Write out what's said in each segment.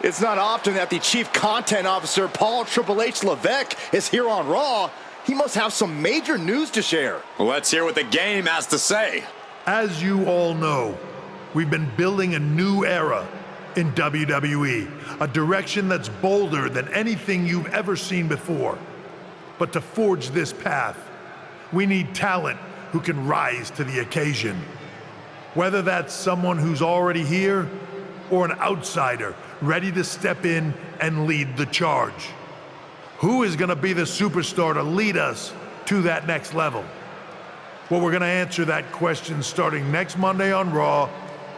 It's not often that the Chief Content Officer, Paul Triple H Levesque, is here on Raw. He must have some major news to share. Well, let's hear what the game has to say. As you all know, we've been building a new era in WWE, a direction that's bolder than anything you've ever seen before. But to forge this path, we need talent who can rise to the occasion. Whether that's someone who's already here or an outsider ready to step in and lead the charge. Who is going to be the superstar to lead us to that next level? Well, we're going to answer that question starting next Monday on Raw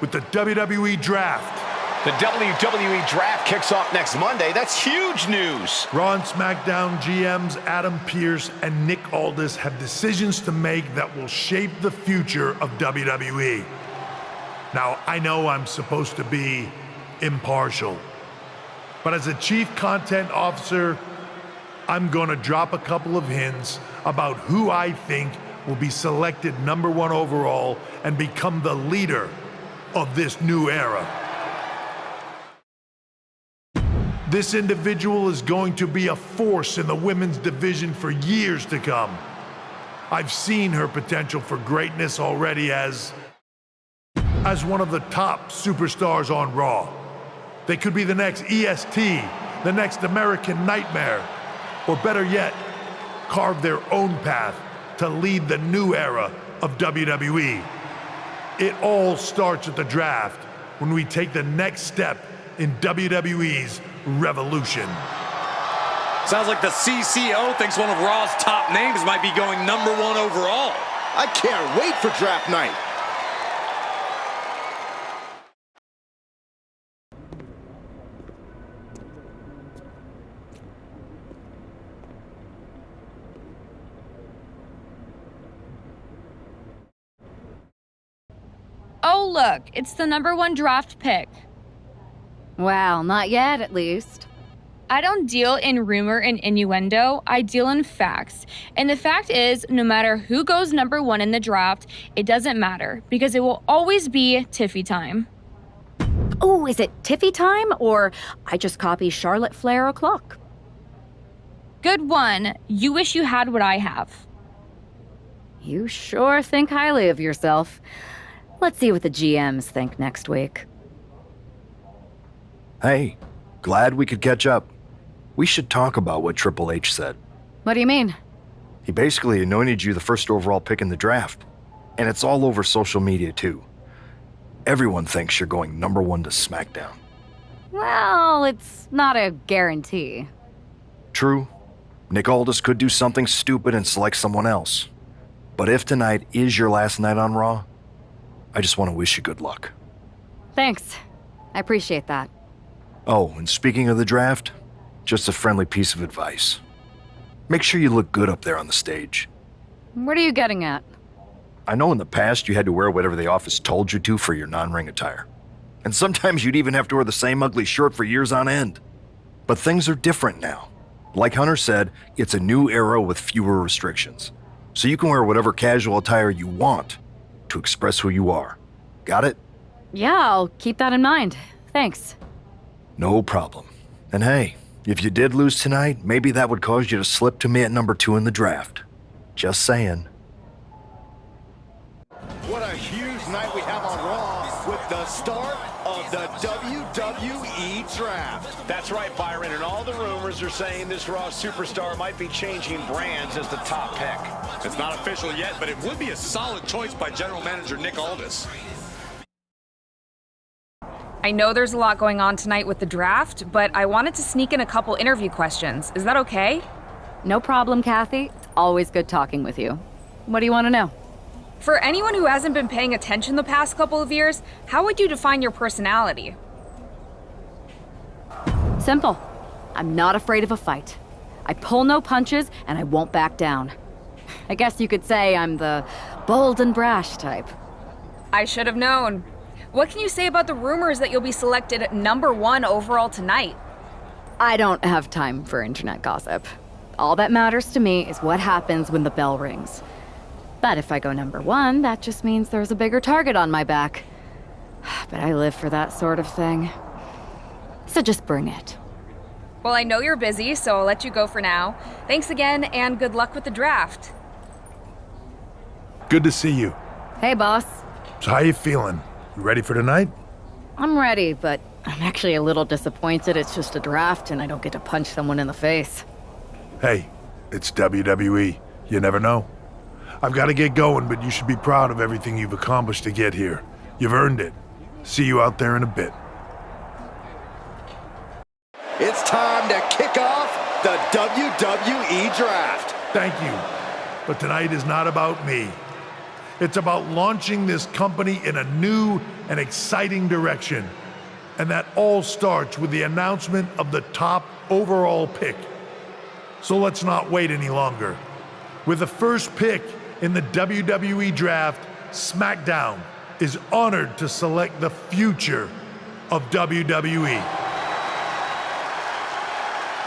with the WWE Draft. The WWE Draft kicks off next Monday. That's huge news. Raw and SmackDown GMs Adam Pearce and Nick Aldis have decisions to make that will shape the future of WWE. Now, I know I'm supposed to be impartial, but as a Chief Content Officer, I'm going to drop a couple of hints about who I think will be selected #1 overall and become the leader of this new era. This individual is going to be a force in the women's division for years to come. I've seen her potential for greatness already as one of the top superstars on Raw. They could be the next EST, the next American Nightmare, or better yet, carve their own path to lead the new era of WWE. It all starts at the draft when we take the next step in WWE's revolution. Sounds like the CCO thinks one of Raw's top names might be going #1 overall. I can't wait for draft night. Oh, look, it's the #1 draft pick. Well, not yet, at least. I don't deal in rumor and innuendo, I deal in facts. And the fact is, no matter who goes #1 in the draft, it doesn't matter, because it will always be Tiffy time. Oh, is it Tiffy time, or I just copy Charlotte Flair o'clock? Good one. You wish you had what I have. You sure think highly of yourself. Let's see what the GMs think next week. Hey, glad we could catch up. We should talk about what Triple H said. What do you mean? He basically anointed you the first overall pick in the draft. And it's all over social media, too. Everyone thinks you're going #1 to SmackDown. Well, it's not a guarantee. True. Nick Aldis could do something stupid and select someone else. But if tonight is your last night on Raw, I just want to wish you good luck. Thanks. I appreciate that. Oh, and speaking of the draft, just a friendly piece of advice. Make sure you look good up there on the stage. What are you getting at? I know in the past you had to wear whatever the office told you to for your non-ring attire. And sometimes you'd even have to wear the same ugly shirt for years on end. But things are different now. Like Hunter said, it's a new era with fewer restrictions. So you can wear whatever casual attire you want to express who you are. Got it? Yeah, I'll keep that in mind. Thanks. No problem. And hey, if you did lose tonight, maybe that would cause you to slip to me at #2 in the draft. Just saying. What a huge night we have on Raw with the start of the WWE Draft. That's right, Byron, and all the rumors are saying this Raw superstar might be changing brands as the top pick. It's not official yet, but it would be a solid choice by General Manager Nick Aldis. I know there's a lot going on tonight with the draft, but I wanted to sneak in a couple interview questions. Is that okay? No problem, Kathy. It's always good talking with you. What do you want to know? For anyone who hasn't been paying attention the past couple of years, how would you define your personality? Simple. I'm not afraid of a fight. I pull no punches, and I won't back down. I guess you could say I'm the bold and brash type. I should have known. What can you say about the rumors that you'll be selected #1 overall tonight? I don't have time for internet gossip. All that matters to me is what happens when the bell rings. But if I go #1, that just means there's a bigger target on my back. But I live for that sort of thing. So just bring it. Well, I know you're busy, so I'll let you go for now. Thanks again, and good luck with the draft. Good to see you. Hey, boss. So how you feeling? You ready for tonight? I'm ready, but I'm actually a little disappointed it's just a draft and I don't get to punch someone in the face. Hey, it's WWE. You never know. I've got to get going, but you should be proud of everything you've accomplished to get here. You've earned it. See you out there in a bit. It's time to kick off the WWE Draft. Thank you. But tonight is not about me. It's about launching this company in a new and exciting direction. And that all starts with the announcement of the top overall pick. So let's not wait any longer. With the first pick in the WWE Draft, SmackDown is honored to select the future of WWE.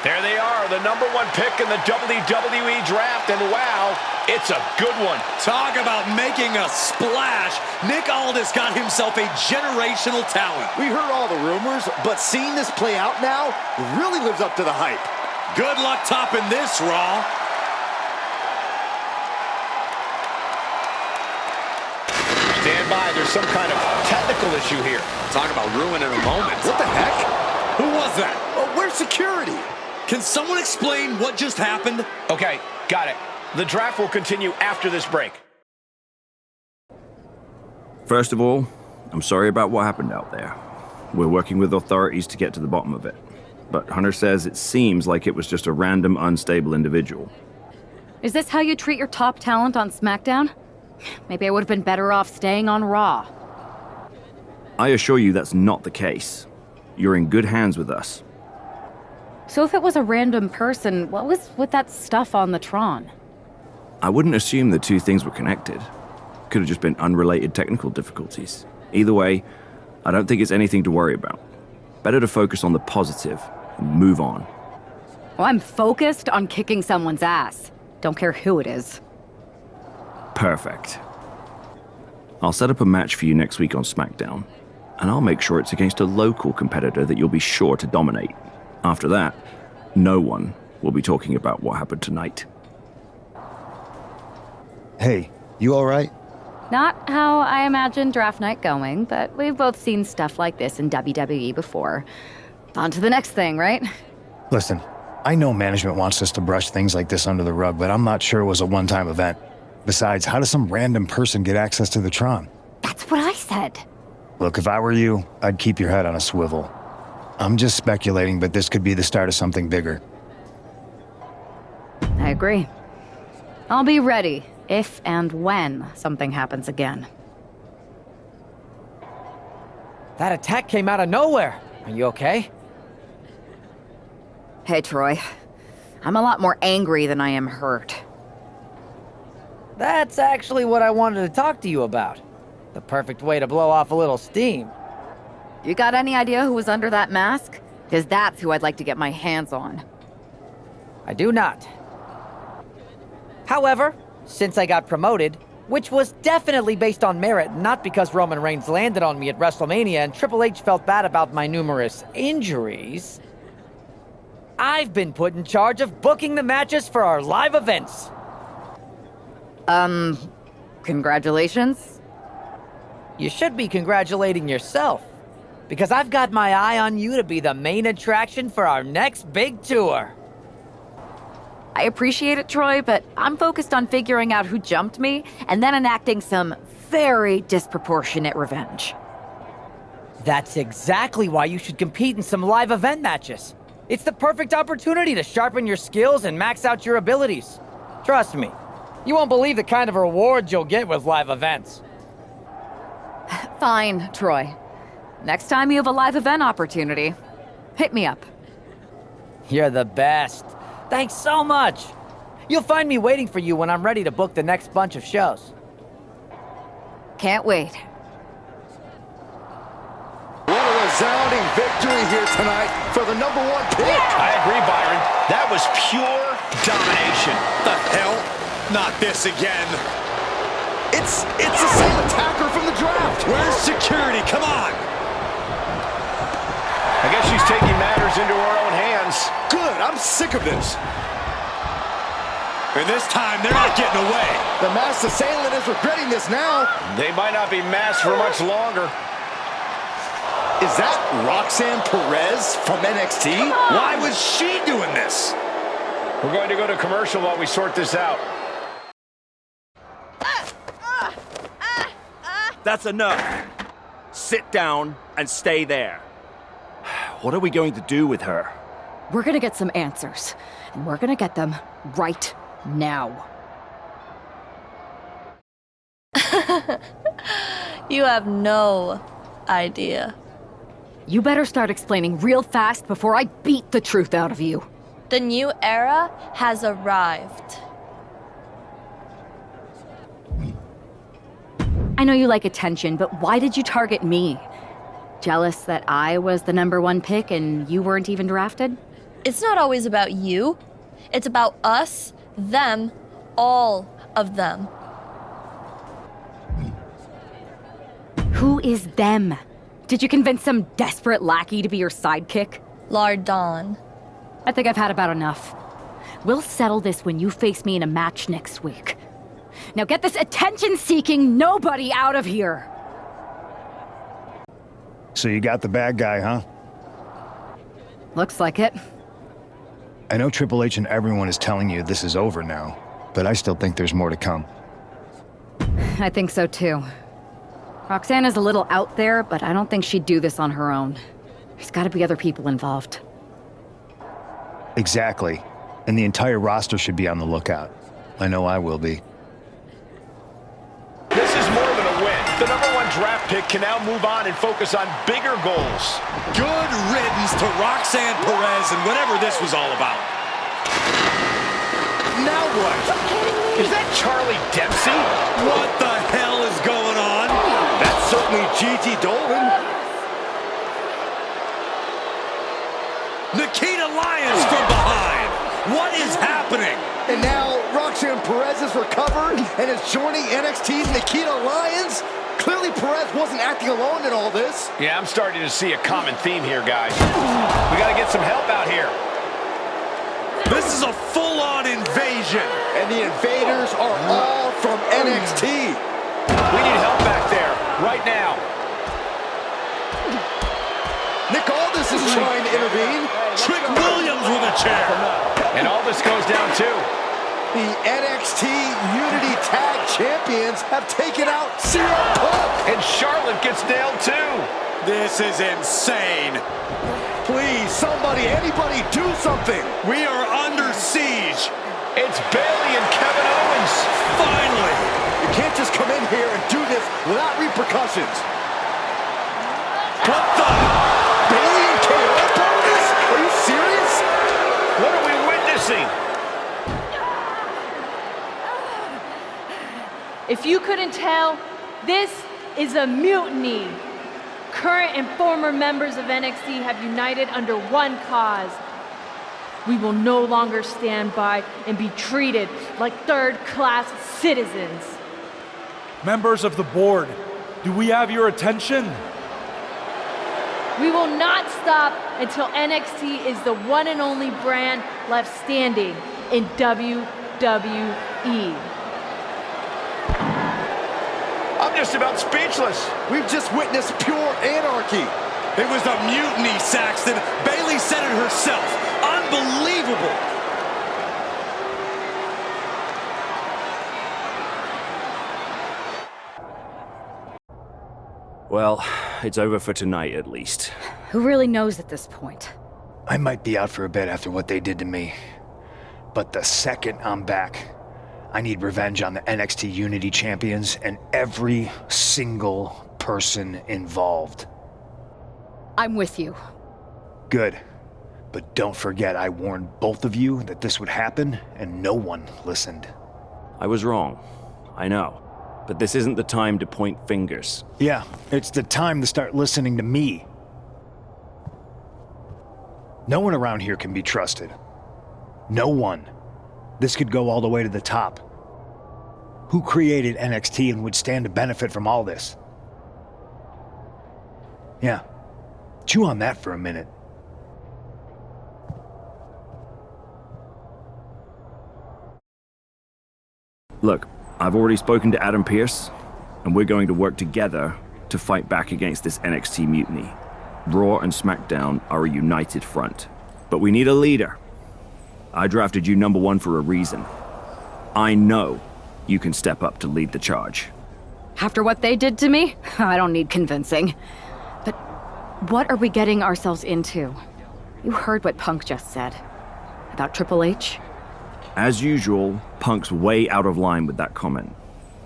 There they are, the number one pick in the WWE Draft, and wow, it's a good one. Talk about making a splash. Nick Aldis got himself a generational talent. We heard all the rumors, but seeing this play out now really lives up to the hype. Good luck topping this, Raw. Stand by, there's some kind of technical issue here. Talk about ruining a moment. What the heck? Who was that? Where's security? Can someone explain what just happened? Okay, got it. The draft will continue after this break. First of all, I'm sorry about what happened out there. We're working with authorities to get to the bottom of it. But Hunter says it seems like it was just a random, unstable individual. Is this how you treat your top talent on SmackDown? Maybe I would have been better off staying on Raw. I assure you that's not the case. You're in good hands with us. So if it was a random person, what was with that stuff on the Tron? I wouldn't assume the two things were connected. Could have just been unrelated technical difficulties. Either way, I don't think it's anything to worry about. Better to focus on the positive and move on. Well, I'm focused on kicking someone's ass. Don't care who it is. Perfect. I'll set up a match for you next week on SmackDown, and I'll make sure it's against a local competitor that you'll be sure to dominate. After that, no one will be talking about what happened tonight. Hey, you all right? Not how I imagine draft night going, but we've both seen stuff like this in WWE before. On to the next thing, right? Listen, I know management wants us to brush things like this under the rug, but I'm not sure it was a one-time event. Besides, how does some random person get access to the Tron? That's what I said. Look, if I were you, I'd keep your head on a swivel. I'm just speculating, but this could be the start of something bigger. I agree. I'll be ready if and when something happens again. That attack came out of nowhere. Are you okay? Hey, Troy. I'm a lot more angry than I am hurt. That's actually what I wanted to talk to you about. The perfect way to blow off a little steam. You got any idea who was under that mask? Because that's who I'd like to get my hands on. I do not. However, since I got promoted, which was definitely based on merit, not because Roman Reigns landed on me at WrestleMania and Triple H felt bad about my numerous injuries, I've been put in charge of booking the matches for our live events. Congratulations. You should be congratulating yourself, because I've got my eye on you to be the main attraction for our next big tour. I appreciate it, Troy, but I'm focused on figuring out who jumped me and then enacting some very disproportionate revenge. That's exactly why you should compete in some live event matches. It's the perfect opportunity to sharpen your skills and max out your abilities. Trust me, you won't believe the kind of rewards you'll get with live events. Fine, Troy. Next time you have a live event opportunity, hit me up. You're the best. Thanks so much. You'll find me waiting for you when I'm ready to book the next bunch of shows. Can't wait. What a resounding victory here tonight for the number one pick. I agree, Byron. That was pure domination. The hell? Not this again. It's the same attacker from the draft. Where's security? Come on. I guess she's taking into her own hands. Good, I'm sick of this. And this time, they're not getting away. The masked assailant is regretting this now. They might not be masked for much longer. Is that Roxanne Perez from NXT? Why was she doing this? We're going to go to commercial while we sort this out. That's enough. Sit down and stay there. What are we going to do with her? We're gonna get some answers, and we're gonna get them right now. You have no idea. You better start explaining real fast before I beat the truth out of you. The new era has arrived. I know you like attention, but why did you target me? Jealous that I was the #1 pick and you weren't even drafted? It's not always about you. It's about us, them, all of them. Who is them? Did you convince some desperate lackey to be your sidekick? Lardon. I think I've had about enough. We'll settle this when you face me in a match next week. Now get this attention-seeking nobody out of here! So you got the bad guy, huh? Looks like it. I know Triple H and everyone is telling you this is over now, but I still think there's more to come. I think so too. Roxanne is a little out there, but I don't think she'd do this on her own. There's gotta be other people involved. Exactly. And the entire roster should be on the lookout. I know I will be. This is more than a win. The #1 draft pick can now move on and focus on bigger goals. Good riddance to Roxanne Perez and whatever this was all about. Now what? Is that Charlie Dempsey? What the hell is going on? That's certainly Gigi Dolan. Nikita Lyons from behind. What is happening? And now Roxanne Perez is recovered and is joining NXT's Nikita Lyons. Clearly Perez wasn't acting alone in all this. Yeah, I'm starting to see a common theme here, guys. We got to get some help out here. This is a full-on invasion. And the invaders are all from NXT. We need help back there, right now. Nick Aldis is trying to intervene. Trick Williams with a chair. And all this goes down too. The NXT Unity Tag Champions have taken out CM Punk. And Charlotte gets nailed too. This is insane. Please, somebody, anybody, do something. We are under siege. It's Bayley and Kevin Owens. Finally. You can't just come in here and do this without repercussions. What the? Bayley and KO bonus? Are you serious? What are we witnessing? If you couldn't tell, this is a mutiny. Current and former members of NXT have united under one cause. We will no longer stand by and be treated like third-class citizens. Members of the board, do we have your attention? We will not stop until NXT is the one and only brand left standing in WWE. I'm just about speechless. We've just witnessed pure anarchy. It was a mutiny, Saxton. Bayley said it herself. Unbelievable. Well, it's over for tonight at least. Who really knows at this point? I might be out for a bit after what they did to me. But the second I'm back, I need revenge on the NXT Unity Champions and every single person involved. I'm with you. Good. But don't forget I warned both of you that this would happen, and no one listened. I was wrong. I know. But this isn't the time to point fingers. Yeah, it's the time to start listening to me. No one around here can be trusted. No one. This could go all the way to the top. Who created NXT and would stand to benefit from all this? Yeah. Chew on that for a minute. Look, I've already spoken to Adam Pearce, and we're going to work together to fight back against this NXT mutiny. Raw and SmackDown are a united front, but we need a leader. I drafted you number one for a reason. I know you can step up to lead the charge. After what they did to me, I don't need convincing. But what are we getting ourselves into? You heard what Punk just said. About Triple H? As usual, Punk's way out of line with that comment.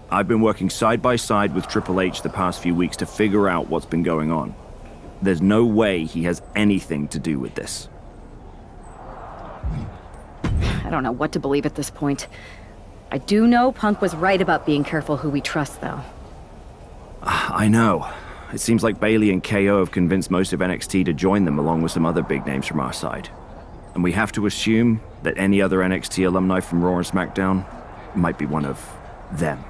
I've been working side by side with Triple H the past few weeks to figure out what's been going on. There's no way he has anything to do with this. I don't know what to believe at this point. I do know Punk was right about being careful who we trust, though. I know. It seems like Bailey and KO have convinced most of NXT to join them along with some other big names from our side. And we have to assume that any other NXT alumni from Raw and SmackDown might be one of them.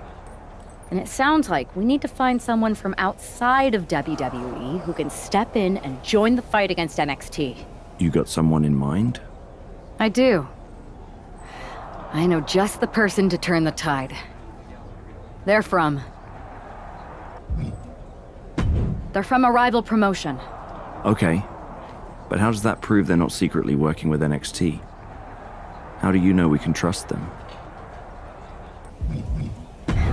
And it sounds like we need to find someone from outside of WWE who can step in and join the fight against NXT. You got someone in mind? I do. I know just the person to turn the tide. They're from a rival promotion. Okay. But how does that prove they're not secretly working with NXT? How do you know we can trust them?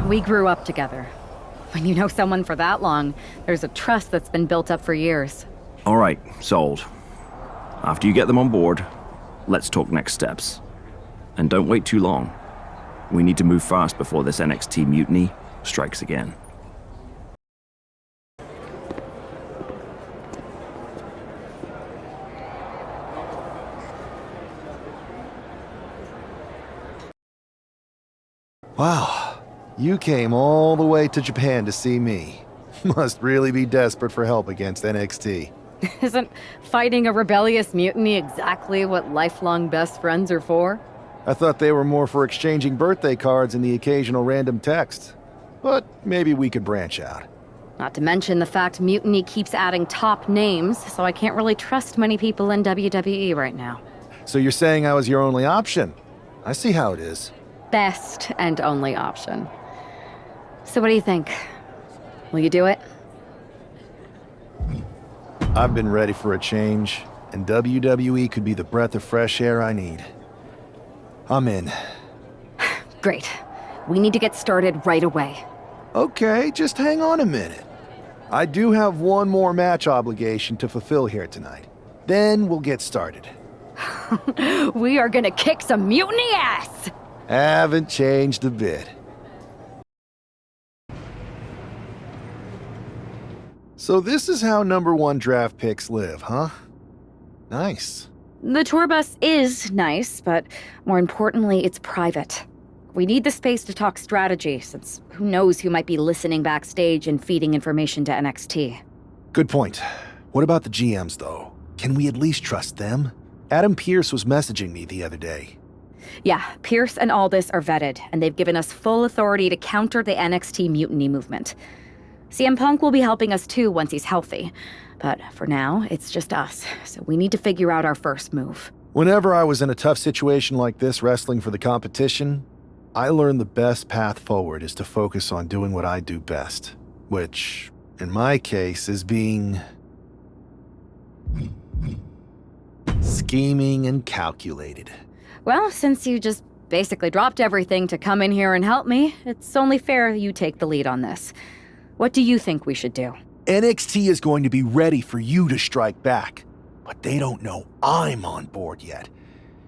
We grew up together. When you know someone for that long, there's a trust that's been built up for years. All right, sold. After you get them on board, let's talk next steps. And don't wait too long. We need to move fast before this NXT mutiny strikes again. Wow, you came all the way to Japan to see me. Must really be desperate for help against NXT. Isn't fighting a rebellious mutiny exactly what lifelong best friends are for? I thought they were more for exchanging birthday cards and the occasional random text. But maybe we could branch out. Not to mention the fact Mutiny keeps adding top names, so I can't really trust many people in WWE right now. So you're saying I was your only option? I see how it is. Best and only option. So what do you think? Will you do it? I've been ready for a change, and WWE could be the breath of fresh air I need. I'm in. Great. We need to get started right away. Okay, just hang on a minute. I do have one more match obligation to fulfill here tonight. Then we'll get started. We are gonna kick some mutiny ass! Haven't changed a bit. So this is how number one draft picks live, huh? Nice. The tour bus is nice, but more importantly, it's private. We need the space to talk strategy, since who knows who might be listening backstage and feeding information to NXT. Good point. What about the GMs, though? Can we at least trust them? Adam Pearce was messaging me the other day. Yeah, Pierce and Aldis are vetted, and they've given us full authority to counter the NXT mutiny movement. CM Punk will be helping us too once he's healthy. But for now, it's just us, so we need to figure out our first move. Whenever I was in a tough situation like this wrestling for the competition, I learned the best path forward is to focus on doing what I do best, which, in my case, is being scheming and calculated. Well, since you just basically dropped everything to come in here and help me, it's only fair you take the lead on this. What do you think we should do? NXT is going to be ready for you to strike back, but they don't know I'm on board yet.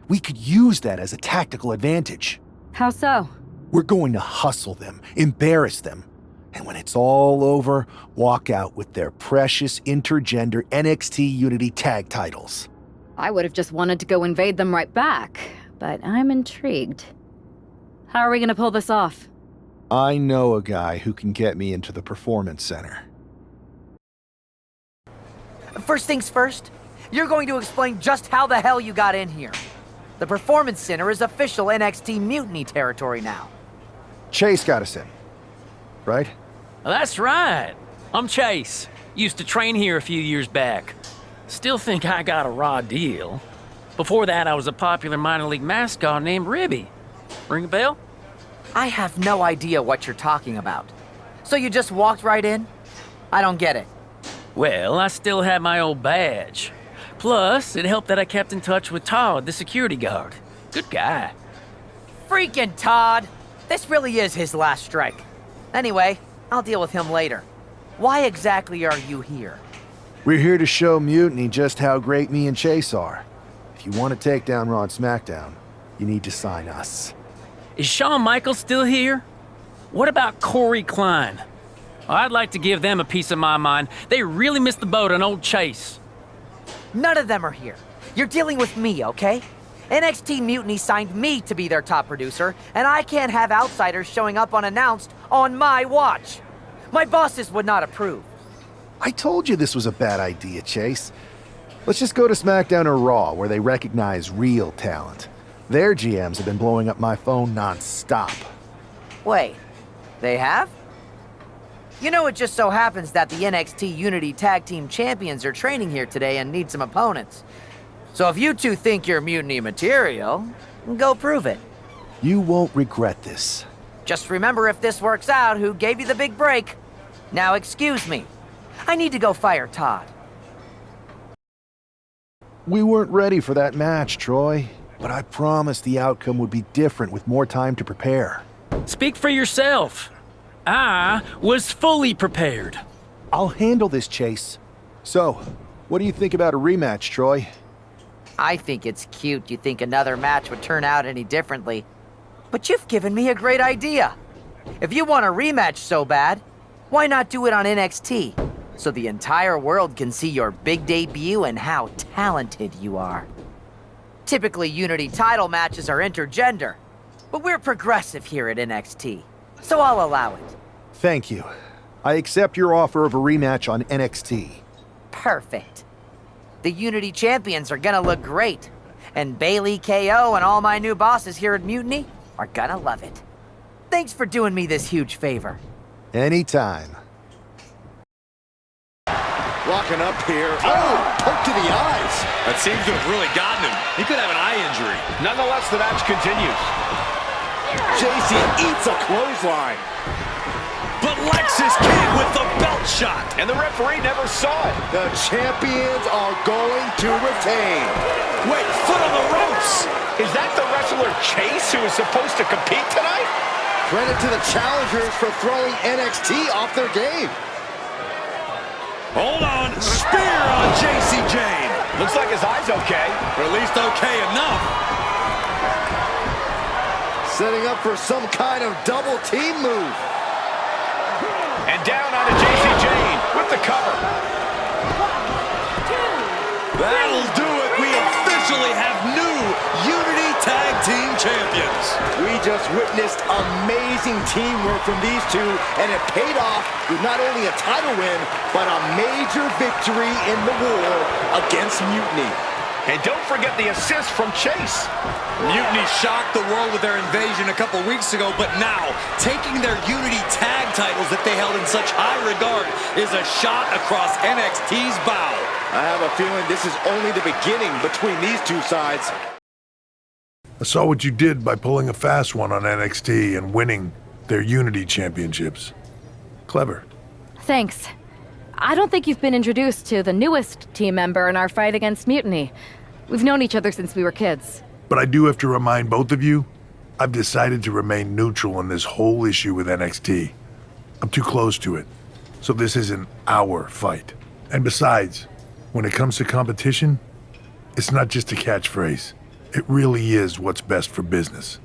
We could use that as a tactical advantage. How so? We're going to hustle them, embarrass them, and when it's all over, walk out with their precious intergender NXT Unity tag titles. I would have just wanted to go invade them right back, but I'm intrigued. How are we gonna pull this off? I know a guy who can get me into the Performance Center. First things first, you're going to explain just how the hell you got in here. The Performance Center is official NXT Mutiny territory now. Chase got us in, right? That's right. I'm Chase. Used to train here a few years back. Still think I got a raw deal. Before that, I was a popular minor league mascot named Ribby. Ring a bell? I have no idea what you're talking about. So you just walked right in? I don't get it. Well, I still had my old badge. Plus, it helped that I kept in touch with Todd, the security guard. Good guy. Freaking Todd! This really is his last strike. Anyway, I'll deal with him later. Why exactly are you here? We're here to show Mutiny just how great me and Chase are. If you want to take down Raw and SmackDown, you need to sign us. Is Shawn Michaels still here? What about Corey Klein? I'd like to give them a piece of my mind. They really missed the boat on old Chase. None of them are here. You're dealing with me, okay? NXT Mutiny signed me to be their top producer, and I can't have outsiders showing up unannounced on my watch. My bosses would not approve. I told you this was a bad idea, Chase. Let's just go to SmackDown or Raw, where they recognize real talent. Their GMs have been blowing up my phone non-stop. Wait, they have? You know, it just so happens that the NXT Unity Tag Team Champions are training here today and need some opponents. So if you two think you're Mutiny material, go prove it. You won't regret this. Just remember, if this works out, who gave you the big break. Now excuse me. I need to go fire Todd. We weren't ready for that match, Troy. But I promised the outcome would be different with more time to prepare. Speak for yourself. I was fully prepared. I'll handle this, Chase. So, what do you think about a rematch, Troy? I think it's cute you think another match would turn out any differently. But you've given me a great idea. If you want a rematch so bad, why not do it on NXT? So the entire world can see your big debut and how talented you are. Typically, Unity title matches are intergender, but we're progressive here at NXT, so I'll allow it. Thank you. I accept your offer of a rematch on NXT. Perfect. The Unity champions are gonna look great, and Bailey, KO, and all my new bosses here at Mutiny are gonna love it. Thanks for doing me this huge favor. Anytime. Walking up here. Oh, poke to the eyes. That seems to have really gotten him. He could have an eye injury. Nonetheless, the match continues. JC eats a clothesline. But Lexus King with the belt shot. And the referee never saw it. The champions are going to retain. Wait, foot on the ropes. Is that the wrestler Chase who is supposed to compete tonight? Credit to the challengers for throwing NXT off their game. Hold on. Spear on JC Jane. Looks like his eye's okay. Or at least okay enough. Setting up for some kind of double team move. And down onto JC Jane with the cover. 1, 2, That'll do it. We officially have new Unity Tag Team Champions. We just witnessed amazing teamwork from these two, and it paid off with not only a title win, but a major victory in the war against Mutiny. And don't forget the assist from Chase. Mutiny shocked the world with their invasion a couple weeks ago, but now, taking their Unity tag titles that they held in such high regard is a shot across NXT's bow. I have a feeling this is only the beginning between these two sides. I saw what you did by pulling a fast one on NXT and winning their Unity championships. Clever. Thanks. I don't think you've been introduced to the newest team member in our fight against Mutiny. We've known each other since we were kids. But I do have to remind both of you, I've decided to remain neutral in this whole issue with NXT. I'm too close to it, so this isn't our fight. And besides, when it comes to competition, it's not just a catchphrase. It really is what's best for business.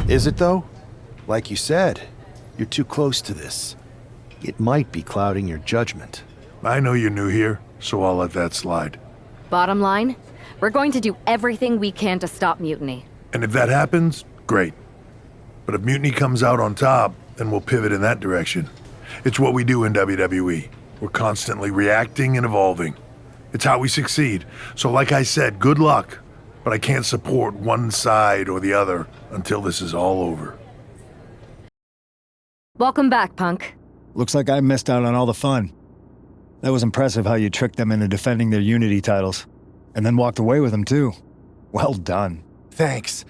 Is it, though? Like you said, you're too close to this. It might be clouding your judgment. I know you're new here, so I'll let that slide. Bottom line, we're going to do everything we can to stop Mutiny. And if that happens, great. But if Mutiny comes out on top, then we'll pivot in that direction. It's what we do in WWE. We're constantly reacting and evolving. It's how we succeed. So like I said, good luck. But I can't support one side or the other until this is all over. Welcome back, Punk. Looks like I missed out on all the fun. That was impressive how you tricked them into defending their Unity titles. And then walked away with them, too. Well done. Thanks.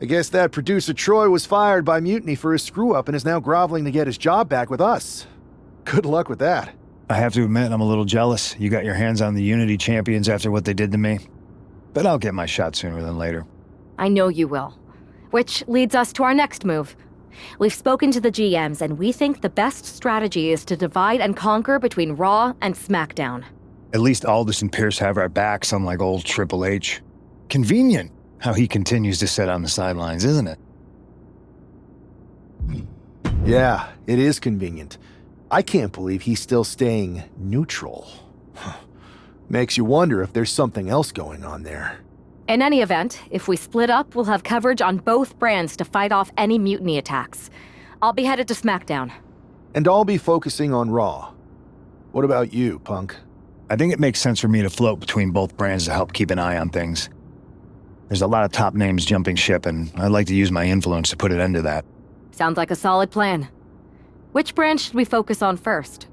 I guess that producer Troy was fired by Mutiny for his screw-up and is now groveling to get his job back with us. Good luck with that. I have to admit, I'm a little jealous. You got your hands on the Unity champions after what they did to me. But I'll get my shot sooner than later. I know you will. Which leads us to our next move. We've spoken to the GMs, and we think the best strategy is to divide and conquer between Raw and SmackDown. At least Aldous and Pierce have our backs, unlike old Triple H. Convenient how he continues to sit on the sidelines, isn't it? Yeah, it is convenient. I can't believe he's still staying neutral. Makes you wonder if there's something else going on there. In any event, if we split up, we'll have coverage on both brands to fight off any Mutiny attacks. I'll be headed to SmackDown. And I'll be focusing on Raw. What about you, Punk? I think it makes sense for me to float between both brands to help keep an eye on things. There's a lot of top names jumping ship, and I'd like to use my influence to put an end to that. Sounds like a solid plan. Which brand should we focus on first?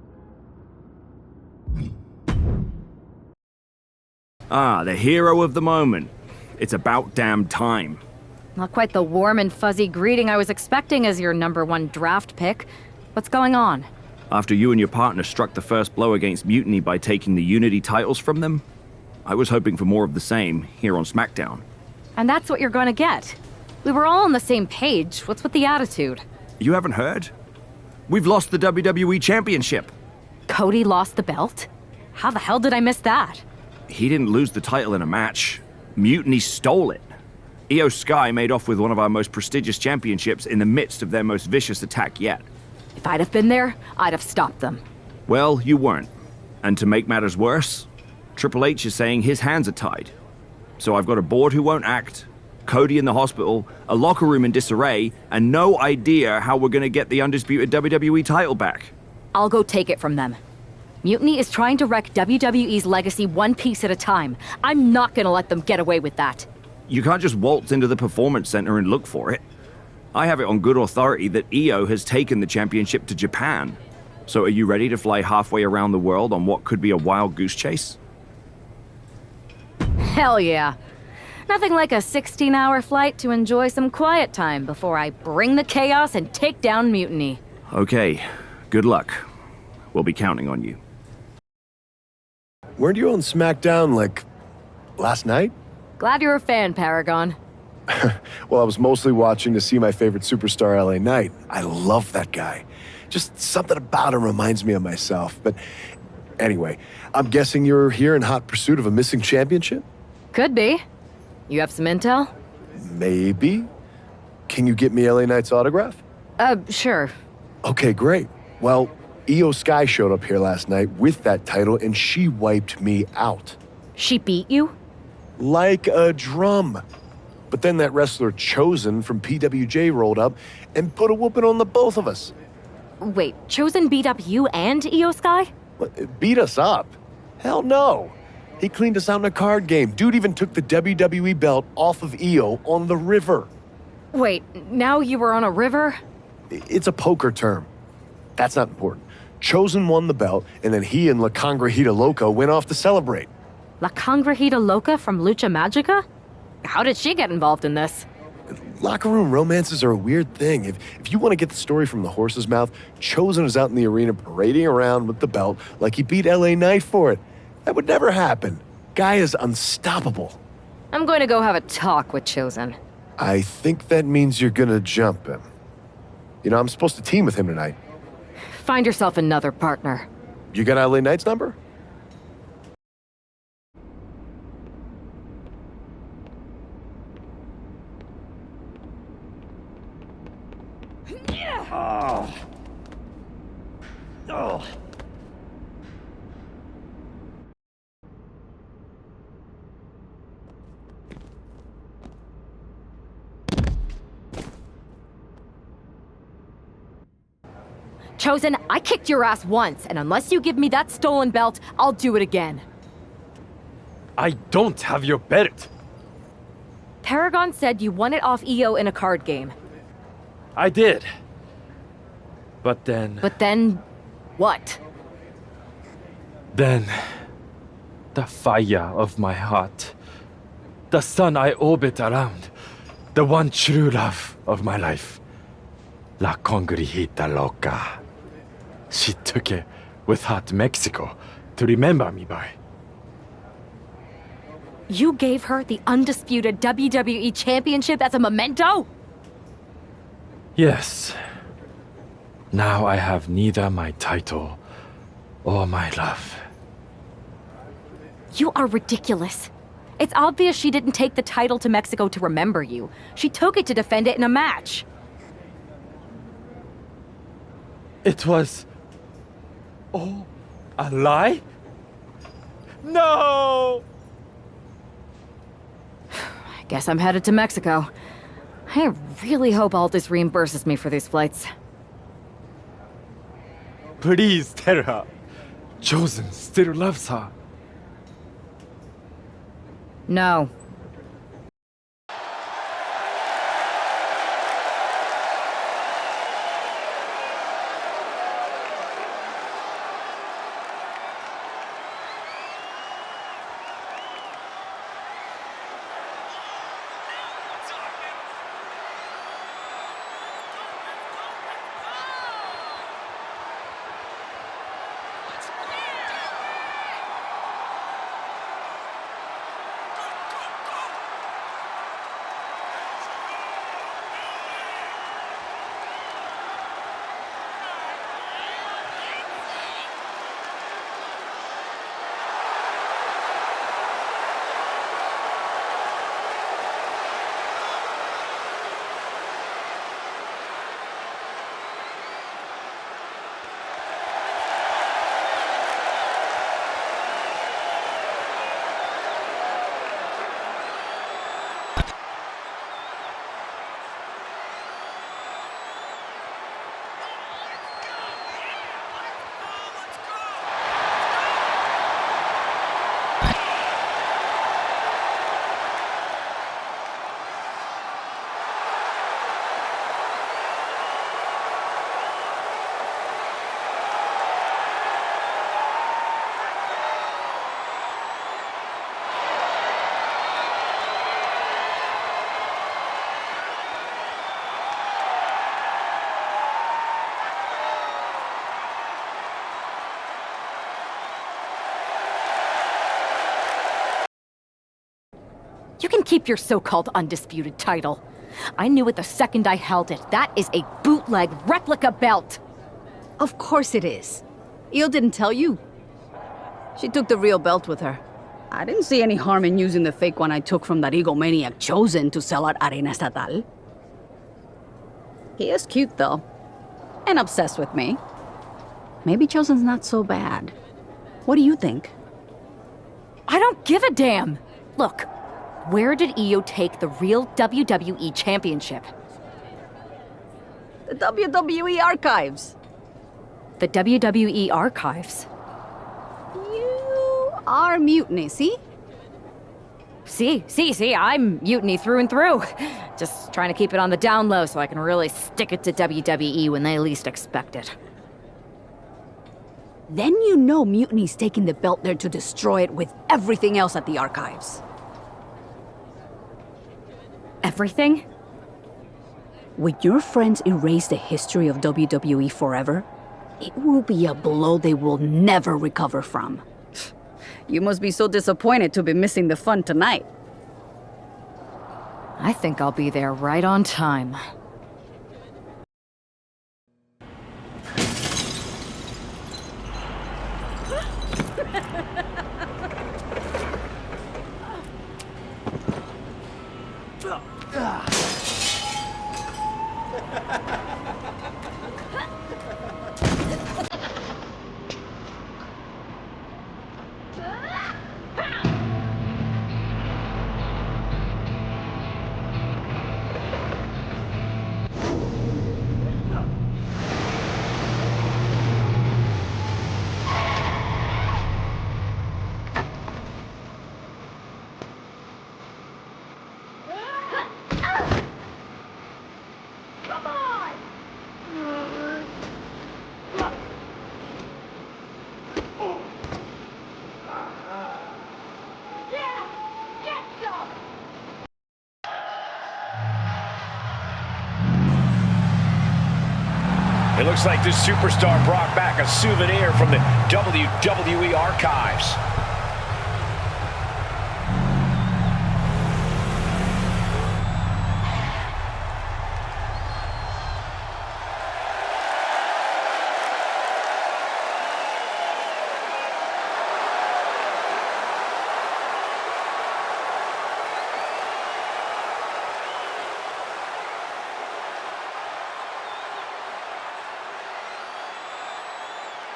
Ah, the hero of the moment. It's about damn time. Not quite the warm and fuzzy greeting I was expecting as your #1 draft pick. What's going on? After you and your partner struck the first blow against Mutiny by taking the Unity titles from them, I was hoping for more of the same here on SmackDown. And that's what you're going to get. We were all on the same page. What's with the attitude? You haven't heard? We've lost the WWE Championship. Cody lost the belt? How the hell did I miss that? He didn't lose the title in a match. Mutiny stole it. Io Sky made off with one of our most prestigious championships in the midst of their most vicious attack yet. If I'd have been there, I'd have stopped them. Well, you weren't. And to make matters worse, Triple H is saying his hands are tied. So I've got a board who won't act, Cody in the hospital, a locker room in disarray, and no idea how we're gonna get the undisputed WWE title back. I'll go take it from them. Mutiny is trying to wreck WWE's legacy one piece at a time. I'm not gonna let them get away with that. You can't just waltz into the Performance Center and look for it. I have it on good authority that Io has taken the championship to Japan. So are you ready to fly halfway around the world on what could be a wild goose chase? Hell yeah. Nothing like a 16-hour flight to enjoy some quiet time before I bring the chaos and take down Mutiny. Okay, good luck. We'll be counting on you. Weren't you on SmackDown, like, last night? Glad you're a fan, Paragon. Well, I was mostly watching to see my favorite superstar, LA Knight. I love that guy. Just something about him reminds me of myself. But anyway, I'm guessing you're here in hot pursuit of a missing championship? Could be. You have some intel? Maybe. Can you get me LA Knight's autograph? Sure. Okay, great. Well, Io Sky showed up here last night with that title, and she wiped me out. She beat you? Like a drum. But then that wrestler Chosen from PWJ rolled up and put a whooping on the both of us. Wait, Chosen beat up you and Io Sky? What, beat us up? Hell no. He cleaned us out in a card game. Dude even took the WWE belt off of Io on the river. Wait, now you were on a river? It's a poker term. That's not important. Chosen won the belt, and then he and La Congrejita Loca went off to celebrate. La Congrejita Loca from Lucha Magica? How did she get involved in this? Locker room romances are a weird thing. If you want to get the story from the horse's mouth, Chosen is out in the arena parading around with the belt like he beat LA Knight for it. That would never happen. Guy is unstoppable. I'm going to go have a talk with Chosen. I think that means you're gonna jump him. You know, I'm supposed to team with him tonight. Find yourself another partner. You got LA Knight's number? Oh. Oh. Chosen, I kicked your ass once, and unless you give me that stolen belt, I'll do it again. I don't have your belt. Paragon said you won it off Io in a card game. I did. But then... But then... what? Then... the fire of my heart. The sun I orbit around. The one true love of my life. La Congrijita Loca. She took it with her to Mexico to remember me by. You gave her the undisputed WWE Championship as a memento? Yes. Now I have neither my title or my love. You are ridiculous. It's obvious she didn't take the title to Mexico to remember you. She took it to defend it in a match. It was... all a lie? No! I guess I'm headed to Mexico. I really hope Aldis reimburses me for these flights. Please tell her. Chosen still loves her. No. You can keep your so-called undisputed title. I knew it the second I held it. That is a bootleg replica belt. Of course it is. Io didn't tell you. She took the real belt with her. I didn't see any harm in using the fake one I took from that egomaniac Chosen to sell at Arena Estatal. He is cute, though. And obsessed with me. Maybe Chosen's not so bad. What do you think? I don't give a damn. Look, where did Io take the real WWE Championship? The WWE Archives. The WWE Archives? You are Mutiny, see? See, I'm Mutiny through and through. Just trying to keep it on the down low so I can really stick it to WWE when they least expect it. Then you know Mutiny's taking the belt there to destroy it with everything else at the Archives. Everything? When your friends erase the history of WWE forever, it will be a blow they will never recover from. You must be so disappointed to be missing the fun tonight. I think I'll be there right on time. It looks like this superstar brought back a souvenir from the WWE archives.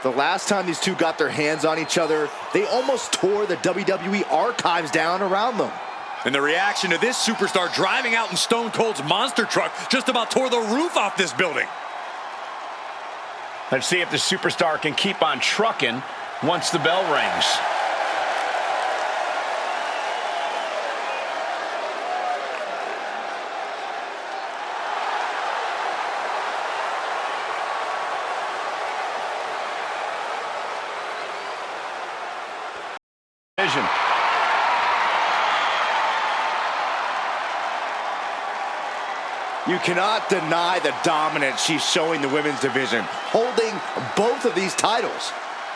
The last time these two got their hands on each other, they almost tore the WWE archives down around them. And the reaction to this superstar driving out in Stone Cold's monster truck just about tore the roof off this building. Let's see if the superstar can keep on trucking once the bell rings. Vision. You cannot deny the dominance she's showing the women's division, holding both of these titles.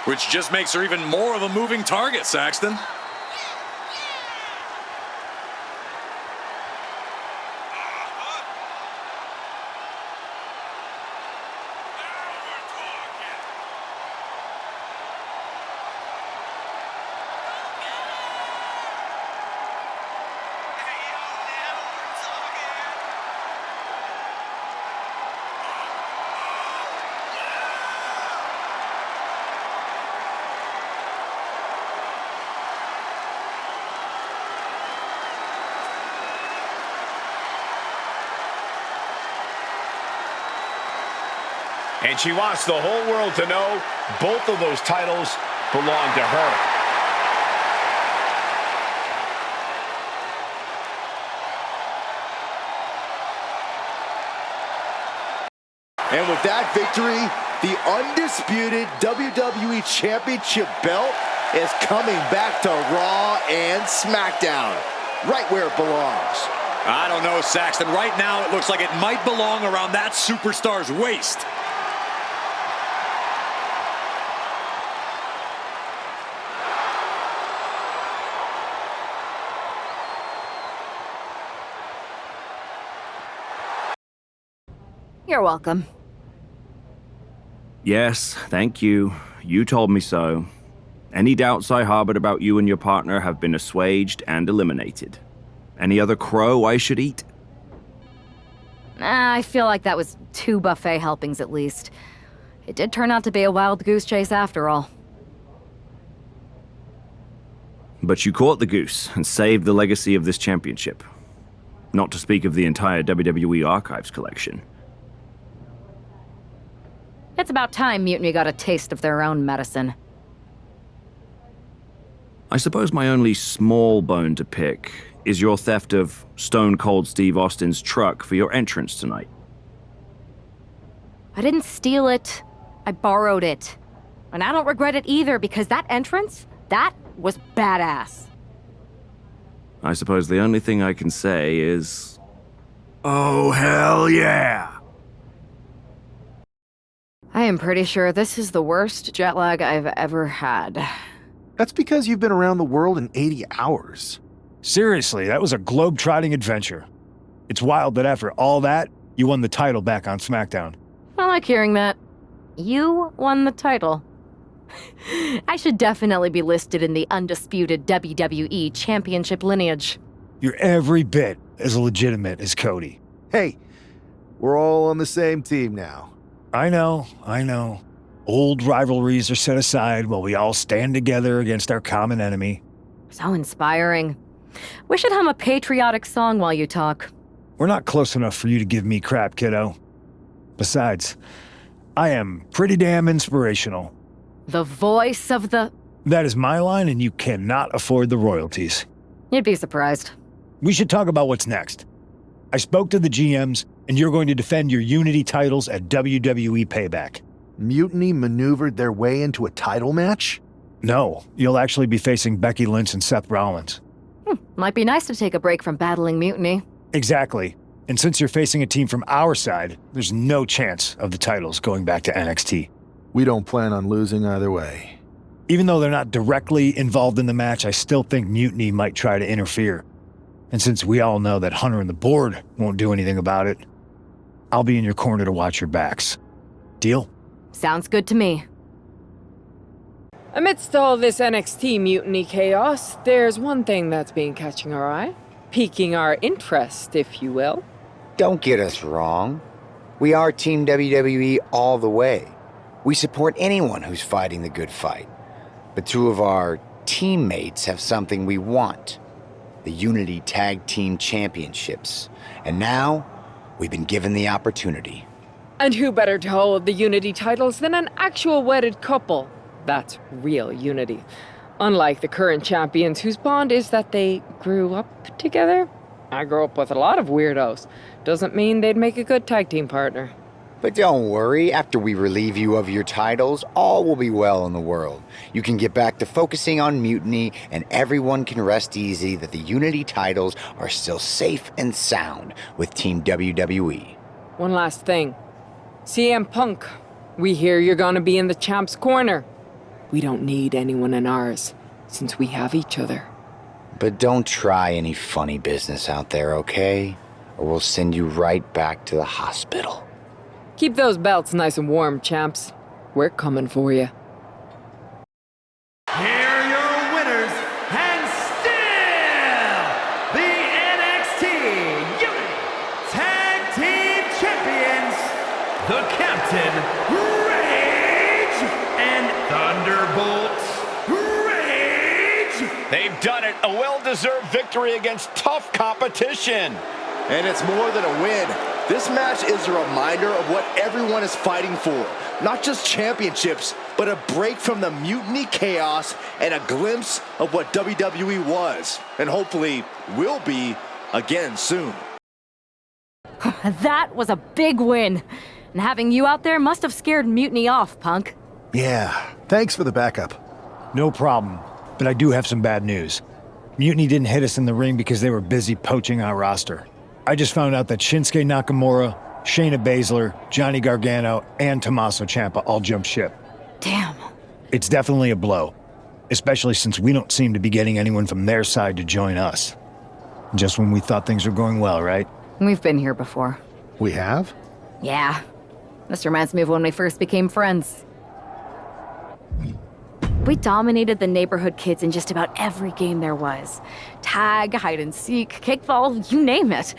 Which just makes her even more of a moving target, Saxton. And she wants the whole world to know both of those titles belong to her. And with that victory, the undisputed WWE Championship belt is coming back to Raw and SmackDown, right where it belongs. I don't know, Saxton. Right now, it looks like it might belong around that superstar's waist. You're welcome. Yes, thank you. You told me so. Any doubts I harbored about you and your partner have been assuaged and eliminated. Any other crow I should eat? I feel like that was 2 buffet helpings at least. It did turn out to be a wild goose chase after all. But you caught the goose and saved the legacy of this championship. Not to speak of the entire WWE Archives collection. It's about time Mutiny got a taste of their own medicine. I suppose my only small bone to pick is your theft of Stone Cold Steve Austin's truck for your entrance tonight. I didn't steal it. I borrowed it. And I don't regret it either, because that entrance, that was badass. I suppose the only thing I can say is... oh, hell yeah! I am pretty sure this is the worst jet lag I've ever had. That's because you've been around the world in 80 hours. Seriously, that was a globe-trotting adventure. It's wild that after all that, you won the title back on SmackDown. I like hearing that. You won the title. I should definitely be listed in the undisputed WWE Championship lineage. You're every bit as legitimate as Cody. Hey, we're all on the same team now. I know. Old rivalries are set aside while we all stand together against our common enemy. So inspiring. We should hum a patriotic song while you talk. We're not close enough for you to give me crap, kiddo. Besides, I am pretty damn inspirational. The voice of the... That is my line, and you cannot afford the royalties. You'd be surprised. We should talk about what's next. I spoke to the GMs, and you're going to defend your Unity titles at WWE Payback. Mutiny maneuvered their way into a title match? No, you'll actually be facing Becky Lynch and Seth Rollins. Might be nice to take a break from battling Mutiny. Exactly. And since you're facing a team from our side, there's no chance of the titles going back to NXT. We don't plan on losing either way. Even though they're not directly involved in the match, I still think Mutiny might try to interfere. And since we all know that Hunter and the board won't do anything about it, I'll be in your corner to watch your backs. Deal? Sounds good to me. Amidst all this NXT mutiny chaos, there's one thing that's been catching our eye, piquing our interest, if you will. Don't get us wrong. We are Team WWE all the way. We support anyone who's fighting the good fight. But two of our teammates have something we want. The Unity Tag Team Championships. And now, we've been given the opportunity. And who better to hold the Unity titles than an actual wedded couple? That's real unity. Unlike the current champions whose bond is that they grew up together. I grew up with a lot of weirdos. Doesn't mean they'd make a good tag team partner. But don't worry, after we relieve you of your titles, all will be well in the world. You can get back to focusing on Mutiny, and everyone can rest easy that the Unity titles are still safe and sound with Team WWE. One last thing. CM Punk, we hear you're gonna be in the champ's corner. We don't need anyone in ours, since we have each other. But don't try any funny business out there, okay? Or we'll send you right back to the hospital. Keep those belts nice and warm, champs. We're coming for you. Here are your winners, and still the NXT Unity Tag Team Champions, the Captain Rage and Thunderbolt Rage. They've done it. A well-deserved victory against tough competition. And it's more than a win. This match is a reminder of what everyone is fighting for. Not just championships, but a break from the mutiny chaos and a glimpse of what WWE was, and hopefully will be again soon. That was a big win. And having you out there must have scared Mutiny off, Punk. Yeah, thanks for the backup. No problem, but I do have some bad news. Mutiny didn't hit us in the ring because they were busy poaching our roster. I just found out that Shinsuke Nakamura, Shayna Baszler, Johnny Gargano, and Tommaso Ciampa all jumped ship. Damn. It's definitely a blow, especially since we don't seem to be getting anyone from their side to join us. Just when we thought things were going well, right? We've been here before. We have? Yeah. This reminds me of when we first became friends. We dominated the neighborhood kids in just about every game there was. Tag, hide and seek, kickball, you name it.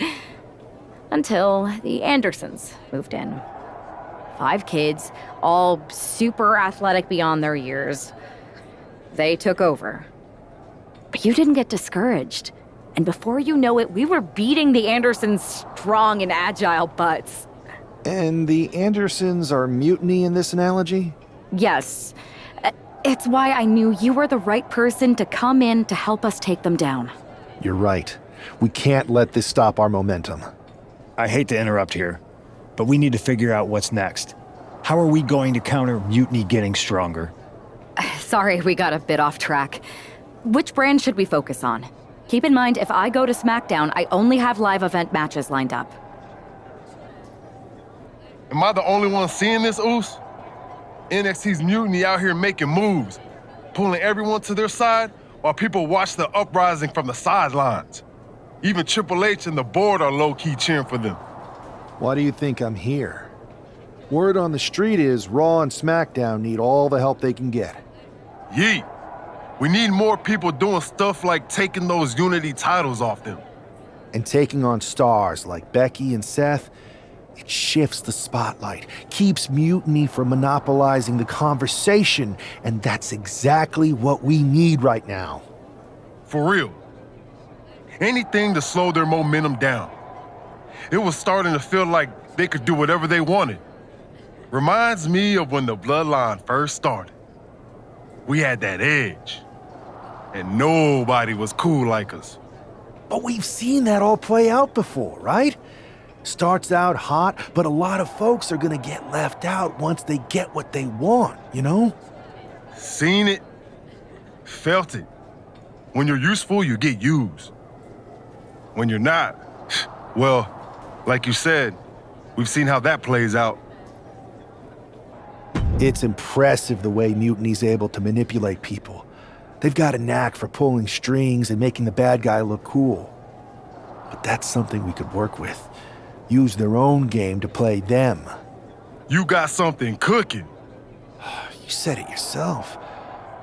Until the Andersons moved in. 5 kids, all super athletic beyond their years. They took over. But you didn't get discouraged. And before you know it, we were beating the Andersons' strong and agile butts. And the Andersons are Mutiny in this analogy? Yes. It's why I knew you were the right person to come in to help us take them down. You're right. We can't let this stop our momentum. I hate to interrupt here, but we need to figure out what's next. How are we going to counter Mutiny getting stronger? Sorry, we got a bit off track. Which brand should we focus on? Keep in mind, if I go to SmackDown, I only have live event matches lined up. Am I the only one seeing this, Oos? NXT's Mutiny out here making moves, pulling everyone to their side while people watch the uprising from the sidelines. Even Triple H and the board are low-key cheering for them. Why do you think I'm here? Word on the street is Raw and SmackDown need all the help they can get. Yeet. We need more people doing stuff like taking those Unity titles off them. And taking on stars like Becky and Seth, it shifts the spotlight, keeps Mutiny from monopolizing the conversation, and that's exactly what we need right now. For real. Anything to slow their momentum down. It was starting to feel like they could do whatever they wanted. Reminds me of when the Bloodline first started. We had that edge, and nobody was cool like us. But we've seen that all play out before, right? Starts out hot, but a lot of folks are gonna get left out once they get what they want, you know? Seen it, felt it. When you're useful, you get used. When you're not, well, Like you said, we've seen how that plays out. It's impressive the way Mutiny's able to manipulate people. They've got a knack for pulling strings and making the bad guy look cool. But that's something we could work with. Use their own game to play them. You got something cooking. You said it yourself.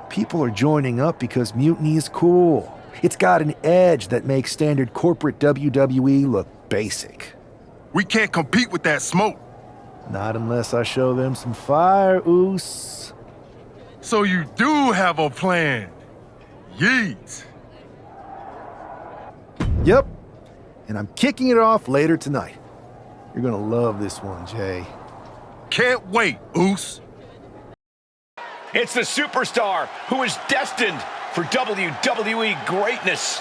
People are joining up because Mutiny is cool. It's got an edge that makes standard corporate WWE look basic. We can't compete with that smoke. Not unless I show them some fire, Oos. So you do have a plan. Yeet. Yep. And I'm kicking it off later tonight. You're gonna love this one, Jay. Can't wait, Oos. It's the superstar who is destined for WWE greatness.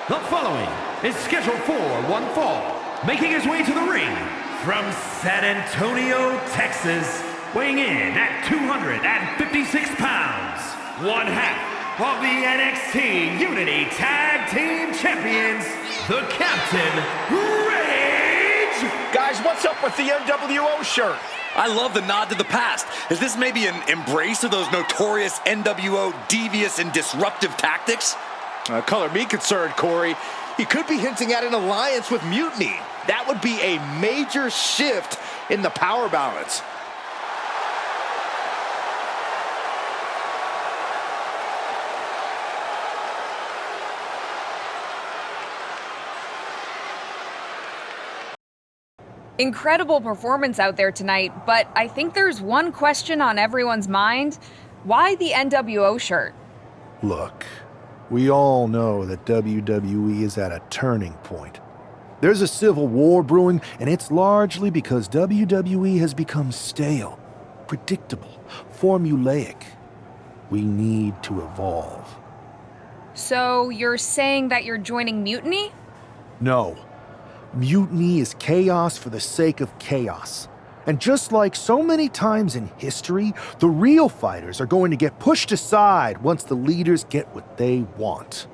The following is scheduled for one fall, making his way to the ring from San Antonio, Texas, weighing in at 256 pounds, one half of the NXT Unity Tag Team Champions, the Captain Rage! Guys, what's up with the NWO shirt? I love the nod to the past. Is this maybe an embrace of those notorious NWO devious and disruptive tactics? Color me concerned, Corey. He could be hinting at an alliance with Mutiny. That would be a major shift in the power balance. Incredible performance out there tonight, but I think there's one question on everyone's mind. Why the NWO shirt? Look, we all know that WWE is at a turning point. There's a civil war brewing, and it's largely because WWE has become stale, predictable, formulaic. We need to evolve. So you're saying that you're joining Mutiny? No. Mutiny is chaos for the sake of chaos. And just like so many times in history, the real fighters are going to get pushed aside once the leaders get what they want.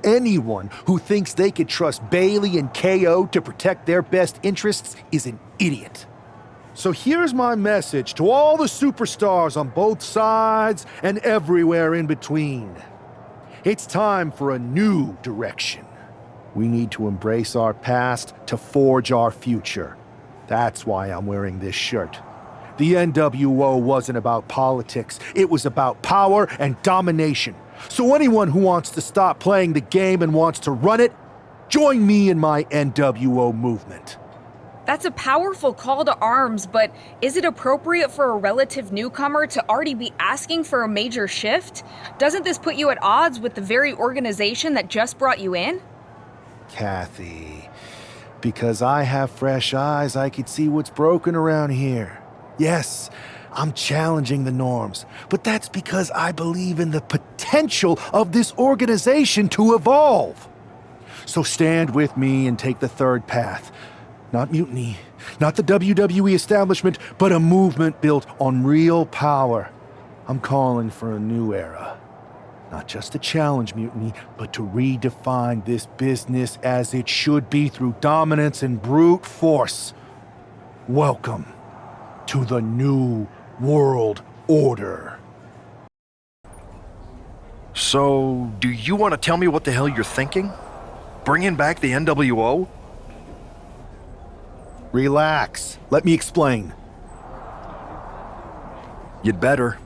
Anyone who thinks they could trust Bailey and KO to protect their best interests is an idiot. So here's my message to all the superstars on both sides and everywhere in between. It's time for a new direction. We need to embrace our past to forge our future. That's why I'm wearing this shirt. The NWO wasn't about politics. It was about power and domination. So anyone who wants to stop playing the game and wants to run it, join me in my NWO movement. That's a powerful call to arms, but is it appropriate for a relative newcomer to already be asking for a major shift? Doesn't this put you at odds with the very organization that just brought you in? Kathy, because I have fresh eyes, I could see what's broken around here. Yes, I'm challenging the norms, but that's because I believe in the potential of this organization to evolve. So stand with me and take the third path. Not Mutiny, not the WWE establishment, but a movement built on real power. I'm calling for a new era. Not just to challenge Mutiny, but to redefine this business as it should be through dominance and brute force. Welcome to the New World Order. So, do you want to tell me what the hell you're thinking? Bringing back the NWO? Relax. Let me explain. You'd better.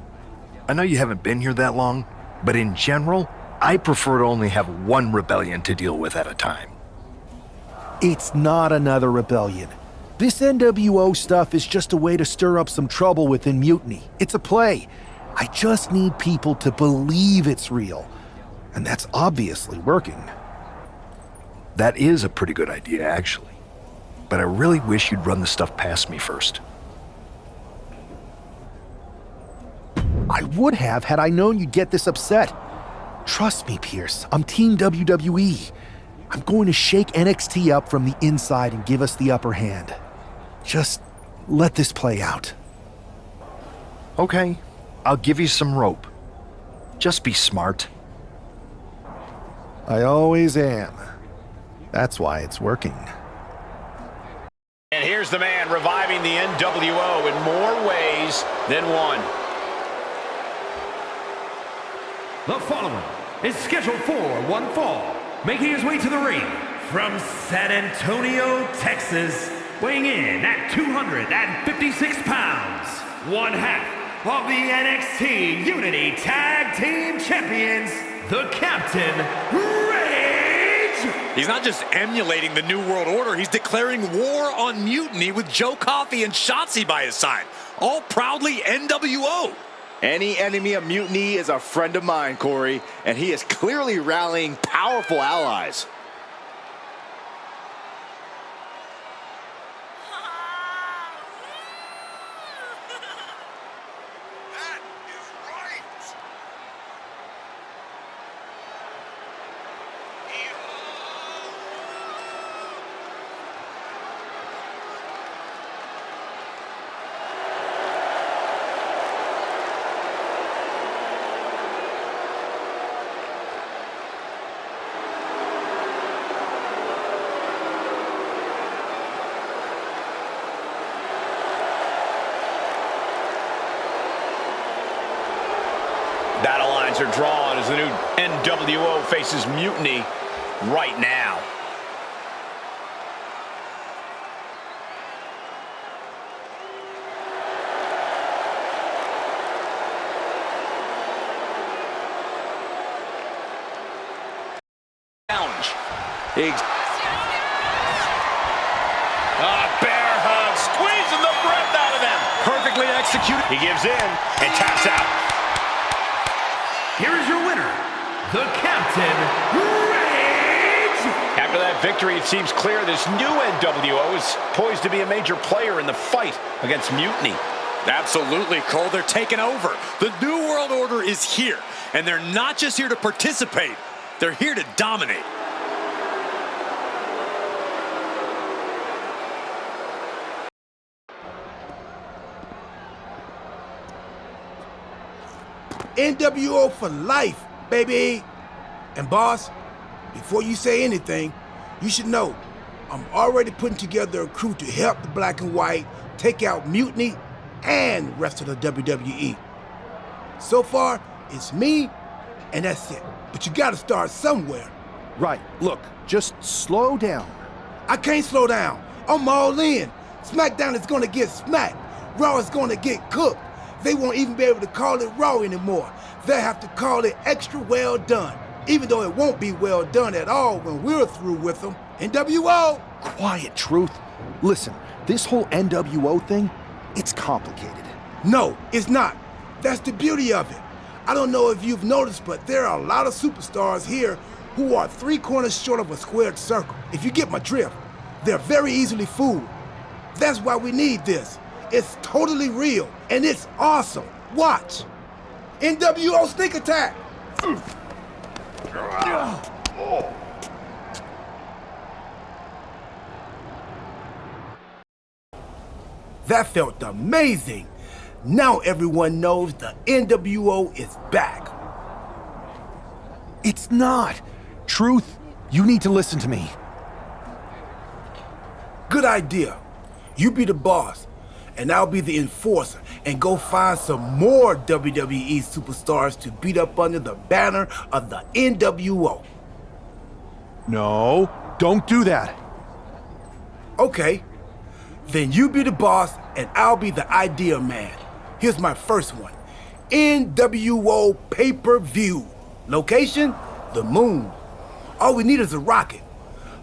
I know you haven't been here that long, but in general, I prefer to only have one rebellion to deal with at a time. It's not another rebellion. This NWO stuff is just a way to stir up some trouble within Mutiny. It's a play. I just need people to believe it's real. And that's obviously working. That is a pretty good idea, actually. But I really wish you'd run the stuff past me first. I would have had I known you'd get this upset. Trust me, Pierce, I'm Team WWE. I'm going to shake NXT up from the inside and give us the upper hand. Just let this play out. Okay, I'll give you some rope. Just be smart. I always am. That's why it's working. And here's the man reviving the NWO in more ways than one. The following is scheduled for one fall, making his way to the ring from San Antonio, Texas, weighing in at 256 pounds, one half of the NXT Unity Tag Team Champions, the Captain Rage! He's not just emulating the New World Order, he's declaring war on Mutiny with Joe Coffey and Shotzi by his side, all proudly NWO. Any enemy of Mutiny is a friend of mine, Corey, and he is clearly rallying powerful allies. Battle lines are drawn as the new NWO faces Mutiny right now. Challenge. Bear hug, squeezing the breath out of them. Perfectly executed. He gives in and taps out. Here is your winner, the Captain Rage! After that victory, it seems clear this new NWO is poised to be a major player in the fight against Mutiny. Absolutely, Cole. They're taking over. The New World Order is here, and they're not just here to participate. They're here to dominate. NWO for life, baby. And boss, before you say anything, you should know I'm already putting together a crew to help the Black and White take out Mutiny and the rest of the WWE. So far, it's me, and that's it. But you gotta start somewhere. Right, look, just slow down. I can't slow down. I'm all in. SmackDown is gonna get smacked. Raw is gonna get cooked. They won't even be able to call it Raw anymore. They'll have to call it extra well done, even though it won't be well done at all when we're through with them. NWO! Quiet, Truth. Listen, this whole NWO thing, it's complicated. No, it's not. That's the beauty of it. I don't know if you've noticed, but there are a lot of superstars here who are 3 corners short of a squared circle. If you get my drift, they're very easily fooled. That's why we need this. It's totally real, and it's awesome. Watch. NWO sneak attack. That felt amazing. Now everyone knows the NWO is back. It's not. Truth, you need to listen to me. Good idea. You be the boss, and I'll be the enforcer and go find some more WWE superstars to beat up under the banner of the NWO. No, don't do that. Okay, then you be the boss and I'll be the idea man. Here's my first one. NWO pay-per-view. Location? The moon. All we need is a rocket.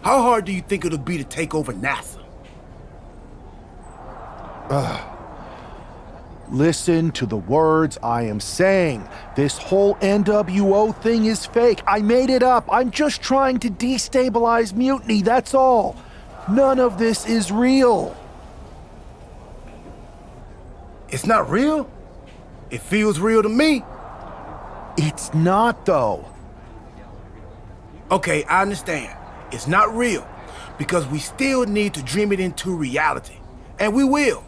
How hard do you think it'll be to take over NASA? Listen to the words I am saying. This whole NWO thing is fake. I made it up. I'm just trying to destabilize Mutiny, that's all. None of this is real. It's not real? It feels real to me. It's not, though. Okay, I understand. It's not real because we still need to dream it into reality. And we will.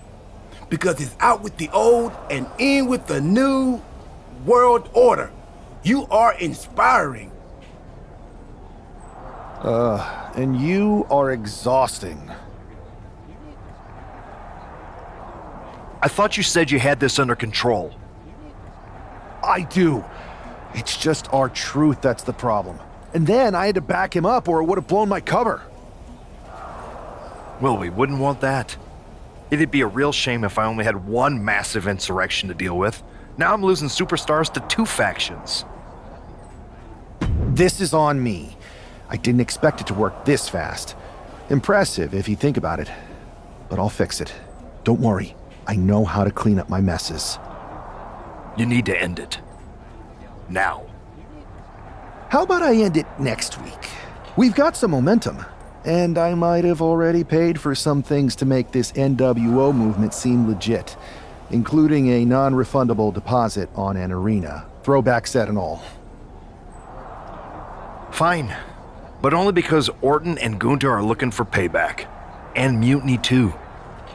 Because it's out with the old and in with the new world order. You are inspiring. And you are exhausting. I thought you said you had this under control. I do. It's just our truth that's the problem. And then I had to back him up or it would have blown my cover. Well, we wouldn't want that. It'd be a real shame if I only had one massive insurrection to deal with. Now I'm losing superstars to 2 factions. This is on me. I didn't expect it to work this fast. Impressive if you think about it. But I'll fix it. Don't worry. I know how to clean up my messes. You need to end it. Now. How about I end it next week? We've got some momentum. And I might have already paid for some things to make this NWO movement seem legit, including a non-refundable deposit on an arena, throwback set and all. Fine. But only because Orton and Gunther are looking for payback. And Mutiny too.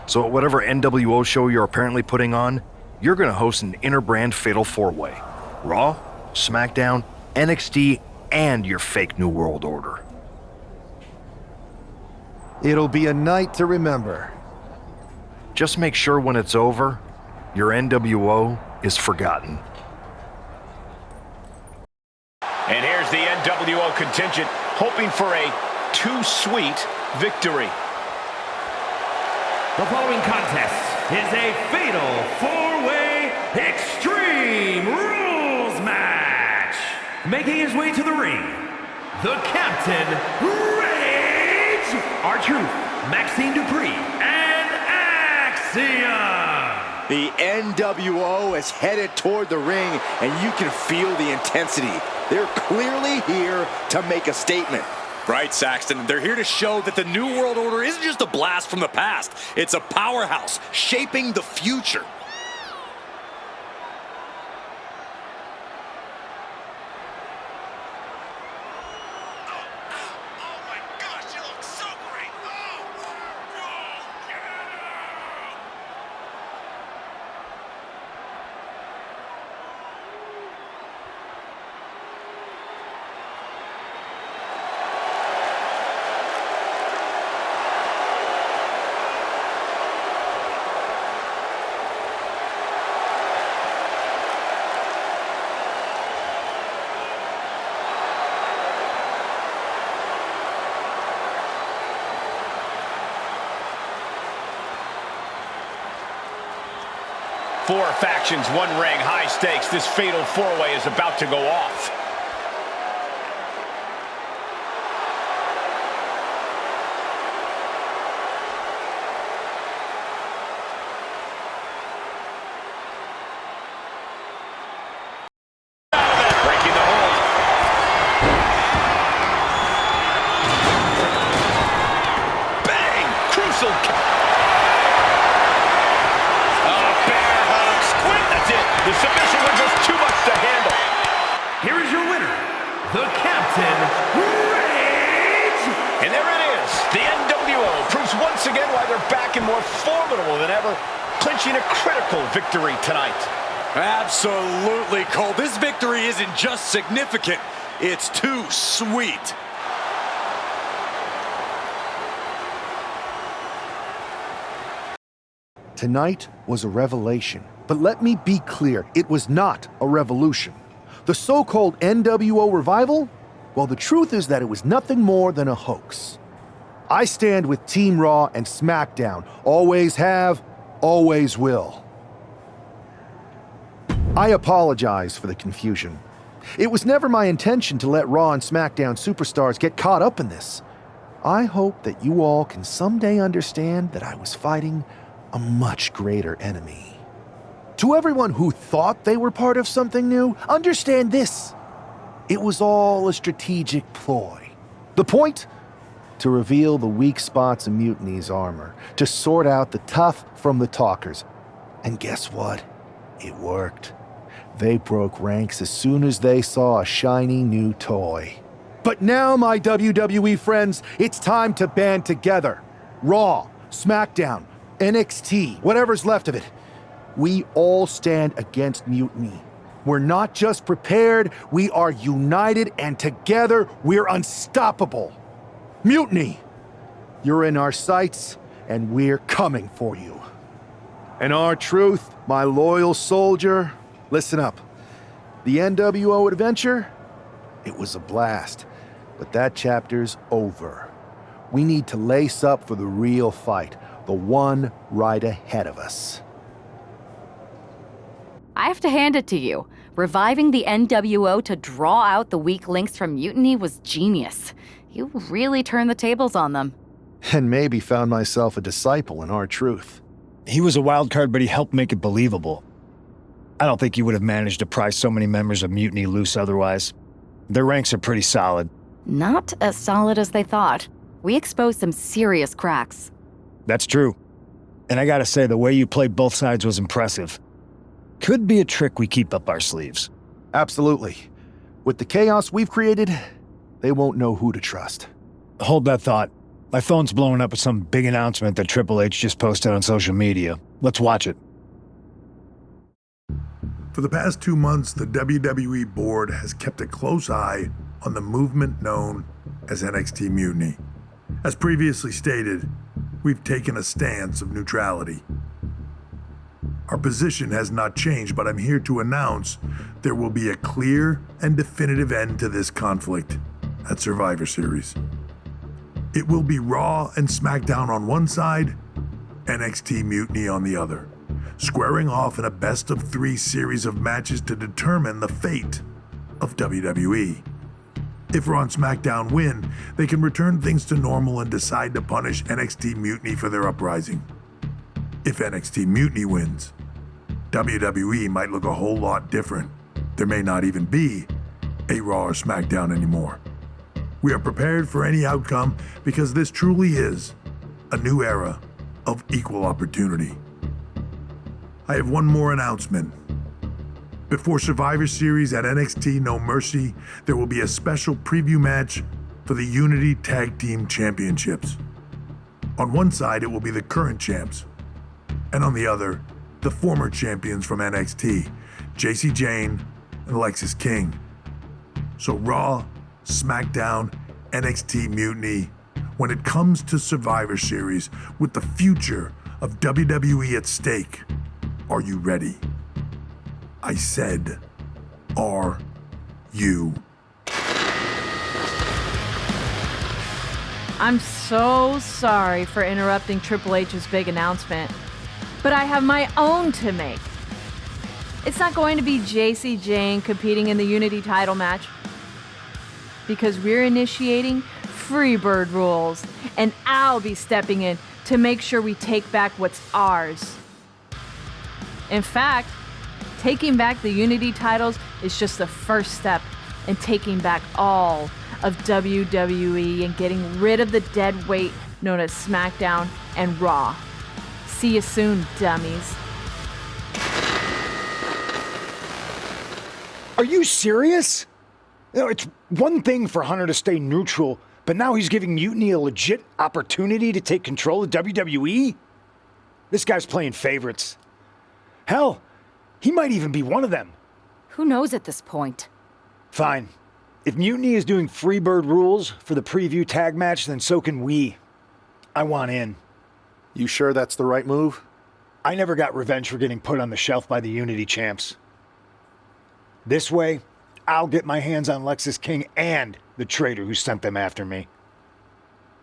So at whatever NWO show you're apparently putting on, you're gonna host an inter-brand fatal 4-way. Raw, SmackDown, NXT, and your fake New World Order. It'll be a night to remember. Just make sure when it's over, your NWO is forgotten. And here's the NWO contingent, hoping for a too sweet victory. The following contest is a fatal 4-way Extreme Rules match. Making his way to the ring, the Captain Rage, R-Truth, Maxine Dupree, and Axiom. The NWO is headed toward the ring, and you can feel the intensity. They're clearly here to make a statement. Right, Saxton. They're here to show that the New World Order isn't just a blast from the past. It's a powerhouse shaping the future. Four factions, one ring, high stakes. This fatal 4-way is about to go off. Breaking the hold. Bang! Crucial. The submission was just too much to handle. Here is your winner, the Captain Rage! And there it is. The NWO proves once again why they're back and more formidable than ever, clinching a critical victory tonight. Absolutely, Cole. This victory isn't just significant, it's too sweet. Tonight was a revelation. But let me be clear, it was not a revolution. The so-called NWO revival? Well, the truth is that it was nothing more than a hoax. I stand with Team Raw and SmackDown. Always have, always will. I apologize for the confusion. It was never my intention to let Raw and SmackDown superstars get caught up in this. I hope that you all can someday understand that I was fighting a much greater enemy. To everyone who thought they were part of something new, understand this. It was all a strategic ploy. The point? To reveal the weak spots in Mutiny's armor, to sort out the tough from the talkers. And guess what? It worked. They broke ranks as soon as they saw a shiny new toy. But now, my WWE friends, it's time to band together. Raw, SmackDown, NXT, whatever's left of it. We all stand against mutiny. We're not just prepared, we are united, and together we're unstoppable. Mutiny! You're in our sights, and we're coming for you. And R-Truth, my loyal soldier, listen up. The NWO adventure? It was a blast, but that chapter's over. We need to lace up for the real fight, the one right ahead of us. I have to hand it to you. Reviving the NWO to draw out the weak links from Mutiny was genius. You really turned the tables on them. And maybe found myself a disciple in R-Truth. He was a wild card, but he helped make it believable. I don't think you would have managed to pry so many members of Mutiny loose otherwise. Their ranks are pretty solid. Not as solid as they thought. We exposed some serious cracks. That's true. And I gotta say, the way you played both sides was impressive. Could be a trick we keep up our sleeves. Absolutely. With the chaos we've created, they won't know who to trust. Hold that thought. My phone's blowing up with some big announcement that Triple H just posted on social media. Let's watch it. For the past 2 months, the WWE board has kept a close eye on the movement known as NXT Mutiny. As previously stated, we've taken a stance of neutrality. Our position has not changed, but I'm here to announce there will be a clear and definitive end to this conflict at Survivor Series. It will be Raw and SmackDown on one side, NXT Mutiny on the other, squaring off in a best-of-3 series of matches to determine the fate of WWE. If Raw and SmackDown win, they can return things to normal and decide to punish NXT Mutiny for their uprising. If NXT Mutiny wins, WWE might look a whole lot different. There may not even be a Raw or SmackDown anymore. We are prepared for any outcome because this truly is a new era of equal opportunity. I have one more announcement. Before Survivor Series at NXT No Mercy, there will be a special preview match for the Unity Tag Team Championships. On one side, it will be the current champs, and on the other, the former champions from NXT, Jacy Jayne and Lexis King. So Raw, SmackDown, NXT Mutiny, when it comes to Survivor Series with the future of WWE at stake, are you ready? I said, are you? I'm so sorry for interrupting Triple H's big announcement, but I have my own to make. It's not going to be Jacy Jayne competing in the Unity title match, because we're initiating Freebird rules, and I'll be stepping in to make sure we take back what's ours. In fact, taking back the Unity titles is just the first step in taking back all of WWE and getting rid of the dead weight known as SmackDown and Raw. See you soon, dummies. Are you serious? You know, it's one thing for Hunter to stay neutral, but now he's giving Mutiny a legit opportunity to take control of WWE? This guy's playing favorites. Hell, he might even be one of them. Who knows at this point? Fine. If Mutiny is doing Freebird rules for the preview tag match, then so can we. I want in. You sure that's the right move? I never got revenge for getting put on the shelf by the Unity champs. This way, I'll get my hands on Lexis King and the traitor who sent them after me.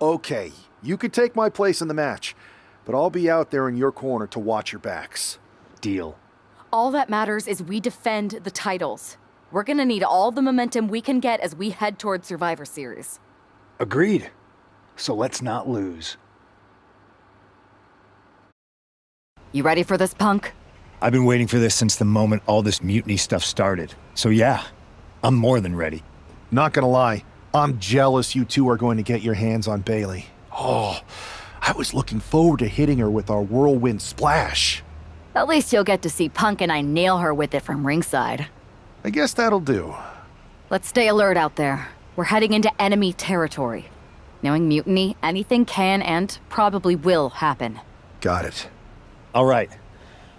Okay, you could take my place in the match, but I'll be out there in your corner to watch your backs. Deal. All that matters is we defend the titles. We're gonna need all the momentum we can get as we head towards Survivor Series. Agreed. So let's not lose. You ready for this, punk? I've been waiting for this since the moment all this Mutiny stuff started. So yeah, I'm more than ready. Not gonna lie, I'm jealous you two are going to get your hands on Bayley. Oh, I was looking forward to hitting her with our whirlwind splash. At least you'll get to see Punk and I nail her with it from ringside. I guess that'll do. Let's stay alert out there. We're heading into enemy territory. Knowing Mutiny, anything can and probably will happen. Got it. All right.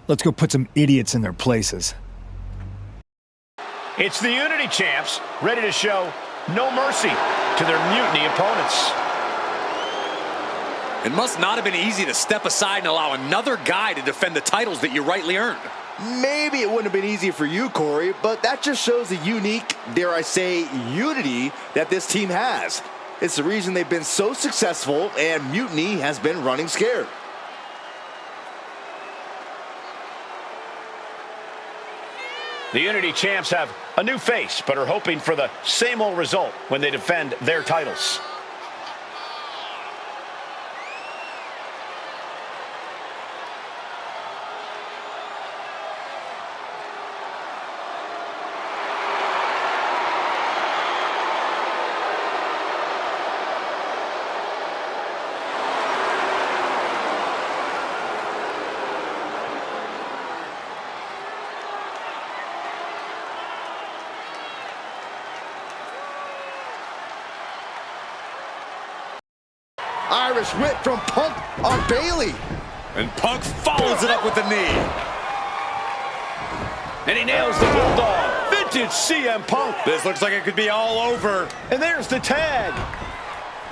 Let's go put some idiots in their places. It's the Unity champs, ready to show no mercy to their Mutiny opponents. It must not have been easy to step aside and allow another guy to defend the titles that you rightly earned. Maybe it wouldn't have been easy for you, Corey, but that just shows the unique, dare I say, unity that this team has. It's the reason they've been so successful, and Mutiny has been running scared. The Unity champs have a new face, but are hoping for the same old result when they defend their titles. Irish whip from Punk on Bailey. And Punk follows it up with the knee. And he nails the Bulldog. Vintage CM Punk. This looks like it could be all over. And there's the tag.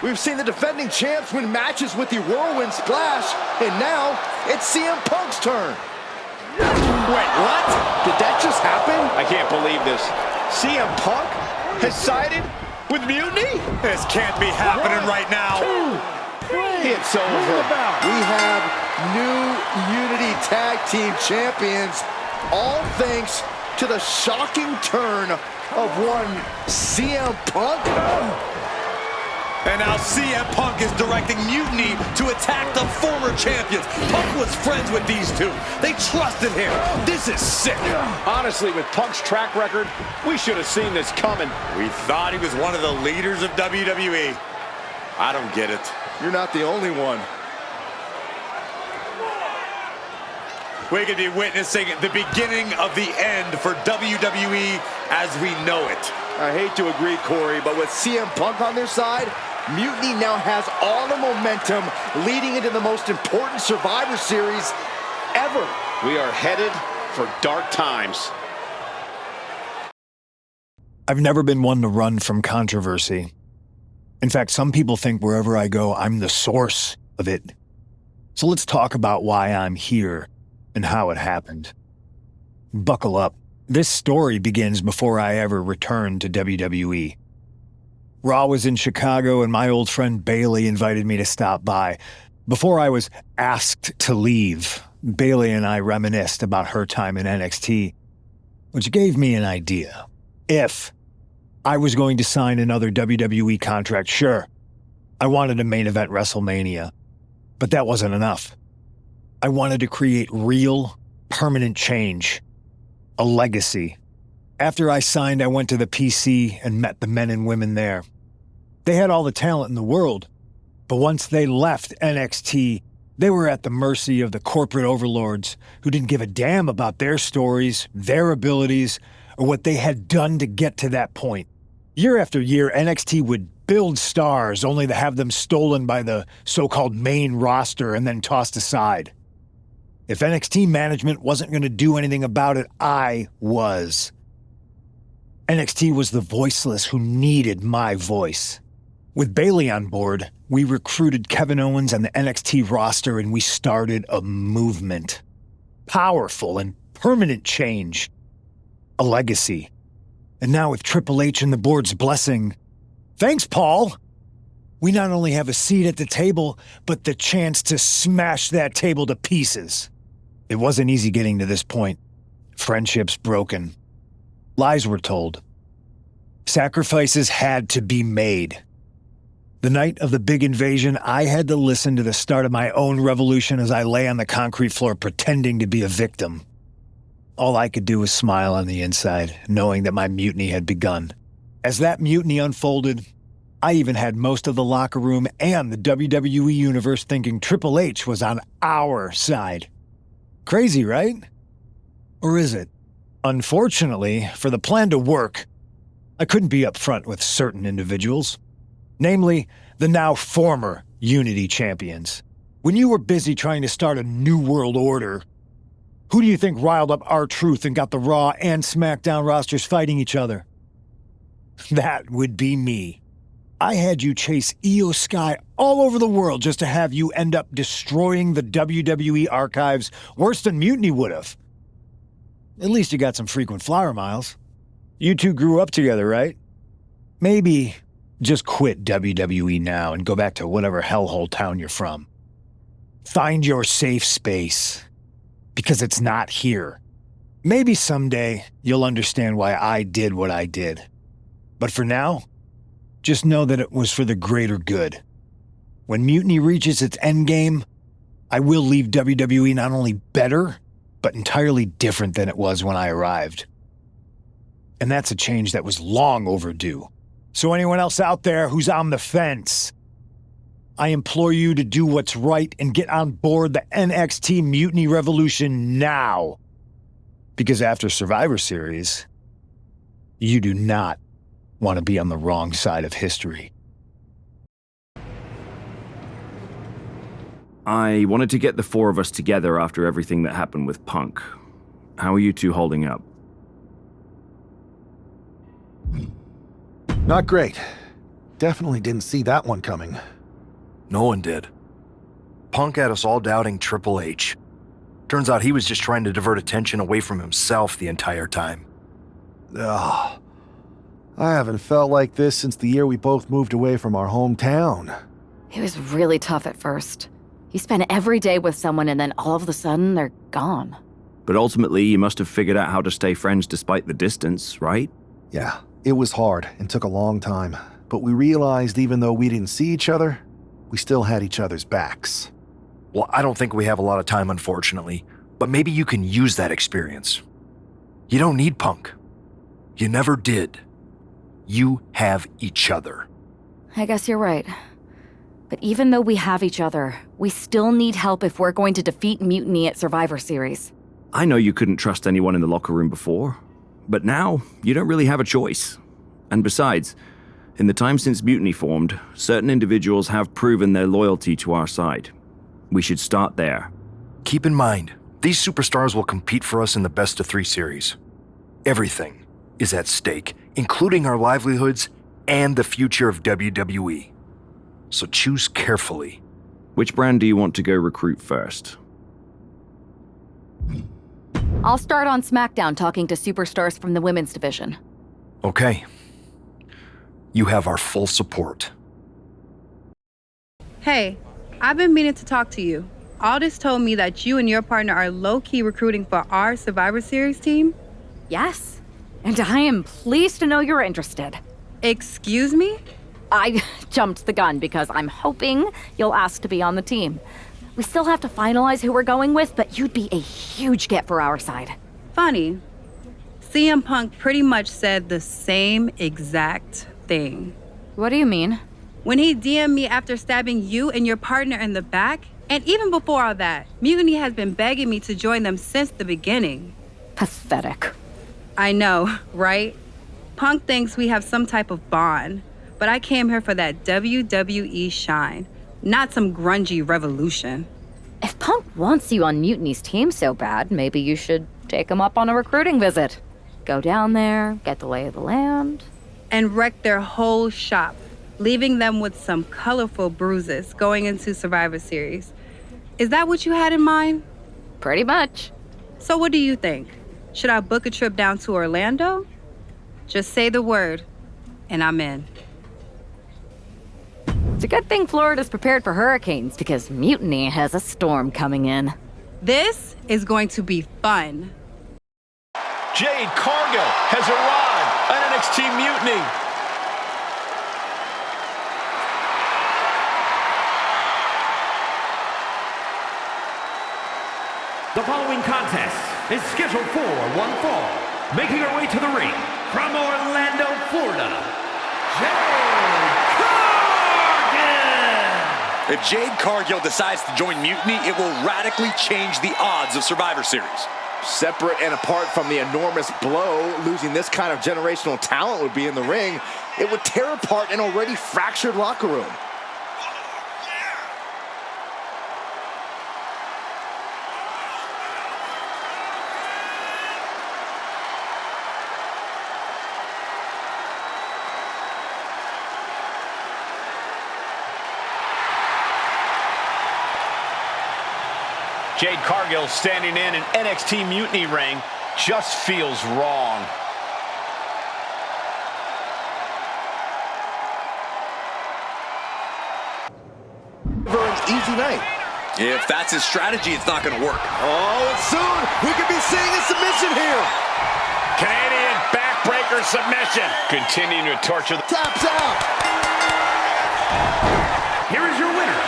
We've seen the defending champs win matches with the Whirlwind Splash, and now it's CM Punk's turn. Wait, what? Did that just happen? I can't believe this. CM Punk has sided with Mutiny? This can't be happening right now. It's over. We have new Unity Tag Team Champions, all thanks to the shocking turn of one CM Punk. And now CM Punk is directing Mutiny to attack the former champions. Punk was friends with these two. They trusted him. This is sick. Honestly, with Punk's track record, we should have seen this coming. We thought he was one of the leaders of WWE. I don't get it. You're not the only one. We could be witnessing the beginning of the end for WWE as we know it. I hate to agree, Corey, but with CM Punk on their side, Mutiny now has all the momentum leading into the most important Survivor Series ever. We are headed for dark times. I've never been one to run from controversy. In fact, some people think wherever I go, I'm the source of it. So let's talk about why I'm here and how it happened. Buckle up. This story begins before I ever returned to WWE. Raw was in Chicago and my old friend Bailey invited me to stop by. Before I was asked to leave, Bailey and I reminisced about her time in NXT, which gave me an idea. If I was going to sign another WWE contract, sure, I wanted a main event WrestleMania, but that wasn't enough. I wanted to create real, permanent change, a legacy. After I signed, I went to the PC and met the men and women there. They had all the talent in the world, but once they left NXT, they were at the mercy of the corporate overlords who didn't give a damn about their stories, their abilities, or what they had done to get to that point. Year after year, NXT would build stars only to have them stolen by the so-called main roster and then tossed aside. If NXT management wasn't going to do anything about it, I was. NXT was the voiceless who needed my voice. With Bailey on board, we recruited Kevin Owens and the NXT roster and we started a movement. Powerful and permanent change. A legacy. And now with Triple H and the board's blessing, thanks, Paul! We not only have a seat at the table, but the chance to smash that table to pieces. It wasn't easy getting to this point. Friendships broken. Lies were told. Sacrifices had to be made. The night of the big invasion, I had to listen to the start of my own revolution as I lay on the concrete floor pretending to be a victim. All I could do was smile on the inside, knowing that my mutiny had begun. As that mutiny unfolded, I even had most of the locker room and the WWE Universe thinking Triple H was on our side. Crazy, right? Or is it? Unfortunately, for the plan to work, I couldn't be upfront with certain individuals. Namely, the now former Unity champions. When you were busy trying to start a new world order, who do you think riled up R-Truth and got the Raw and SmackDown rosters fighting each other? That would be me. I had you chase Io Sky all over the world just to have you end up destroying the WWE archives worse than Mutiny would have. At least you got some frequent flyer miles. You two grew up together, right? Maybe just quit WWE now and go back to whatever hellhole town you're from. Find your safe space, because it's not here. Maybe someday you'll understand why I did what I did. But for now, just know that it was for the greater good. When Mutiny reaches its endgame, I will leave WWE not only better, but entirely different than it was when I arrived. And that's a change that was long overdue. So anyone else out there who's on the fence, I implore you to do what's right and get on board the NXT Mutiny Revolution now. Because after Survivor Series, you do not want to be on the wrong side of history. I wanted to get the four of us together after everything that happened with Punk. How are you two holding up? Not great. Definitely didn't see that one coming. No one did. Punk had us all doubting Triple H. Turns out he was just trying to divert attention away from himself the entire time. Ugh. I haven't felt like this since the year we both moved away from our hometown. It was really tough at first. You spend every day with someone and then all of a sudden they're gone. But ultimately, you must have figured out how to stay friends despite the distance, right? Yeah, it was hard and took a long time. But we realized even though we didn't see each other, we still had each other's backs. Well, I don't think we have a lot of time, unfortunately. But maybe you can use that experience. You don't need Punk. You never did. You have each other. I guess you're right. But even though we have each other, we still need help if we're going to defeat Mutiny at Survivor Series. I know you couldn't trust anyone in the locker room before, but now you don't really have a choice. And besides, in the time since Mutiny formed, certain individuals have proven their loyalty to our side. We should start there. Keep in mind, these superstars will compete for us in the best-of-3 series. Everything is at stake, including our livelihoods and the future of WWE. So choose carefully. Which brand do you want to go recruit first? I'll start on SmackDown talking to superstars from the women's division. Okay. You have our full support. Hey, I've been meaning to talk to you. Aldous told me that you and your partner are low-key recruiting for our Survivor Series team? Yes, and I am pleased to know you're interested. Excuse me? I jumped the gun because I'm hoping you'll ask to be on the team. We still have to finalize who we're going with, but you'd be a huge get for our side. Funny. CM Punk pretty much said the same exact thing. What do you mean? When he DM'd me after stabbing you and your partner in the back, and even before all that, Mutiny has been begging me to join them since the beginning. Pathetic. I know, right? Punk thinks we have some type of bond, but I came here for that WWE shine, not some grungy revolution. If Punk wants you on Mutiny's team so bad, maybe you should take him up on a recruiting visit. Go down there, get the lay of the land. And wreck their whole shop, leaving them with some colorful bruises going into Survivor Series. Is that what you had in mind? Pretty much. So what do you think? Should I book a trip down to Orlando? Just say the word, and I'm in. It's a good thing Florida's prepared for hurricanes because Mutiny has a storm coming in. This is going to be fun. Jade Cargill has arrived at NXT Mutiny. The following contest is scheduled for one fall. Making her way to the ring from Orlando, Florida, Jade Cargill! If Jade Cargill decides to join Mutiny, it will radically change the odds of Survivor Series. Separate and apart from the enormous blow losing this kind of generational talent would be in the ring, it would tear apart an already fractured locker room. Jade Cargill standing in an NXT Mutiny ring just feels wrong. For an easy night. If that's his strategy, it's not going to work. Oh, and soon we could be seeing a submission here. Canadian backbreaker submission. Continuing to torture the... Taps out. Here is your winner,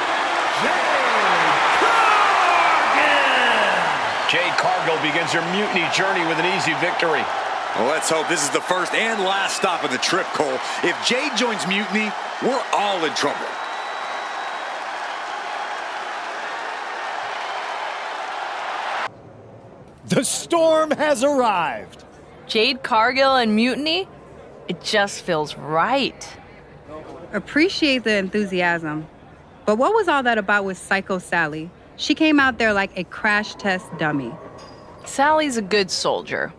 Jade Cargill begins her Mutiny journey with an easy victory. Well, let's hope this is the first and last stop of the trip, Cole. If Jade joins Mutiny, we're all in trouble. The storm has arrived. Jade Cargill and Mutiny? It just feels right. Appreciate the enthusiasm. But what was all that about with Psycho Sally? She came out there like a crash test dummy. Sally's a good soldier.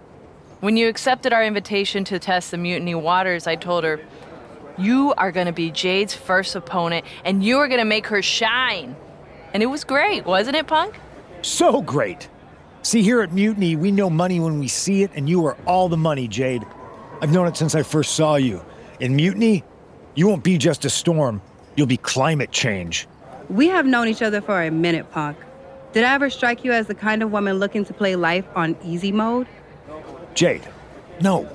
When you accepted our invitation to test the Mutiny waters, I told her, you are going to be Jade's first opponent, and you are going to make her shine. And it was great, wasn't it, Punk? So great. See, here at Mutiny, we know money when we see it, and you are all the money, Jade. I've known it since I first saw you. In Mutiny, you won't be just a storm. You'll be climate change. We have known each other for a minute, Punk. Did I ever strike you as the kind of woman looking to play life on easy mode? Jade, no.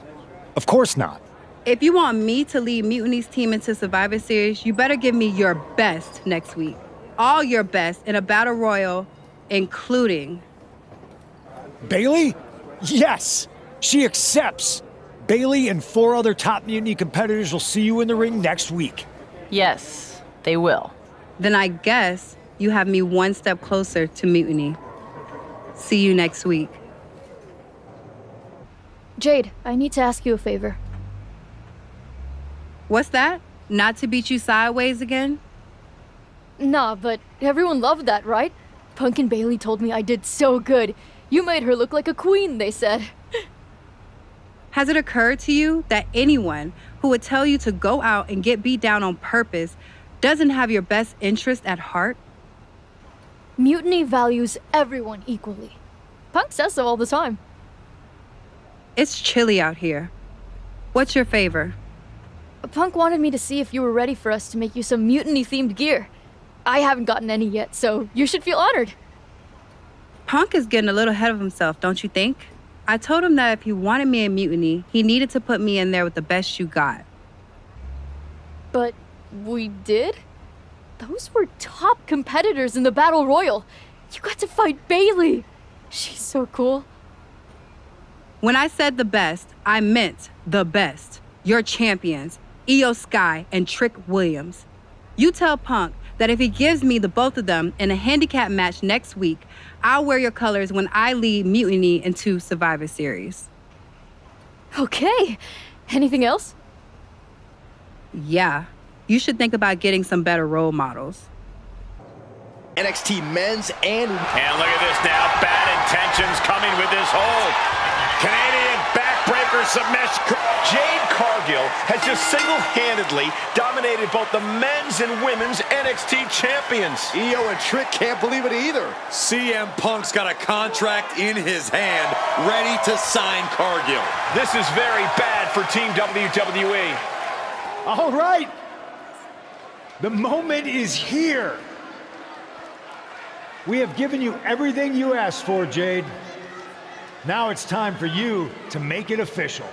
Of course not. If you want me to lead Mutiny's team into Survivor Series, you better give me your best next week. All your best in a battle royal, including... Bailey? Yes! She accepts! Bailey and 4 other top Mutiny competitors will see you in the ring next week. Yes, they will. Then I guess you have me one step closer to Mutiny. See you next week. Jade, I need to ask you a favor. What's that? Not to beat you sideways again? Nah, but everyone loved that, right? Punk and Bailey told me I did so good. You made her look like a queen, they said. Has it occurred to you that anyone who would tell you to go out and get beat down on purpose doesn't have your best interest at heart? Mutiny values everyone equally. Punk says so all the time. It's chilly out here. What's your favor? Punk wanted me to see if you were ready for us to make you some Mutiny-themed gear. I haven't gotten any yet, so you should feel honored. Punk is getting a little ahead of himself, don't you think? I told him that if he wanted me in Mutiny, he needed to put me in there with the best you got. But we did? Those were top competitors in the Battle Royal. You got to fight Bailey. She's so cool. When I said the best, I meant the best. Your champions, Io Sky and Trick Williams. You tell Punk that if he gives me the both of them in a handicap match next week, I'll wear your colors when I lead Mutiny into Survivor Series. Okay. Anything else? Yeah. You should think about getting some better role models. NXT men's and look at this now. Bad intentions coming with this hold. Canadian backbreaker submission. Jade Cargill has just single-handedly dominated both the men's and women's NXT champions. Io and Trick can't believe it either. CM Punk's got a contract in his hand, ready to sign Cargill. This is very bad for Team WWE. All right. The moment is here. We have given you everything you asked for, Jade. Now it's time for you to make it official.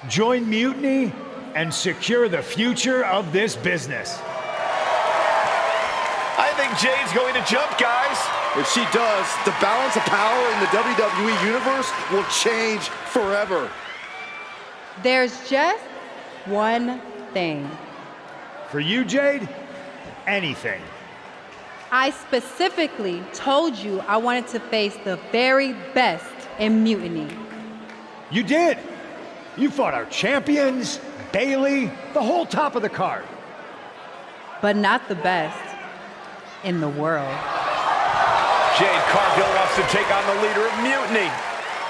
Join Mutiny and secure the future of this business. I think Jade's going to jump, guys. If she does, the balance of power in the WWE Universe will change forever. There's just one thing. For you, Jade, anything. I specifically told you I wanted to face the very best in Mutiny. You did. You fought our champions, Bailey, the whole top of the card. But not the best in the world. Jade Cargill wants to take on the leader of Mutiny.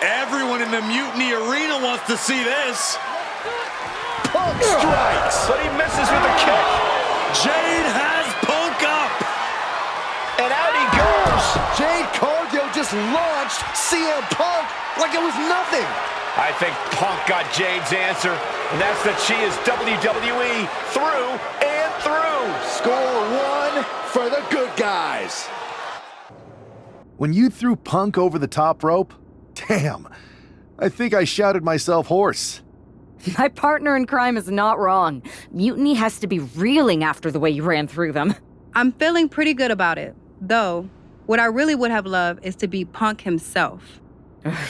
Everyone in the Mutiny arena wants to see this. Punk strikes, but he misses with a kick. Jade has Punk up. And out he goes. Jade Cargill just launched CM Punk like it was nothing. I think Punk got Jade's answer, and that's that she is WWE through and through. Score one for the good guys. When you threw Punk over the top rope, damn, I think I shouted myself hoarse. My partner in crime is not wrong. Mutiny has to be reeling after the way you ran through them. I'm feeling pretty good about it. Though, what I really would have loved is to be Punk himself.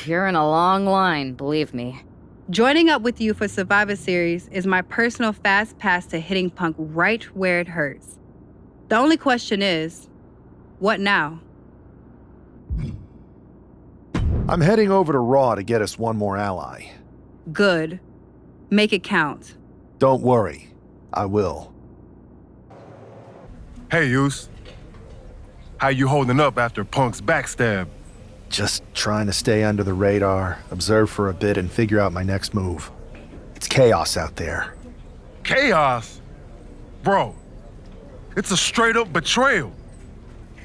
You're in a long line, believe me. Joining up with you for Survivor Series is my personal fast pass to hitting Punk right where it hurts. The only question is, what now? I'm heading over to Raw to get us one more ally. Good. Make it count. Don't worry, I will. Hey, Yus. How you holding up after Punk's backstab? Just trying to stay under the radar, observe for a bit, and figure out my next move. It's chaos out there. Chaos? Bro, it's a straight-up betrayal.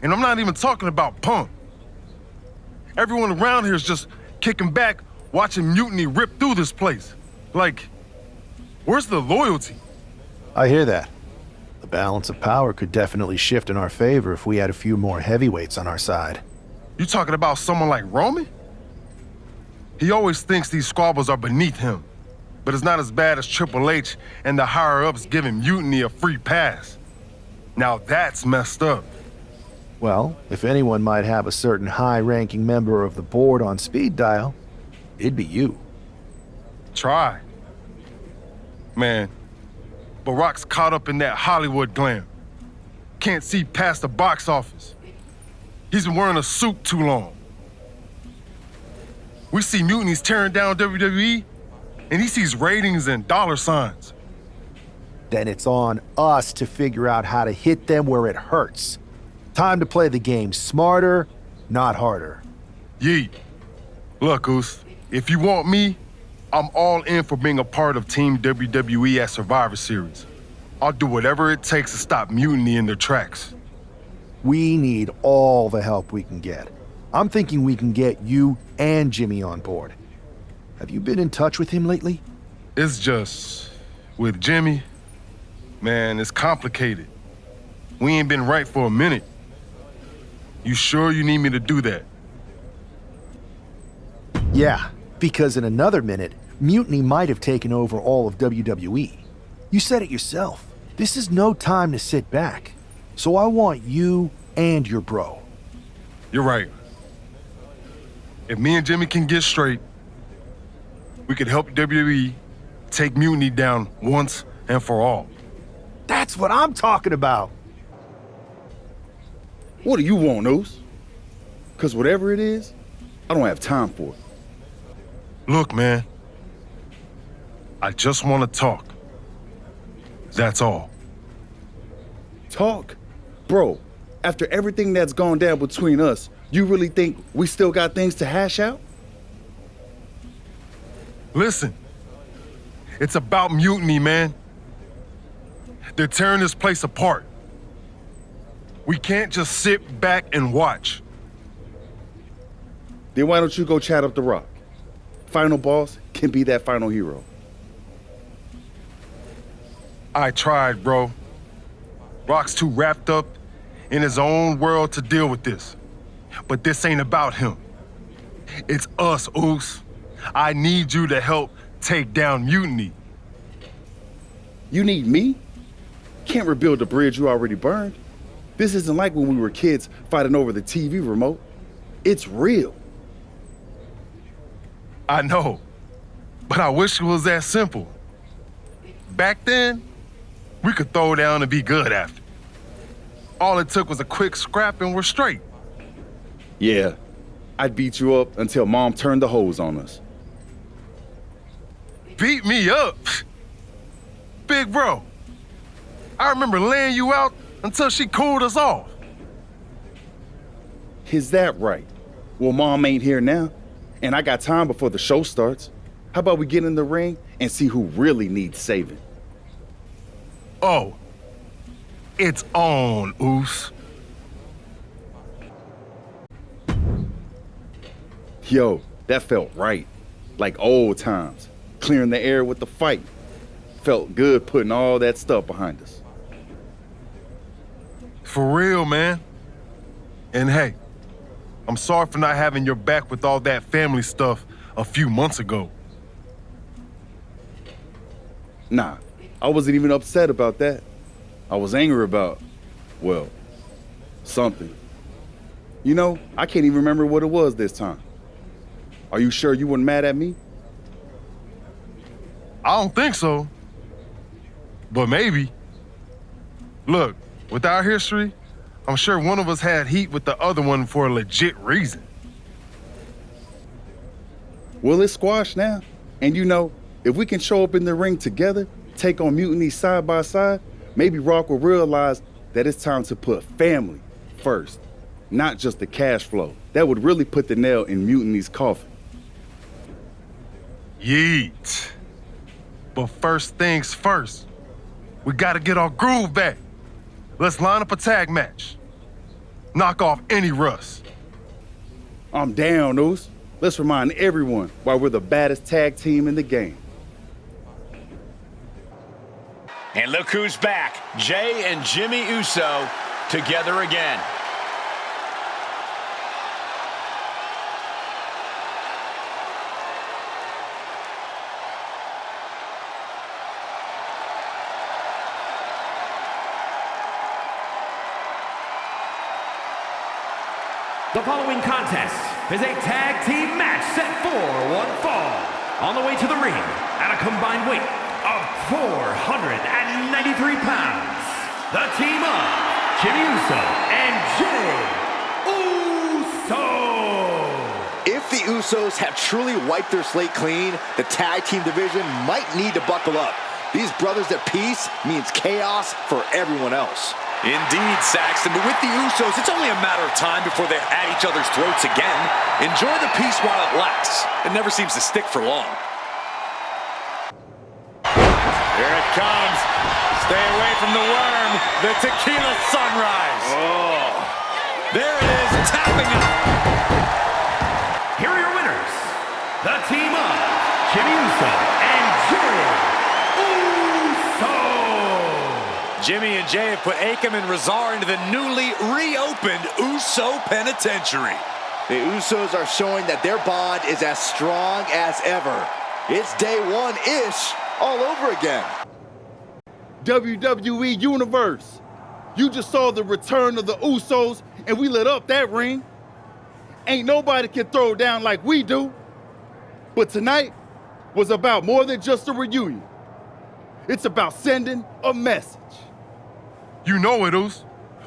And I'm not even talking about Punk. Everyone around here is just kicking back, watching Mutiny rip through this place. Like, where's the loyalty? I hear that. The balance of power could definitely shift in our favor if we had a few more heavyweights on our side. You talking about someone like Roman? He always thinks these squabbles are beneath him, but it's not as bad as Triple H and the higher-ups giving Mutiny a free pass. Now that's messed up. Well, if anyone might have a certain high-ranking member of the board on speed dial, it'd be you. Try. Man, Barack's caught up in that Hollywood glam. Can't see past the box office. He's been wearing a suit too long. We see Mutiny's tearing down WWE, and he sees ratings and dollar signs. Then it's on us to figure out how to hit them where it hurts. Time to play the game smarter, not harder. Yeet. Look, Goose, if you want me, I'm all in for being a part of Team WWE at Survivor Series. I'll do whatever it takes to stop Mutiny in their tracks. We need all the help we can get. I'm thinking we can get you and Jimmy on board. Have you been in touch with him lately? It's just, with Jimmy, man, it's complicated. We ain't been right for a minute. You sure you need me to do that? Yeah, because in another minute, Mutiny might have taken over all of WWE. You said it yourself. This is no time to sit back. So I want you and your bro. You're right. If me and Jimmy can get straight, we could help WWE take Mutiny down once and for all. That's what I'm talking about. What do you want, Oos? Because whatever it is, I don't have time for it. Look, man. I just want to talk. That's all. Talk? Bro, after everything that's gone down between us, you really think we still got things to hash out? Listen, it's about Mutiny, man. They're tearing this place apart. We can't just sit back and watch. Then why don't you go chat up the Rock? Final boss can be that final hero. I tried, bro. Rock's too wrapped up in his own world to deal with this. But this ain't about him. It's us, Oos. I need you to help take down Mutiny. You need me? Can't rebuild the bridge you already burned. This isn't like when we were kids fighting over the TV remote. It's real. I know, but I wish it was that simple. Back then, we could throw down and be good after. All it took was a quick scrap and we're straight. Yeah, I'd beat you up until Mom turned the hose on us. Beat me up? Big bro, I remember laying you out until she cooled us off. Is that right? Well, Mom ain't here now, and I got time before the show starts. How about we get in the ring and see who really needs saving? Oh, it's on, Oos. Yo, that felt right. Like old times. Clearing the air with the fight. Felt good putting all that stuff behind us. For real, man. And hey, I'm sorry for not having your back with all that family stuff a few months ago. Nah, I wasn't even upset about that. I was angry about, well, something. You know, I can't even remember what it was this time. Are you sure you weren't mad at me? I don't think so. But maybe. Look, with our history, I'm sure one of us had heat with the other one for a legit reason. Well, it's squashed now. And you know, if we can show up in the ring together, take on Mutiny side by side, maybe Rock will realize that it's time to put family first, not just the cash flow. That would really put the nail in Mutiny's coffin. Yeet. But first things first, we gotta get our groove back. Let's line up a tag match. Knock off any rust. I'm down, Oos. Let's remind everyone why we're the baddest tag team in the game. And look who's back. Jay and Jimmy Uso together again. The following contest is a tag team match set for one fall. On the way to the ring at a combined weight of 493 pounds, the team of Jimmy Uso and Jay Uso. If the Usos have truly wiped their slate clean, the tag team division might need to buckle up. These brothers at peace means chaos for everyone else. Indeed, Saxton, but with the Usos, it's only a matter of time before they're at each other's throats again. Enjoy the peace while it lasts. It never seems to stick for long. Here it comes. Stay away from the worm. The tequila sunrise. Oh. There it is, tapping up. Here are your winners, the team of Jimmy Uso and Jay Uso. Jimmy and Jay have put Akam and Razar into the newly reopened Uso Penitentiary. The Usos are showing that their bond is as strong as ever. It's day one-ish all over again. WWE Universe, you just saw the return of the Usos and we lit up that ring. Ain't nobody can throw down like we do. But tonight was about more than just a reunion. It's about sending a message. You know it, Oos.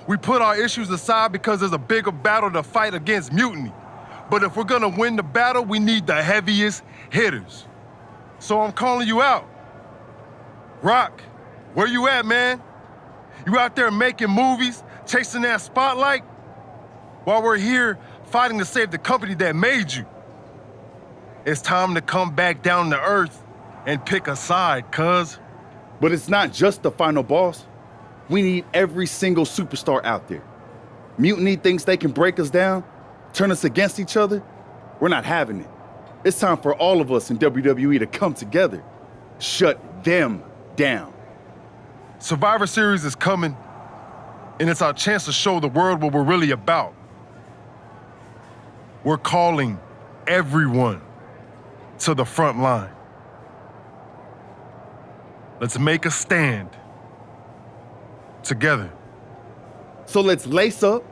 We put our issues aside because there's a bigger battle to fight against Mutiny. But if we're gonna win the battle, we need the heaviest hitters. So I'm calling you out. Rock, where you at, man? You out there making movies, chasing that spotlight? While we're here fighting to save the company that made you. It's time to come back down to earth and pick a side, cuz. But it's not just the final boss. We need every single superstar out there. Mutiny thinks they can break us down, turn us against each other. We're not having it. It's time for all of us in WWE to come together. Shut them down. Survivor Series is coming, and it's our chance to show the world what we're really about. We're calling everyone to the front line. Let's make a stand together. So let's lace up,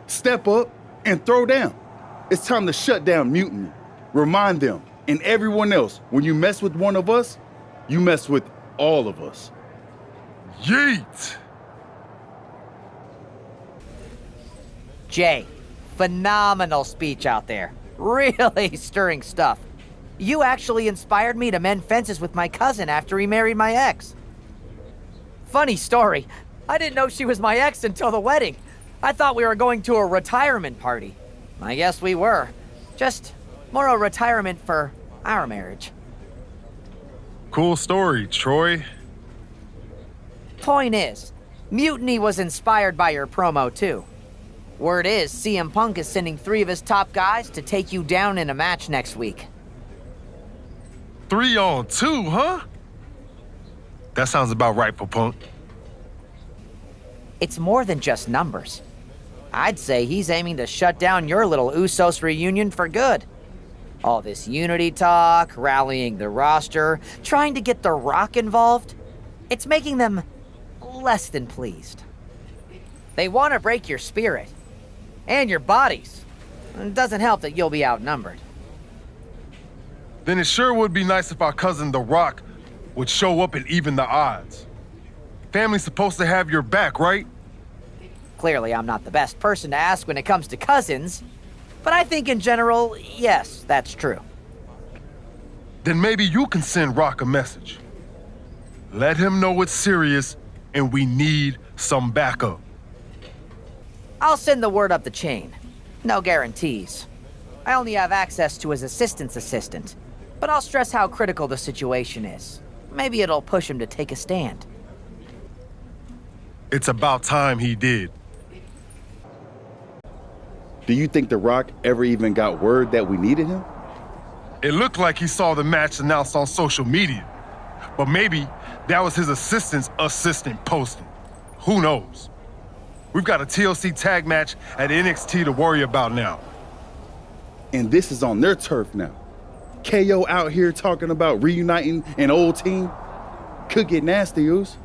step up, and throw down. It's time to shut down Mutiny. Remind them and everyone else, when you mess with one of us, you mess with all of us. Yeet! Jay, phenomenal speech out there. Really stirring stuff. You actually inspired me to mend fences with my cousin after he married my ex. Funny story, I didn't know she was my ex until the wedding. I thought we were going to a retirement party. I guess we were. Just more a retirement for our marriage. Cool story, Troy. Point is, Mutiny was inspired by your promo too. Word is, CM Punk is sending 3 of his top guys to take you down in a match next week. 3 on 2, huh? That sounds about right for Punk. It's more than just numbers. I'd say he's aiming to shut down your little Usos reunion for good. All this unity talk, rallying the roster, trying to get The Rock involved, it's making them less than pleased. They want to break your spirit and your bodies. It doesn't help that you'll be outnumbered. Then it sure would be nice if our cousin The Rock would show up and even the odds. Family's supposed to have your back, right? Clearly, I'm not the best person to ask when it comes to cousins, but I think in general, yes, that's true. Then maybe you can send Rock a message. Let him know it's serious and we need some backup. I'll send the word up the chain. No guarantees. I only have access to his assistant's assistant, but I'll stress how critical the situation is. Maybe it'll push him to take a stand. It's about time he did. Do you think The Rock ever even got word that we needed him? It looked like he saw the match announced on social media, but maybe that was his assistant's assistant posting. Who knows? We've got a TLC tag match at NXT to worry about now. And this is on their turf now. KO out here talking about reuniting an old team. Could get nasty, Oos.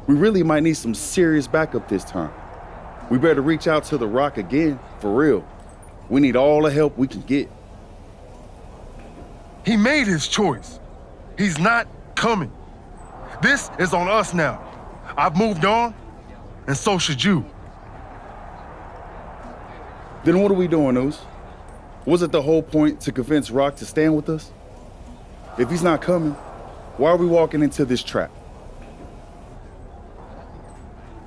We really might need some serious backup this time. We better reach out to The Rock again, for real. We need all the help we can get. He made his choice. He's not coming. This is on us now. I've moved on, and so should you. Then what are we doing, Oos? Was it the whole point to convince Rock to stand with us? If he's not coming, why are we walking into this trap?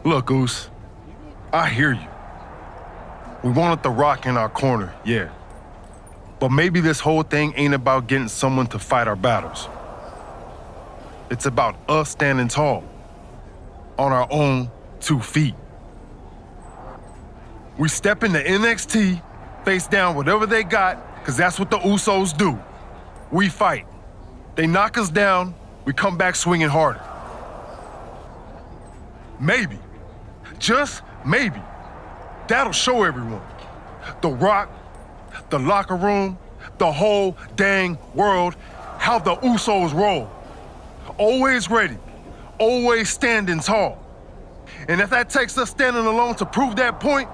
Look, Oos, I hear you. We wanted The Rock in our corner, yeah. But maybe this whole thing ain't about getting someone to fight our battles. It's about us standing tall, on our own 2 feet. We step into NXT, face down whatever they got, because that's what the Usos do. We fight. They knock us down, we come back swinging harder. Maybe, just maybe, that'll show everyone. The Rock, the locker room, the whole dang world, how the Usos roll. Always ready, always standing tall. And if that takes us standing alone to prove that point,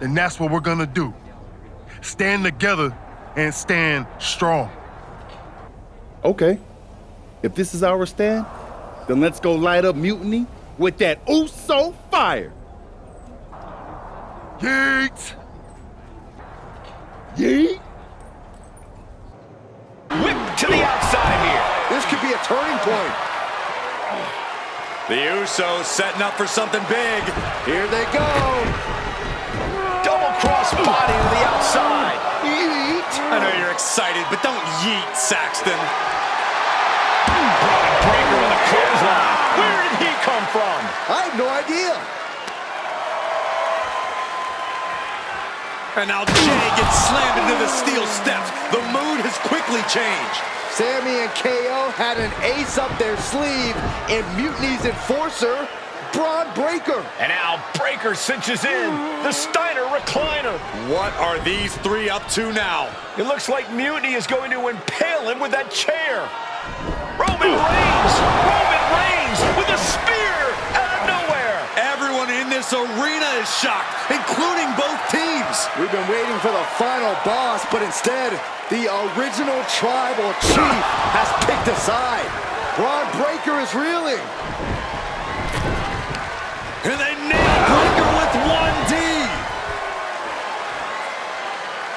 then that's what we're gonna do. Stand together and stand strong. Okay. If this is our stand, then let's go light up Mutiny with that Uso fire. Yeet! Yeet! Whip to the outside here. This could be a turning point. The Usos setting up for something big. Here they go. Double cross body to the outside. Yeet. I know you're excited, but don't yeet, Saxton. Breaker with a clothesline. Where did he come from? I have no idea. And now Jay gets slammed into the steel steps. The mood has quickly changed. Sammy and KO had an ace up their sleeve in Mutiny's enforcer, Braun Breaker. And now Breaker cinches in the Steiner recliner. What are these 3 up to now? It looks like Mutiny is going to impale him with that chair. Roman Reigns with a spear out of nowhere. Everyone in this arena is shocked, including both teams. We've been waiting for the final boss, but instead, the original tribal chief has picked a side. Braun Breaker is reeling. And they nail Breaker with 1D.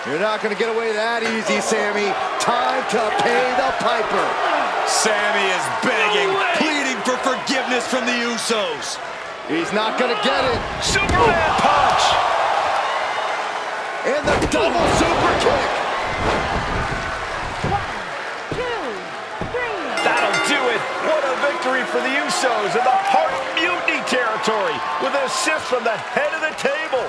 You're not going to get away that easy, Sammy. Time to pay the piper. Sammy is begging, pleading for forgiveness from the Usos. He's not going to get it. Superman punch! And the double super kick. That'll do it. What a victory for the Usos in the heart of Mutiny territory with an assist from the head of the table.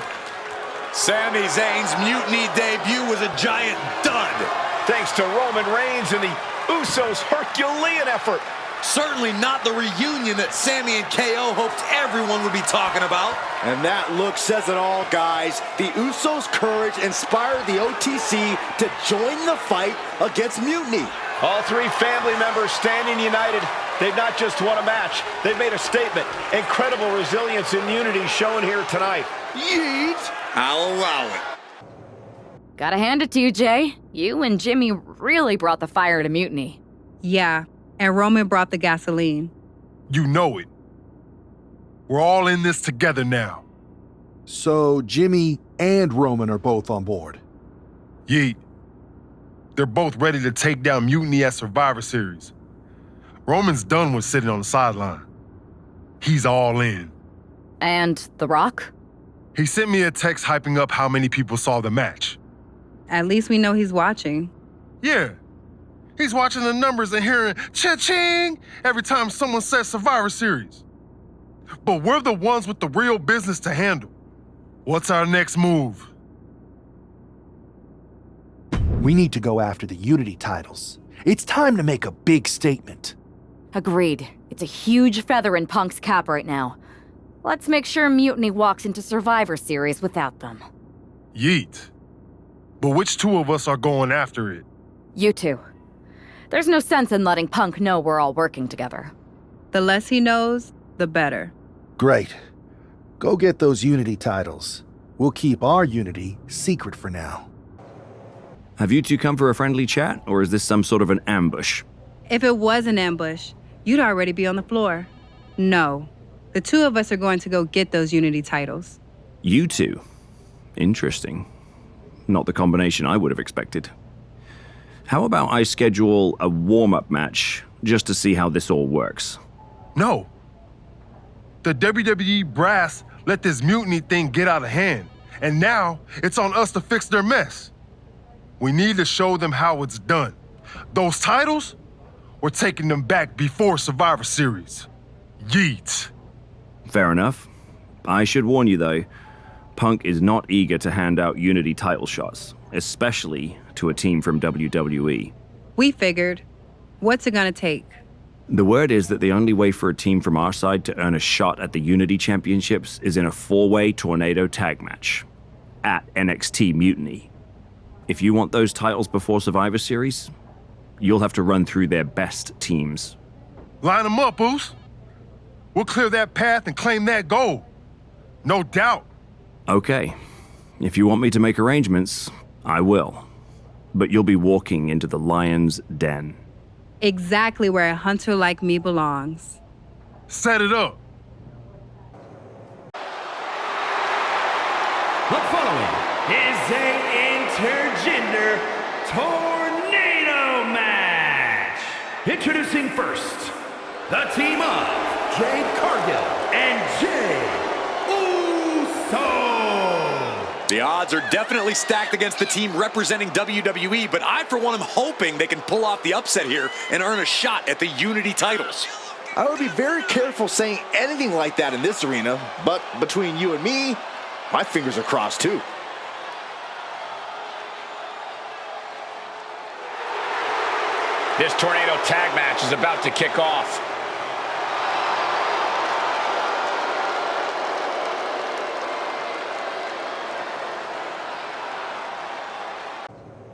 Sami Zayn's Mutiny debut was a giant dud. Thanks to Roman Reigns and the Usos' Herculean effort. Certainly not the reunion that Sami and KO hoped everyone would be talking about. And that look says it all, guys. The Usos' courage inspired the OTC to join the fight against Mutiny. All three family members standing united. They've not just won a match, they've made a statement. Incredible resilience and unity shown here tonight. Yeet! I'll allow it. Gotta hand it to you, Jay. You and Jimmy really brought the fire to Mutiny. Yeah, and Roman brought the gasoline. You know it. We're all in this together now. So Jimmy and Roman are both on board. Yeet. They're both ready to take down Mutiny at Survivor Series. Roman's done with sitting on the sideline. He's all in. And The Rock? He sent me a text hyping up how many people saw the match. At least we know he's watching. Yeah. He's watching the numbers and hearing cha-ching every time someone says Survivor Series. But we're the ones with the real business to handle. What's our next move? We need to go after the Unity titles. It's time to make a big statement. Agreed. It's a huge feather in Punk's cap right now. Let's make sure Mutiny walks into Survivor Series without them. Yeet. But which two of us are going after it? You two. There's no sense in letting Punk know we're all working together. The less he knows, the better. Great. Go get those Unity titles. We'll keep our Unity secret for now. Have you two come for a friendly chat, or is this some sort of an ambush? If it was an ambush, you'd already be on the floor. No. The two of us are going to go get those Unity titles. You two? Interesting. Not the combination I would have expected. How about I schedule a warm-up match just to see how this all works? No. The WWE brass let this Mutiny thing get out of hand, and now it's on us to fix their mess. We need to show them how it's done. Those titles, we're taking them back before Survivor Series. Yeet. Fair enough. I should warn you, though, Punk is not eager to hand out Unity title shots, especially to a team from WWE. We figured. What's it gonna take? The word is that the only way for a team from our side to earn a shot at the Unity Championships is in a 4-way tornado tag match at NXT Mutiny. If you want those titles before Survivor Series, you'll have to run through their best teams. Line them up, Oos. We'll clear that path and claim that gold. No doubt. Okay. If you want me to make arrangements, I will. But you'll be walking into the lion's den. Exactly where a hunter like me belongs. Set it up. The following is a intergender tornado match. Introducing first, the team of Jade Cargill and Jay Uso. The odds are definitely stacked against the team representing WWE, but I, for one, am hoping they can pull off the upset here and earn a shot at the Unity titles. I would be very careful saying anything like that in this arena, but between you and me, my fingers are crossed too. This tornado tag match is about to kick off.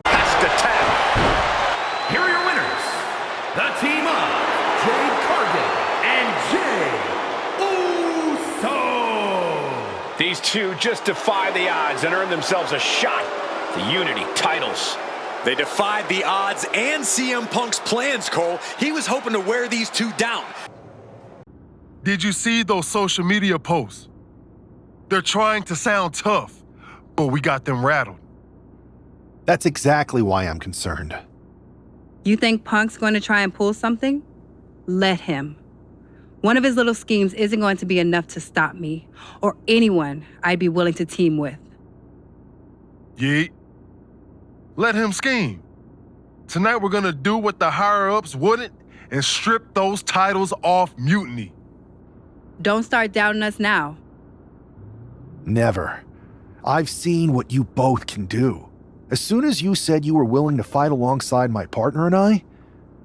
Has to tap. Here are your winners. The team of Jade Cargill and Jay Uso. These two just defy the odds and earn themselves a shot at the Unity titles. They defied the odds and CM Punk's plans, Cole. He was hoping to wear these two down. Did you see those social media posts? They're trying to sound tough, but we got them rattled. That's exactly why I'm concerned. You think Punk's going to try and pull something? Let him. One of his little schemes isn't going to be enough to stop me or anyone I'd be willing to team with. Yeet. Let him scheme. Tonight we're gonna do what the higher-ups wouldn't and strip those titles off Mutiny. Don't start doubting us now. Never. I've seen what you both can do. As soon as you said you were willing to fight alongside my partner and I,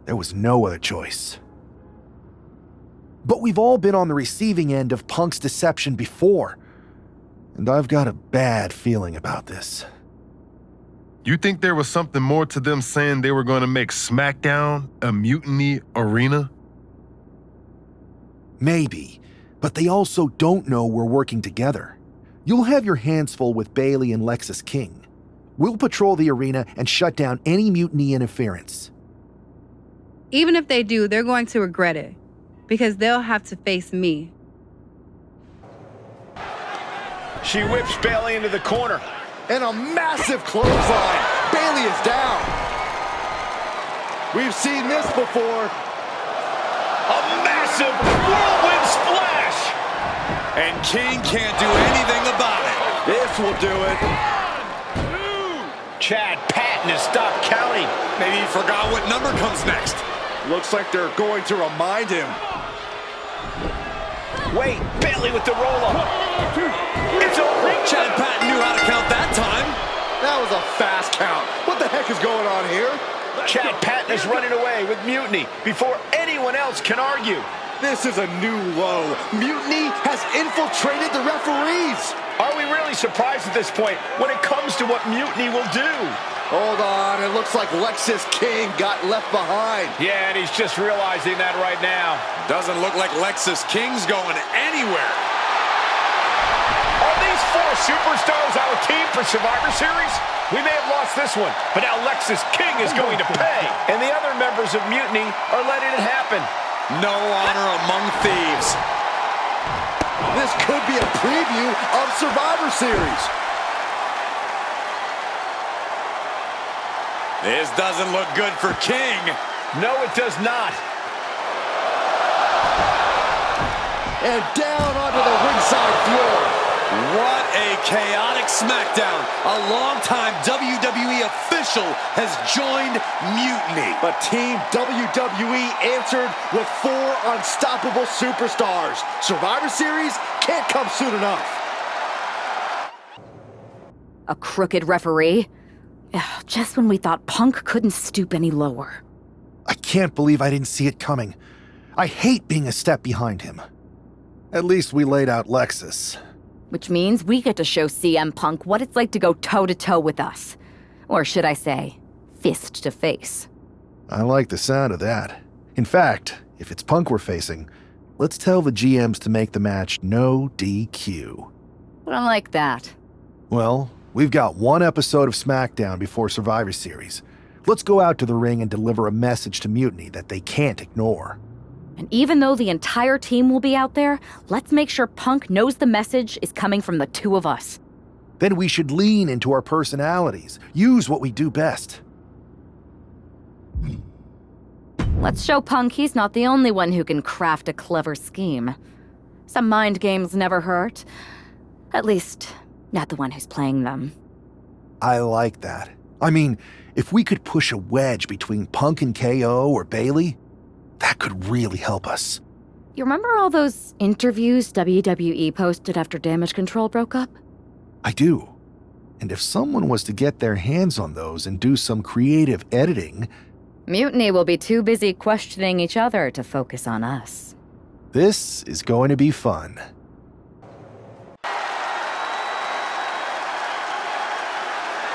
there was no other choice. But we've all been on the receiving end of Punk's deception before, and I've got a bad feeling about this. You think there was something more to them saying they were gonna make SmackDown a mutiny arena? Maybe, but they also don't know we're working together. You'll have your hands full with Bayley and Lexis King. We'll patrol the arena and shut down any mutiny interference. Even if they do, they're going to regret it, because they'll have to face me. She whips Bayley into the corner. And a massive clothesline. Bayley is down. We've seen this before. A massive whirlwind splash! And King can't do anything about it. This will do it. Chad Patton has stopped counting. Maybe he forgot what number comes next. Looks like they're going to remind him. Wait, Bayley with the roll-up. It's over. Chad Patton knew how to count that time. That was a fast count. What the heck is going on here? Chad Patton is running away with Mutiny before anyone else can argue. This is a new low. Mutiny has infiltrated the referees. Are we really surprised at this point when it comes to what Mutiny will do? Hold on, it looks like Lexis King got left behind. Yeah, and he's just realizing that right now. Doesn't look like Lexis King's going anywhere. Are these four superstars our team for Survivor Series? We may have lost this one, but now Lexis King is going to pay. And the other members of Mutiny are letting it happen. No honor among thieves. This could be a preview of Survivor Series. This doesn't look good for King. No, it does not. And down onto the ringside floor. What a chaotic SmackDown. A longtime WWE official has joined Mutiny. But Team WWE answered with 4 unstoppable superstars. Survivor Series can't come soon enough. A crooked referee? Ugh, just when we thought Punk couldn't stoop any lower. I can't believe I didn't see it coming. I hate being a step behind him. At least we laid out Lexis. Which means we get to show CM Punk what it's like to go toe-to-toe with us. Or should I say, fist to face. I like the sound of that. In fact, if it's Punk we're facing, let's tell the GMs to make the match no DQ. I like that. Well, we've got one episode of SmackDown before Survivor Series. Let's go out to the ring and deliver a message to Mutiny that they can't ignore. And even though the entire team will be out there, let's make sure Punk knows the message is coming from the two of us. Then we should lean into our personalities, use what we do best. Let's show Punk he's not the only one who can craft a clever scheme. Some mind games never hurt. At least, not the one who's playing them. I like that. I mean, if we could push a wedge between Punk and KO or Bayley, that could really help us. You remember all those interviews WWE posted after Damage Control broke up? I do. And if someone was to get their hands on those and do some creative editing... Mutiny will be too busy questioning each other to focus on us. This is going to be fun.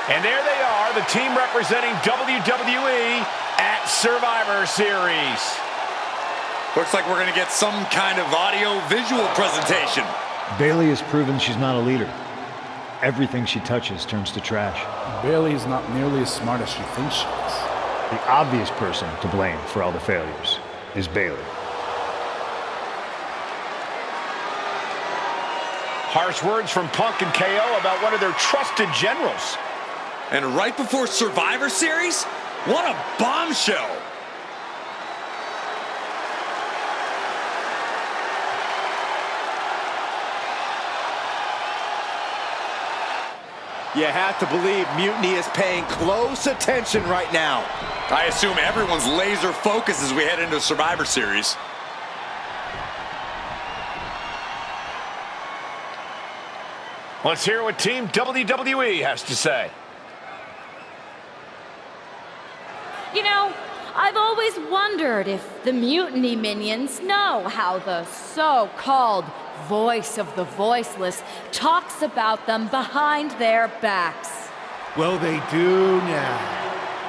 And there they are, the team representing WWE at Survivor Series. Looks like we're going to get some kind of audio-visual presentation. Bayley has proven she's not a leader. Everything she touches turns to trash. Bayley is not nearly as smart as she thinks she is. The obvious person to blame for all the failures is Bayley. Harsh words from Punk and KO about one of their trusted generals. And right before Survivor Series? What a bombshell! You have to believe Mutiny is paying close attention right now. I assume everyone's laser focused as we head into Survivor Series. Let's hear what Team WWE has to say. You know, I've always wondered if the Mutiny minions know how the so-called voice of the voiceless talks about them behind their backs. Well, they do now.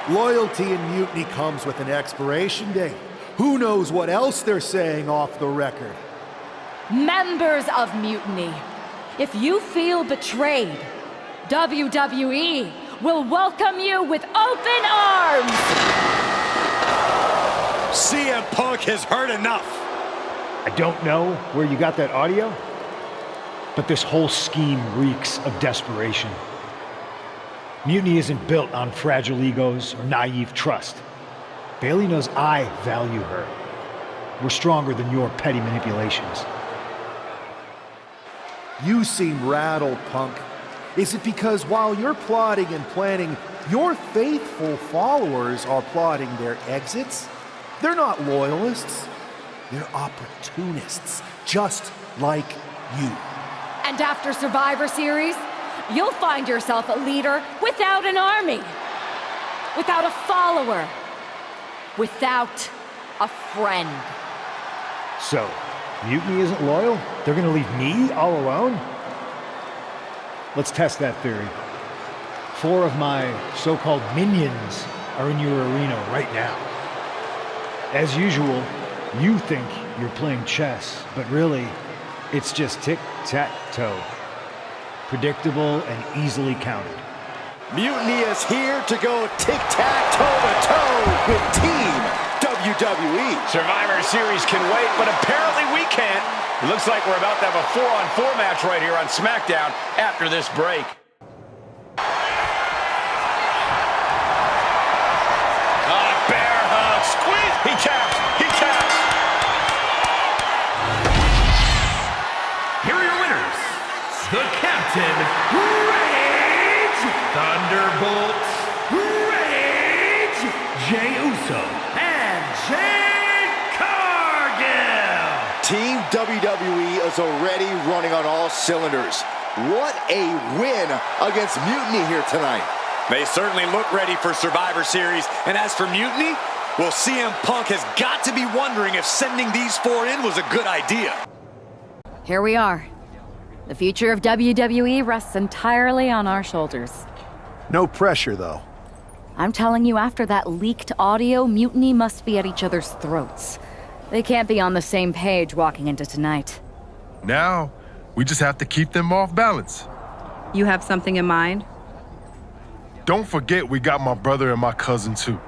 Loyalty in Mutiny comes with an expiration date. Who knows what else they're saying off the record? Members of Mutiny, if you feel betrayed, WWE will welcome you with open arms! CM Punk has heard enough. I don't know where you got that audio, but this whole scheme reeks of desperation. Mutiny isn't built on fragile egos or naive trust. Bayley knows I value her. We're stronger than your petty manipulations. You seem rattled, Punk. Is it because while you're plotting and planning, your faithful followers are plotting their exits? They're not loyalists. They're opportunists, just like you. And after Survivor Series, you'll find yourself a leader without an army, without a follower, without a friend. So, Mutiny isn't loyal? They're gonna leave me all alone? Let's test that theory. 4 of my so-called minions are in your arena right now. As usual, you think you're playing chess, but really, it's just tic-tac-toe. Predictable and easily countered. Mutiny is here to go tic-tac-toe-to-toe with Team WWE. Survivor Series can wait, but apparently we can't. It looks like we're about to have a 4-on-4 match right here on SmackDown after this break. Bear hug, squeeze, he taps, he taps. Here are your winners. The Captain, Rage, Thunderbolt, Rage, Jey Uso, and Jade Cargill. Team WWE is already running on all cylinders. What a win against Mutiny here tonight. They certainly look ready for Survivor Series. And as for Mutiny, well, CM Punk has got to be wondering if sending these 4 in was a good idea. Here we are. The future of WWE rests entirely on our shoulders. No pressure, though. I'm telling you, after that leaked audio, Mutiny must be at each other's throats. They can't be on the same page walking into tonight. Now, we just have to keep them off balance. You have something in mind? Don't forget we got my brother and my cousin, too.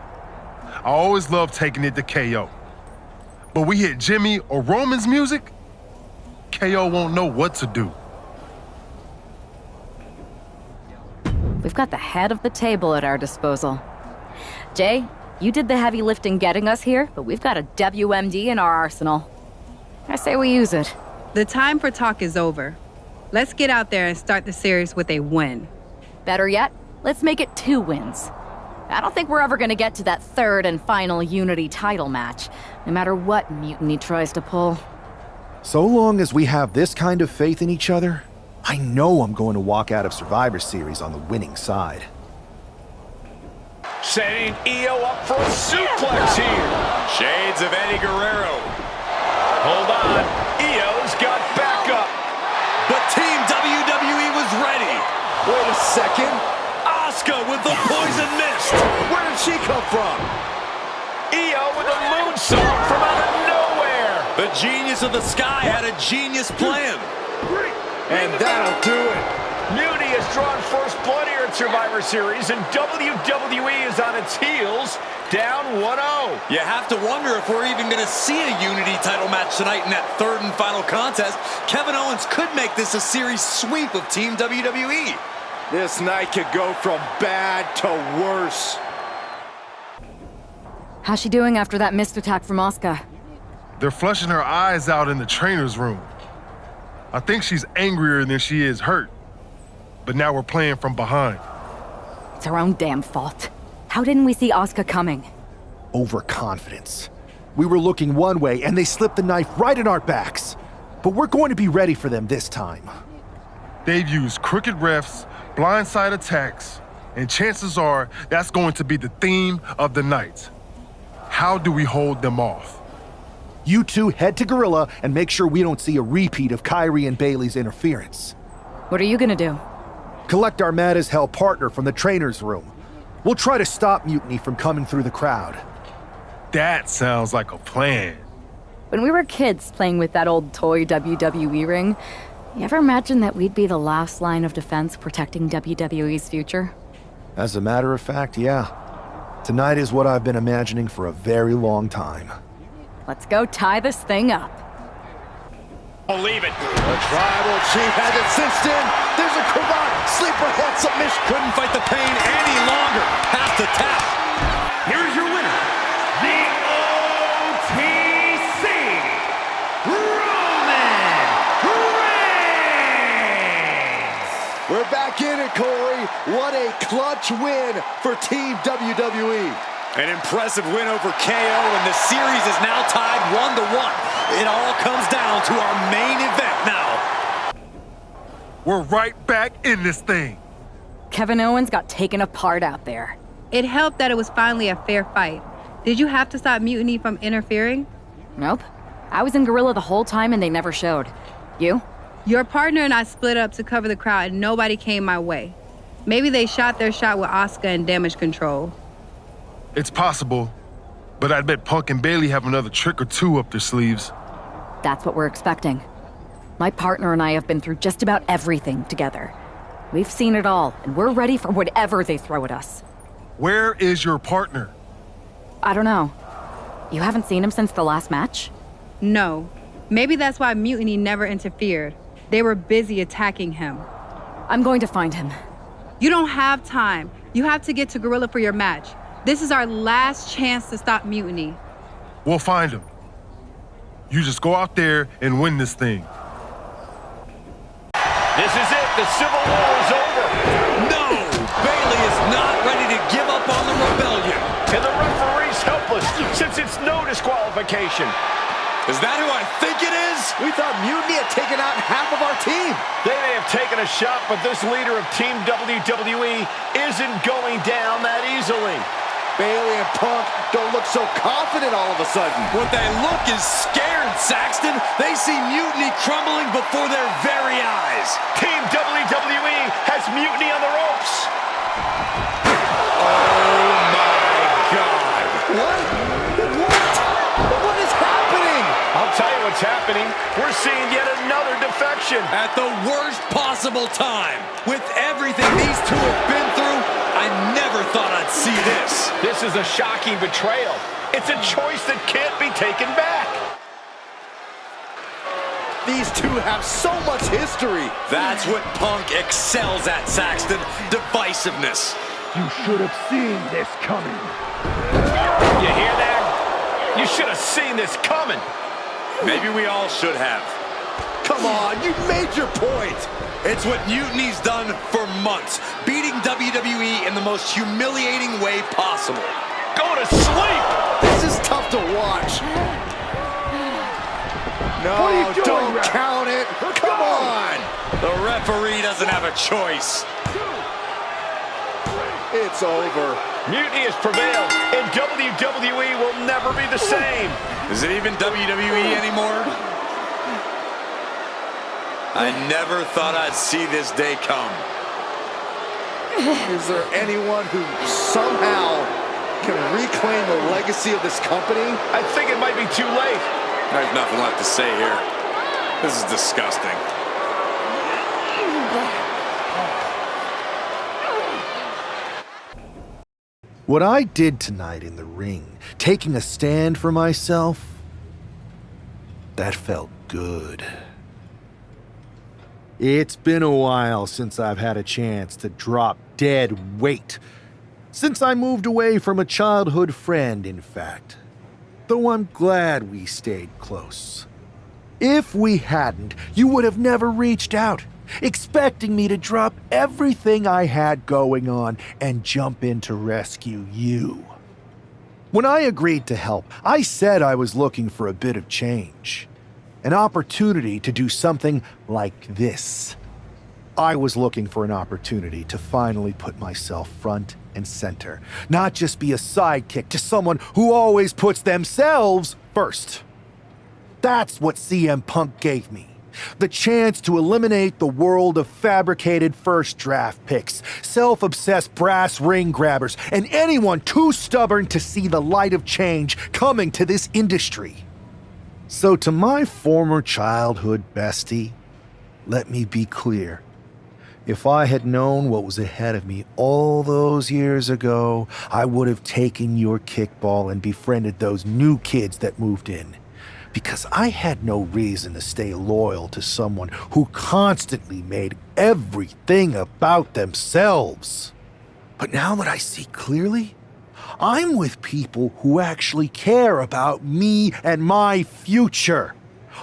I always love taking it to KO. But we hit Jimmy or Roman's music, KO won't know what to do. We've got the head of the table at our disposal. Jay, you did the heavy lifting getting us here, but we've got a WMD in our arsenal. I say we use it. The time for talk is over. Let's get out there and start the series with a win. Better yet, let's make it 2 wins. I don't think we're ever gonna get to that 3rd and final Unity title match, no matter what Mutiny tries to pull. So long as we have this kind of faith in each other, I know I'm going to walk out of Survivor Series on the winning side. Setting EO up for a suplex here. Shades of Eddie Guerrero. Hold on, EO's got backup. But Team WWE was ready. Wait a second. Asuka with the poison mist. Where did she come from? EO with a moonsault from out of nowhere. The genius of the sky had a genius plan. And that'll do it. Mutiny has drawn first blood here at Survivor Series, and WWE is on its heels, down 1-0. You have to wonder if we're even going to see a Unity title match tonight in that 3rd and final contest. Kevin Owens could make this a series sweep of Team WWE. This night could go from bad to worse. How's she doing after that missed attack from Asuka? They're flushing her eyes out in the trainer's room. I think she's angrier than she is hurt. But now we're playing from behind. It's our own damn fault. How didn't we see Asuka coming? Overconfidence. We were looking one way and they slipped the knife right in our backs. But we're going to be ready for them this time. They've used crooked refs, blindside attacks, and chances are that's going to be the theme of the night. How do we hold them off? You two head to Gorilla and make sure we don't see a repeat of Kyrie and Bailey's interference. What are you gonna do? Collect our mad as hell partner from the trainer's room. We'll try to stop Mutiny from coming through the crowd. That sounds like a plan. When we were kids playing with that old toy WWE ring, you ever imagine that we'd be the last line of defense protecting WWE's future? As a matter of fact, yeah. Tonight is what I've been imagining for a very long time. Let's go tie this thing up. Believe it. The tribal chief has it cinched in. There's a cravat. Sleeper head submission. Couldn't fight the pain any longer. Have to tap. Here's your winner, the OTC, Roman Reigns! We're back in it, Corey. What a clutch win for Team WWE. An impressive win over KO, and the series is now tied 1-1. It all comes down to our main event now. We're right back in this thing. Kevin Owens got taken apart out there. It helped that it was finally a fair fight. Did you have to stop Mutiny from interfering? Nope. I was in Gorilla the whole time and they never showed. You? Your partner and I split up to cover the crowd and nobody came my way. Maybe they shot their shot with Asuka and damage control. It's possible, but I bet Punk and Bailey have another trick or two up their sleeves. That's what we're expecting. My partner and I have been through just about everything together. We've seen it all, and we're ready for whatever they throw at us. Where is your partner? I don't know. You haven't seen him since the last match? No. Maybe that's why Mutiny never interfered. They were busy attacking him. I'm going to find him. You don't have time. You have to get to Gorilla for your match. This is our last chance to stop Mutiny. We'll find him. You just go out there and win this thing. This is it. The Civil War is over. No! Bailey is not ready to give up on the rebellion. And the referee's helpless since it's no disqualification. Is that who I think it is? We thought Mutiny had taken out half of our team. They may have taken a shot, but this leader of Team WWE isn't going down that easily. Bailey and Punk don't look so confident all of a sudden. What they look is scared, Saxton. They see Mutiny crumbling before their very eyes. Team WWE has Mutiny on the ropes. Oh my God. What? What is happening? I'll tell you what's happening. We're seeing yet another defection. At the worst possible time. With everything these two have been through, I never thought I'd see this. This is a shocking betrayal. It's a choice that can't be taken back. These two have so much history. That's what Punk excels at, Saxton. Divisiveness. You should have seen this coming. You hear that? You should have seen this coming. Maybe we all should have. Come on, you made your point. It's what Mutiny's done for months, beating WWE in the most humiliating way possible. Go to sleep! This is tough to watch. No, don't count it. Come on. The referee doesn't have a choice. It's over. Mutiny has prevailed, and WWE will never be the same. Is it even WWE anymore? I never thought I'd see this day come. Is there anyone who somehow can reclaim the legacy of this company? I think it might be too late. There's nothing left to say here. This is disgusting. What I did tonight in the ring, taking a stand for myself, that felt good. It's been a while since I've had a chance to drop dead weight. Since I moved away from a childhood friend, in fact. Though I'm glad we stayed close. If we hadn't, you would have never reached out, expecting me to drop everything I had going on and jump in to rescue you. When I agreed to help, I said I was looking for a bit of change. An opportunity to do something like this. I was looking for an opportunity to finally put myself front and center, not just be a sidekick to someone who always puts themselves first. That's what CM Punk gave me. The chance to eliminate the world of fabricated first draft picks, self-obsessed brass ring grabbers, and anyone too stubborn to see the light of change coming to this industry. So to my former childhood bestie, let me be clear. If I had known what was ahead of me all those years ago, I would have taken your kickball and befriended those new kids that moved in. Because I had no reason to stay loyal to someone who constantly made everything about themselves. But now that I see clearly, I'm with people who actually care about me and my future.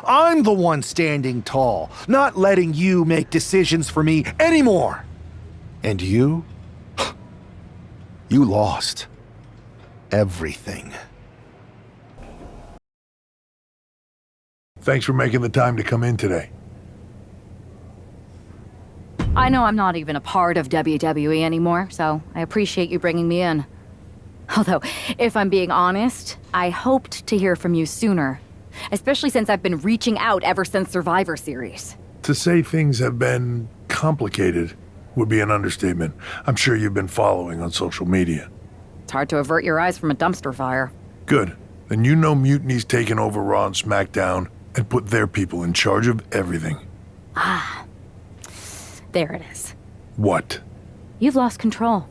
I'm the one standing tall, not letting you make decisions for me anymore. And you? You lost everything. Thanks for making the time to come in today. I know I'm not even a part of WWE anymore, so I appreciate you bringing me in. Although, if I'm being honest, I hoped to hear from you sooner. Especially since I've been reaching out ever since Survivor Series. To say things have been complicated would be an understatement. I'm sure you've been following on social media. It's hard to avert your eyes from a dumpster fire. Good. Then you know Mutiny's taken over Raw and SmackDown and put their people in charge of everything. Ah. There it is. What? You've lost control.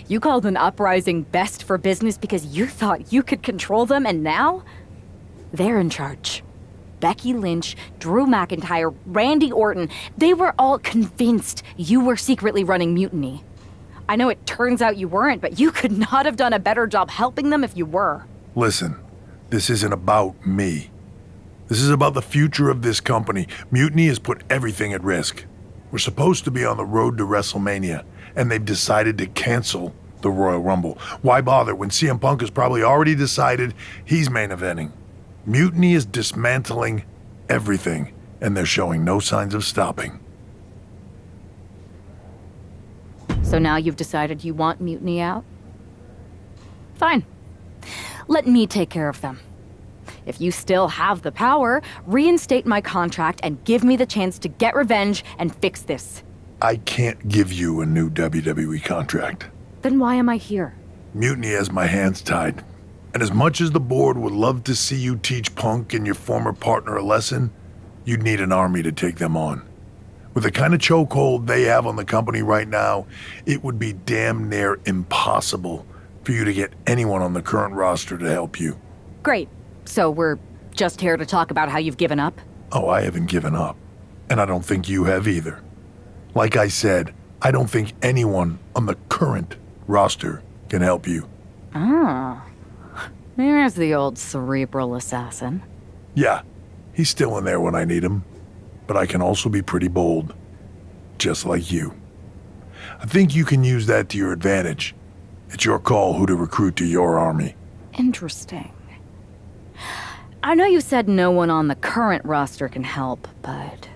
You called an uprising best for business because you thought you could control them, and now they're in charge. Becky Lynch, Drew McIntyre, Randy Orton, they were all convinced you were secretly running Mutiny. I know it turns out you weren't, but you could not have done a better job helping them if you were. Listen, this isn't about me. This is about the future of this company. Mutiny has put everything at risk. We're supposed to be on the road to WrestleMania, and they've decided to cancel the Royal Rumble. Why bother when CM Punk has probably already decided he's main eventing? Mutiny is dismantling everything, and they're showing no signs of stopping. So now you've decided you want Mutiny out? Fine. Let me take care of them. If you still have the power, reinstate my contract and give me the chance to get revenge and fix this. I can't give you a new WWE contract. Then why am I here? Mutiny has my hands tied. And as much as the board would love to see you teach Punk and your former partner a lesson, you'd need an army to take them on. With the kind of chokehold they have on the company right now, it would be damn near impossible for you to get anyone on the current roster to help you. Great. So we're just here to talk about how you've given up? Oh, I haven't given up. And I don't think you have either. Like I said, I don't think anyone on the current roster can help you. Ah. There's the old cerebral assassin. Yeah, he's still in there when I need him. But I can also be pretty bold. Just like you. I think you can use that to your advantage. It's your call who to recruit to your army. Interesting. I know you said no one on the current roster can help, but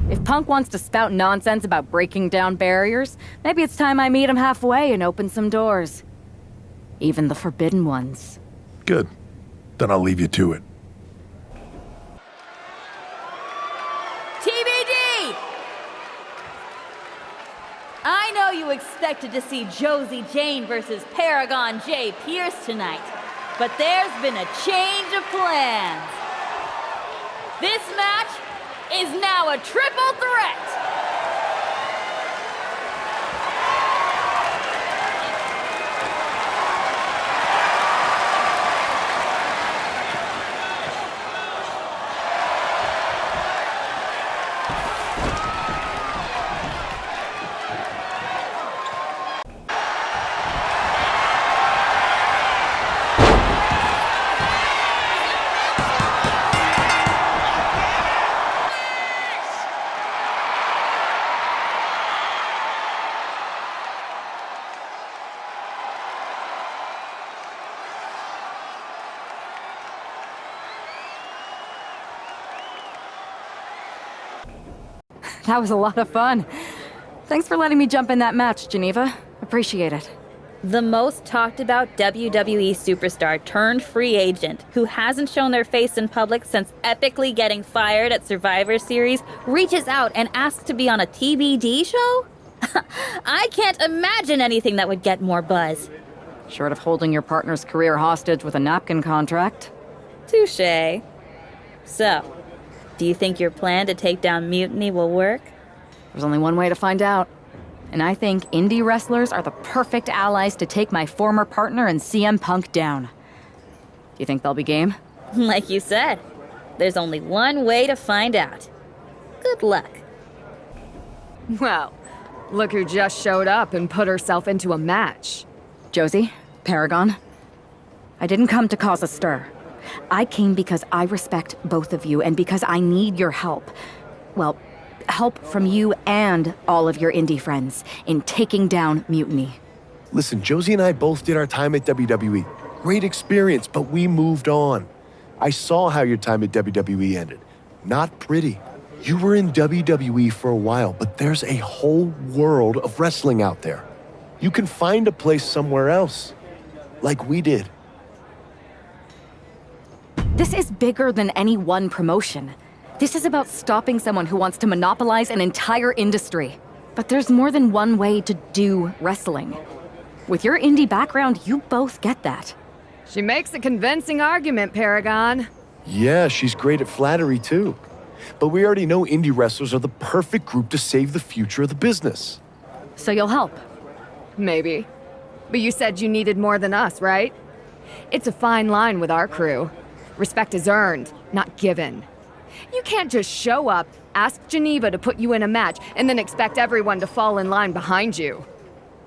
if Punk wants to spout nonsense about breaking down barriers, maybe it's time I meet him halfway and open some doors. Even the forbidden ones. Good. Then I'll leave you to it. TBD! I know you expected to see Josie Jane versus Paragon J. Pierce tonight, but there's been a change of plans. This match is now a triple threat. That was a lot of fun. Thanks for letting me jump in that match, Geneva. Appreciate it. The most talked about WWE superstar turned free agent who hasn't shown their face in public since epically getting fired at Survivor Series reaches out and asks to be on a TBD show? I can't imagine anything that would get more buzz. Short of holding your partner's career hostage with a napkin contract. Touché. So, do you think your plan to take down Mutiny will work? There's only one way to find out. And I think indie wrestlers are the perfect allies to take my former partner and CM Punk down. Do you think they'll be game? Like you said, there's only one way to find out. Good luck. Well, look who just showed up and put herself into a match. Josie, Paragon, I didn't come to cause a stir. I came because I respect both of you and because I need your help. Well, help from you and all of your indie friends in taking down Mutiny. Listen, Josie and I both did our time at WWE. Great experience, but we moved on. I saw how your time at WWE ended. Not pretty. You were in WWE for a while, but there's a whole world of wrestling out there. You can find a place somewhere else, like we did. This is bigger than any one promotion. This is about stopping someone who wants to monopolize an entire industry. But there's more than one way to do wrestling. With your indie background, you both get that. She makes a convincing argument, Paragon. Yeah, she's great at flattery too. But we already know indie wrestlers are the perfect group to save the future of the business. So you'll help? Maybe. But you said you needed more than us, right? It's a fine line with our crew. Respect is earned, not given. You can't just show up, ask Geneva to put you in a match, and then expect everyone to fall in line behind you.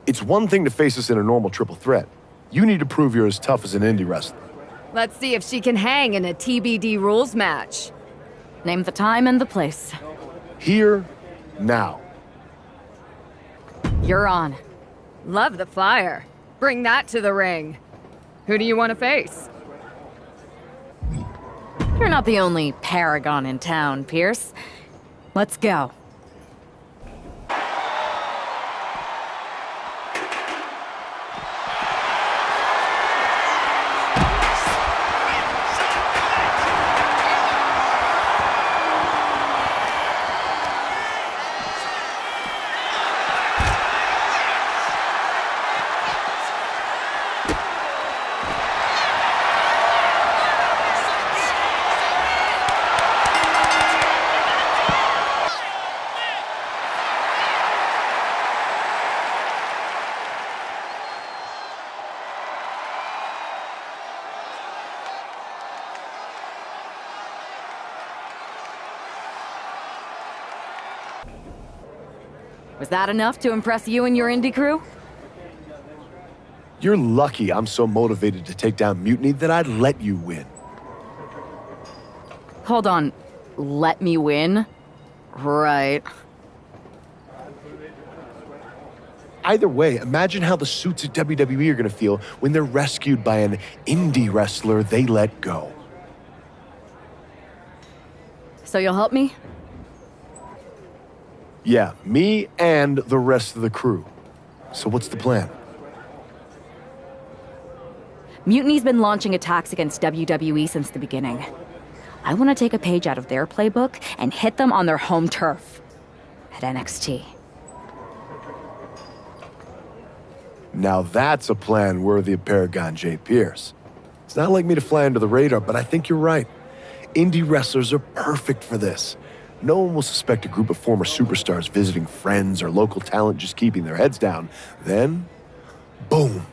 It's one thing to face us in a normal triple threat. You need to prove you're as tough as an indie wrestler. Let's see if she can hang in a TBD rules match. Name the time and the place. Here, now. You're on. Love the fire. Bring that to the ring. Who do you want to face? You're not the only Paragon in town, Pierce. Let's go. Was that enough to impress you and your indie crew? You're lucky I'm so motivated to take down Mutiny that I'd let you win. Hold on. Let me win? Right. Either way, imagine how the suits at WWE are going to feel when they're rescued by an indie wrestler they let go. So you'll help me? Yeah, me and the rest of the crew. So what's the plan? Mutiny's been launching attacks against WWE since the beginning. I want to take a page out of their playbook and hit them on their home turf. At NXT. Now that's a plan worthy of Paragon J. Pierce. It's not like me to fly under the radar, but I think you're right. Indie wrestlers are perfect for this. No one will suspect a group of former superstars visiting friends or local talent just keeping their heads down. Then, boom.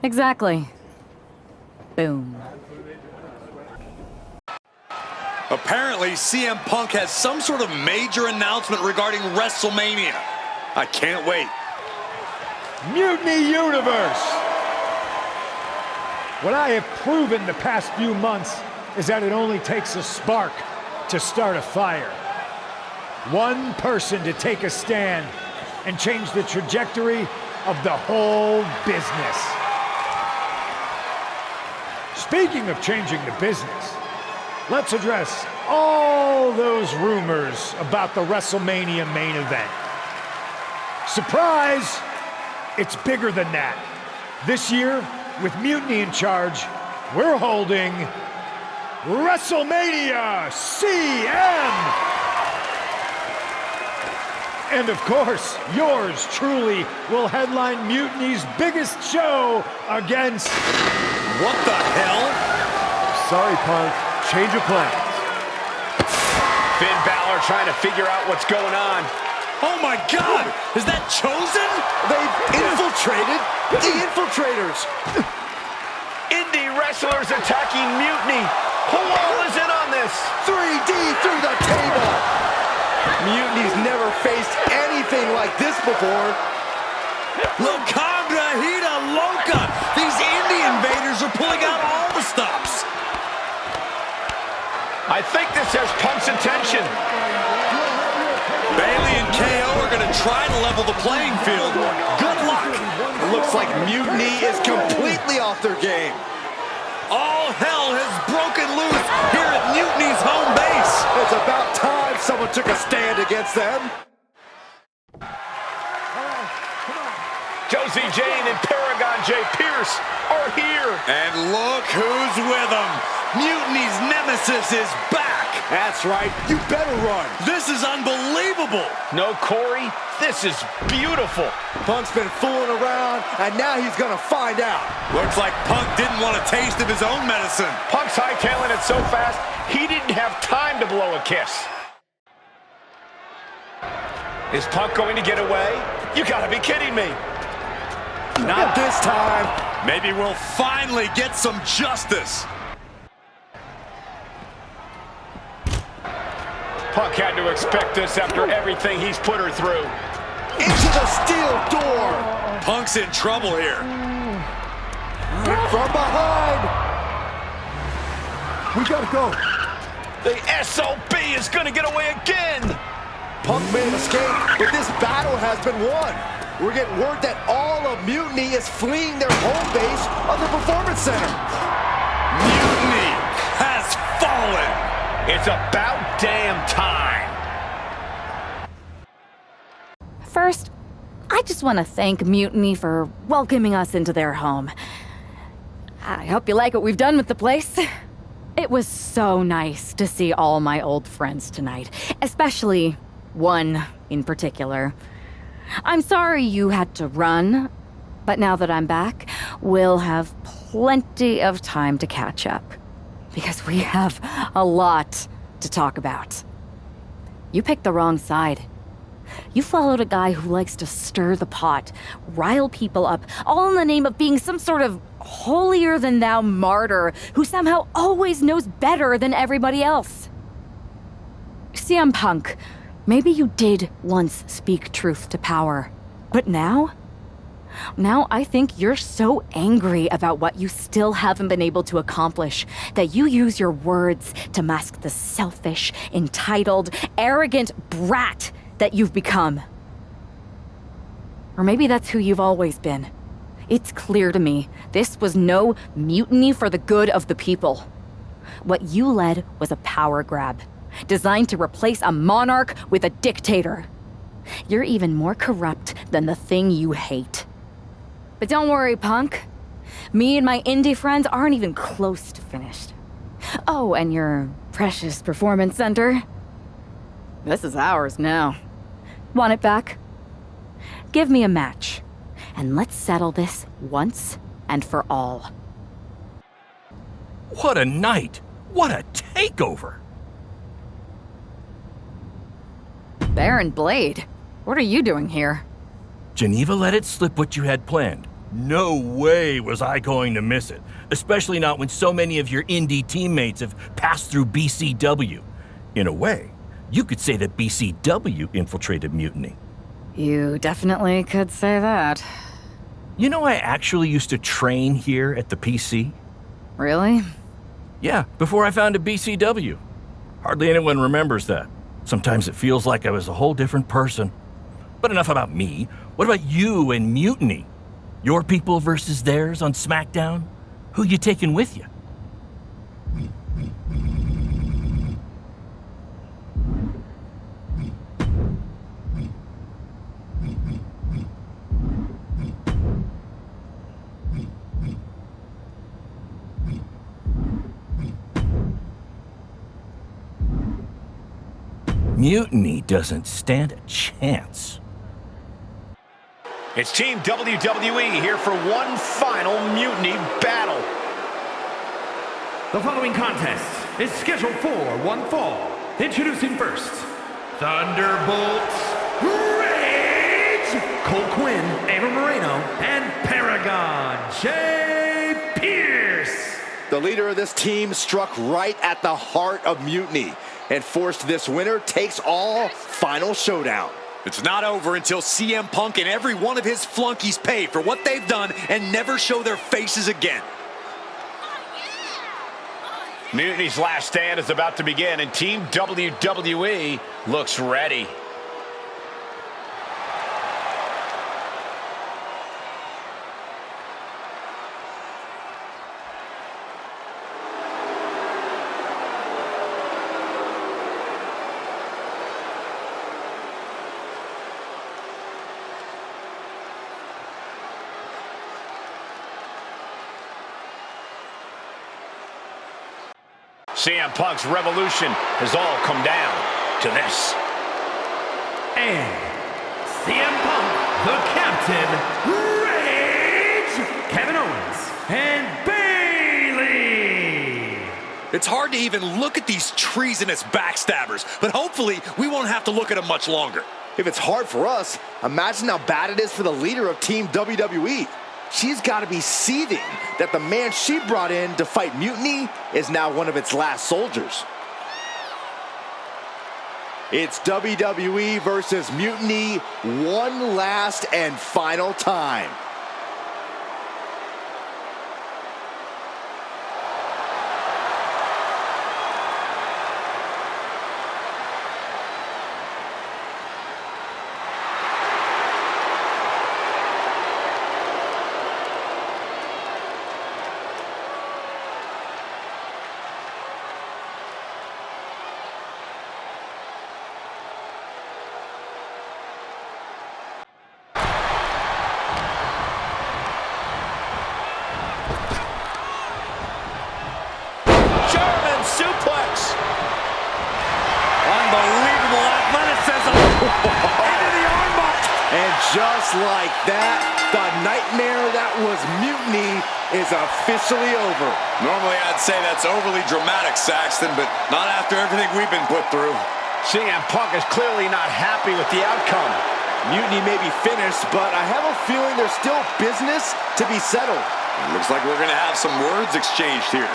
Exactly. Boom. Apparently, CM Punk has some sort of major announcement regarding WrestleMania. I can't wait. Mutiny Universe! What I have proven the past few months is that it only takes a spark to start a fire. One person to take a stand and change the trajectory of the whole business. Speaking of changing the business, let's address all those rumors about the WrestleMania main event. Surprise! It's bigger than that. This year, with Mutiny in charge, we're holding WrestleMania CM! And of course, yours truly will headline Mutiny's biggest show against... What the hell? Sorry, Punk. Change of plans. Finn Balor trying to figure out what's going on. Oh my God! Is that Chosen? They've infiltrated the infiltrators. Indie wrestlers attacking Mutiny. Who all is in on this? 3D through the table. Mutiny's never faced anything like this before. La Cabra Hida Loca! These indie invaders are pulling out all the stops. I think this has Punk's attention. Bailey and KO are going to try to level the playing field. Good luck. It looks like Mutiny is completely off their game. All hell has broken loose here at Mutiny's home base. It's about time someone took a stand against them. Josie Jane and Paragon J. Pierce are here. And look who's with them. Mutiny's nemesis is back. That's right. You better run. This is unbelievable. No, Corey, this is beautiful. Punk's been fooling around, and now he's going to find out. Looks like Punk didn't want a taste of his own medicine. Punk's hightailing it so fast, he didn't have time to blow a kiss. Is Punk going to get away? You gotta be kidding me. Not this time. Maybe we'll finally get some justice. Punk had to expect this after everything he's put her through. Into the steel door. Punk's in trouble here. From behind. We gotta go. The SOB is gonna get away again. Punk may have escaped, but this battle has been won. We're getting word that all of Mutiny is fleeing their home base of the Performance Center. Mutiny has fallen. It's about damn time. First, I just want to thank Mutiny for welcoming us into their home. I hope you like what we've done with the place. It was so nice to see all my old friends tonight, especially one in particular. I'm sorry you had to run, but now that I'm back, we'll have plenty of time to catch up. Because we have a lot to talk about. You picked the wrong side. You followed a guy who likes to stir the pot, rile people up, all in the name of being some sort of holier-than-thou martyr who somehow always knows better than everybody else. CM Punk, maybe you did once speak truth to power, but now I think you're so angry about what you still haven't been able to accomplish that you use your words to mask the selfish, entitled, arrogant brat that you've become. Or maybe that's who you've always been. It's clear to me this was no mutiny for the good of the people. What you led was a power grab, designed to replace a monarch with a dictator. You're even more corrupt than the thing you hate. But don't worry, Punk. Me and my indie friends aren't even close to finished. Oh, and your precious performance center? This is ours now. Want it back? Give me a match, and let's settle this once and for all. What a night! What a takeover! Baron Blade, what are you doing here? Geneva let it slip what you had planned. No way was I going to miss it, especially not when so many of your indie teammates have passed through BCW. In a way, you could say that BCW infiltrated Mutiny. You definitely could say that. You know, I actually used to train here at the PC. Really? Yeah, before I founded BCW. Hardly anyone remembers that. Sometimes it feels like I was a whole different person. But enough about me. What about you and Mutiny? Your people versus theirs on SmackDown? Who you taking with you? Mutiny doesn't stand a chance. It's Team WWE here for one final Mutiny battle. The following contest is scheduled for one fall. Introducing first, Thunderbolt Rage, Cole Quinn, Ava Moreno, and Paragon J. Pierce. The leader of this team struck right at the heart of Mutiny and forced this winner takes all final showdown. It's not over until CM Punk and every one of his flunkies pay for what they've done and never show their faces again. Mutiny's last stand is about to begin, and Team WWE looks ready. CM Punk's revolution has all come down to this. And CM Punk, the Captain, Rage, Kevin Owens, and Bayley. It's hard to even look at these treasonous backstabbers, but hopefully we won't have to look at them much longer. If it's hard for us, imagine how bad it is for the leader of Team WWE. She's got to be seething that the man she brought in to fight Mutiny is now one of its last soldiers. It's WWE versus Mutiny one last and final time. Suplex. Unbelievable athleticism. Into the armbar. And just like that, the nightmare that was Mutiny is officially over. Normally I'd say that's overly dramatic, Saxton, but not after everything we've been put through. CM Punk is clearly not happy with the outcome. Mutiny may be finished, but I have a feeling there's still business to be settled. It looks like we're going to have some words exchanged here.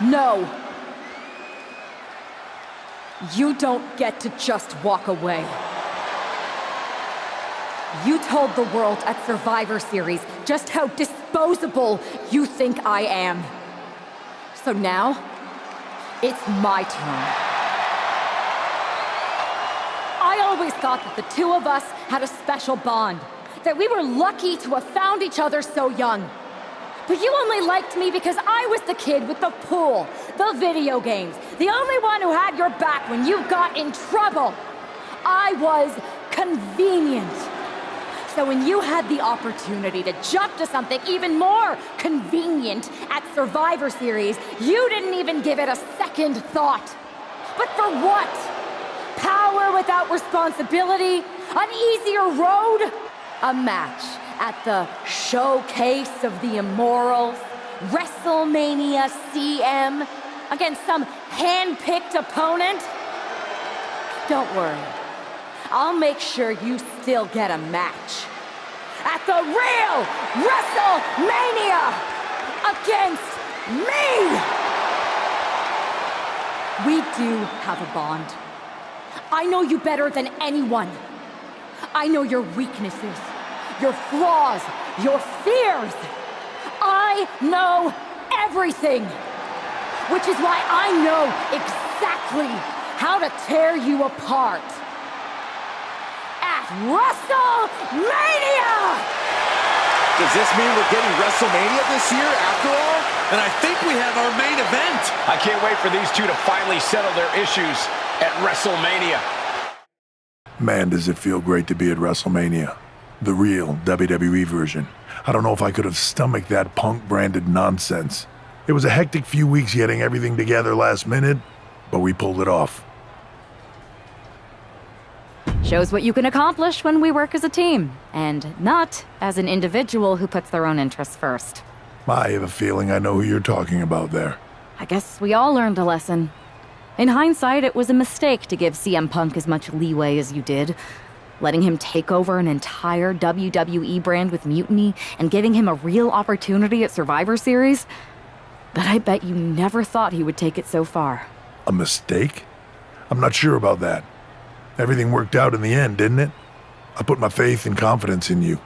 No. You don't get to just walk away. You told the world at Survivor Series just how disposable you think I am. So now, it's my turn. I always thought that the two of us had a special bond, that we were lucky to have found each other so young. But you only liked me because I was the kid with the pool, the video games, the only one who had your back when you got in trouble. I was convenient. So when you had the opportunity to jump to something even more convenient at Survivor Series, you didn't even give it a second thought. But for what? Power without responsibility? An easier road? A match at the Showcase of the Immorals, WrestleMania CM, against some hand-picked opponent? Don't worry. I'll make sure you still get a match. At the real WrestleMania against me! We do have a bond. I know you better than anyone. I know your weaknesses, your flaws, your fears. I know everything. Which is why I know exactly how to tear you apart. At WrestleMania! Does this mean we're getting WrestleMania this year after all? And I think we have our main event. I can't wait for these two to finally settle their issues at WrestleMania. Man, does it feel great to be at WrestleMania. The real WWE version. I don't know if I could have stomached that Punk-branded nonsense. It was a hectic few weeks getting everything together last minute, but we pulled it off. Shows what you can accomplish when we work as a team, and not as an individual who puts their own interests first. I have a feeling I know who you're talking about there. I guess we all learned a lesson. In hindsight, it was a mistake to give CM Punk as much leeway as you did, letting him take over an entire WWE brand with Mutiny and giving him a real opportunity at Survivor Series. But I bet you never thought he would take it so far. A mistake? I'm not sure about that. Everything worked out in the end, didn't it? I put my faith and confidence in you,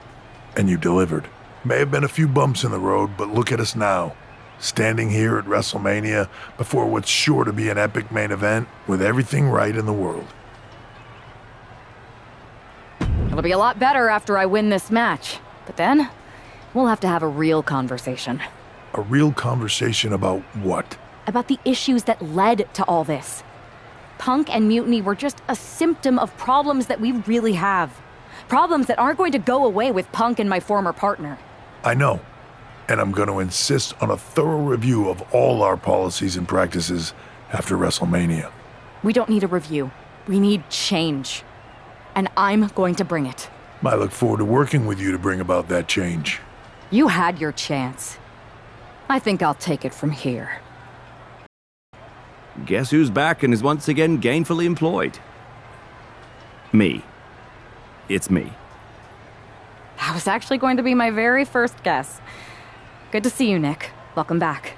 and you delivered. May have been a few bumps in the road, but look at us now. Standing here at WrestleMania before what's sure to be an epic main event with everything right in the world. It'll be a lot better after I win this match. But then, we'll have to have a real conversation. A real conversation about what? About the issues that led to all this. Punk and Mutiny were just a symptom of problems that we really have. Problems that aren't going to go away with Punk and my former partner. I know. And I'm going to insist on a thorough review of all our policies and practices after WrestleMania. We don't need a review. We need change. And I'm going to bring it. I look forward to working with you to bring about that change. You had your chance. I think I'll take it from here. Guess who's back and is once again gainfully employed? Me. It's me. That was actually going to be my very first guess. Good to see you, Nick. Welcome back.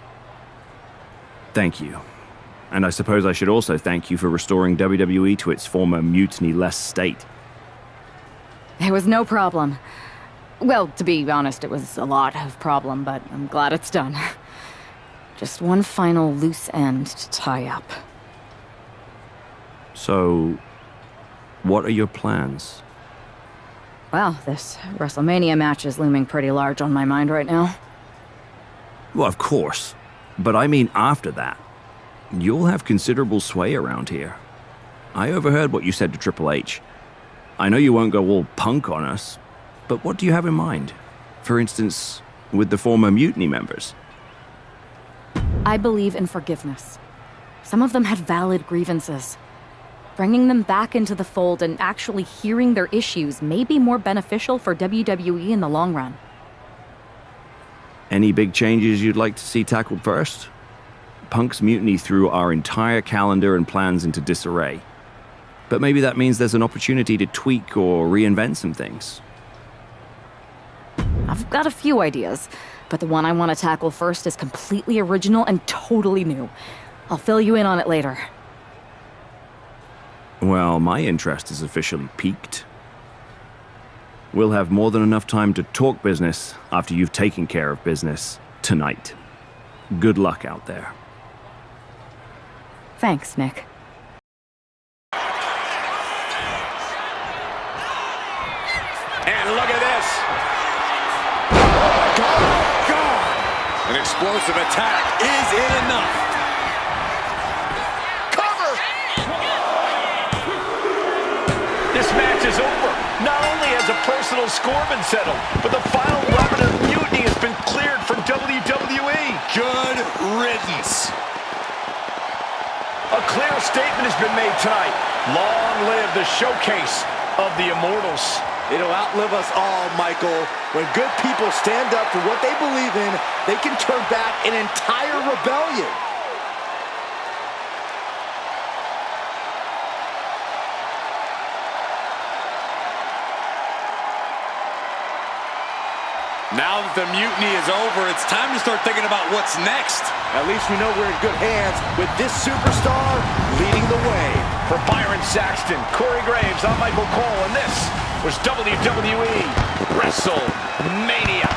Thank you. And I suppose I should also thank you for restoring WWE to its former mutiny-less state. It was no problem. Well, to be honest, it was a lot of problem, but I'm glad it's done. Just one final loose end to tie up. So, what are your plans? Well, this WrestleMania match is looming pretty large on my mind right now. Well, of course. But I mean after that. You'll have considerable sway around here. I overheard what you said to Triple H. I know you won't go all Punk on us, but what do you have in mind? For instance, with the former Mutiny members? I believe in forgiveness. Some of them had valid grievances. Bringing them back into the fold and actually hearing their issues may be more beneficial for WWE in the long run. Any big changes you'd like to see tackled first? Punk's mutiny threw our entire calendar and plans into disarray. But maybe that means there's an opportunity to tweak or reinvent some things. I've got a few ideas, but the one I want to tackle first is completely original and totally new. I'll fill you in on it later. Well, my interest is officially piqued. We'll have more than enough time to talk business after you've taken care of business tonight. Good luck out there. Thanks, Nick. And look at this. Oh, God. An explosive attack. Is it enough? Cover. This match is over. Not only has a personal score been settled, but the final weapon of mutiny has been cleared from WWE. Good riddance. A clear statement has been made tonight. Long live the showcase of the Immortals. It'll outlive us all, Michael. When good people stand up for what they believe in, they can turn back an entire rebellion. Now that the mutiny is over, it's time to start thinking about what's next. At least we know we're in good hands with this superstar leading the way. For Byron Saxton, Corey Graves, I'm Michael Cole, and this was WWE WrestleMania.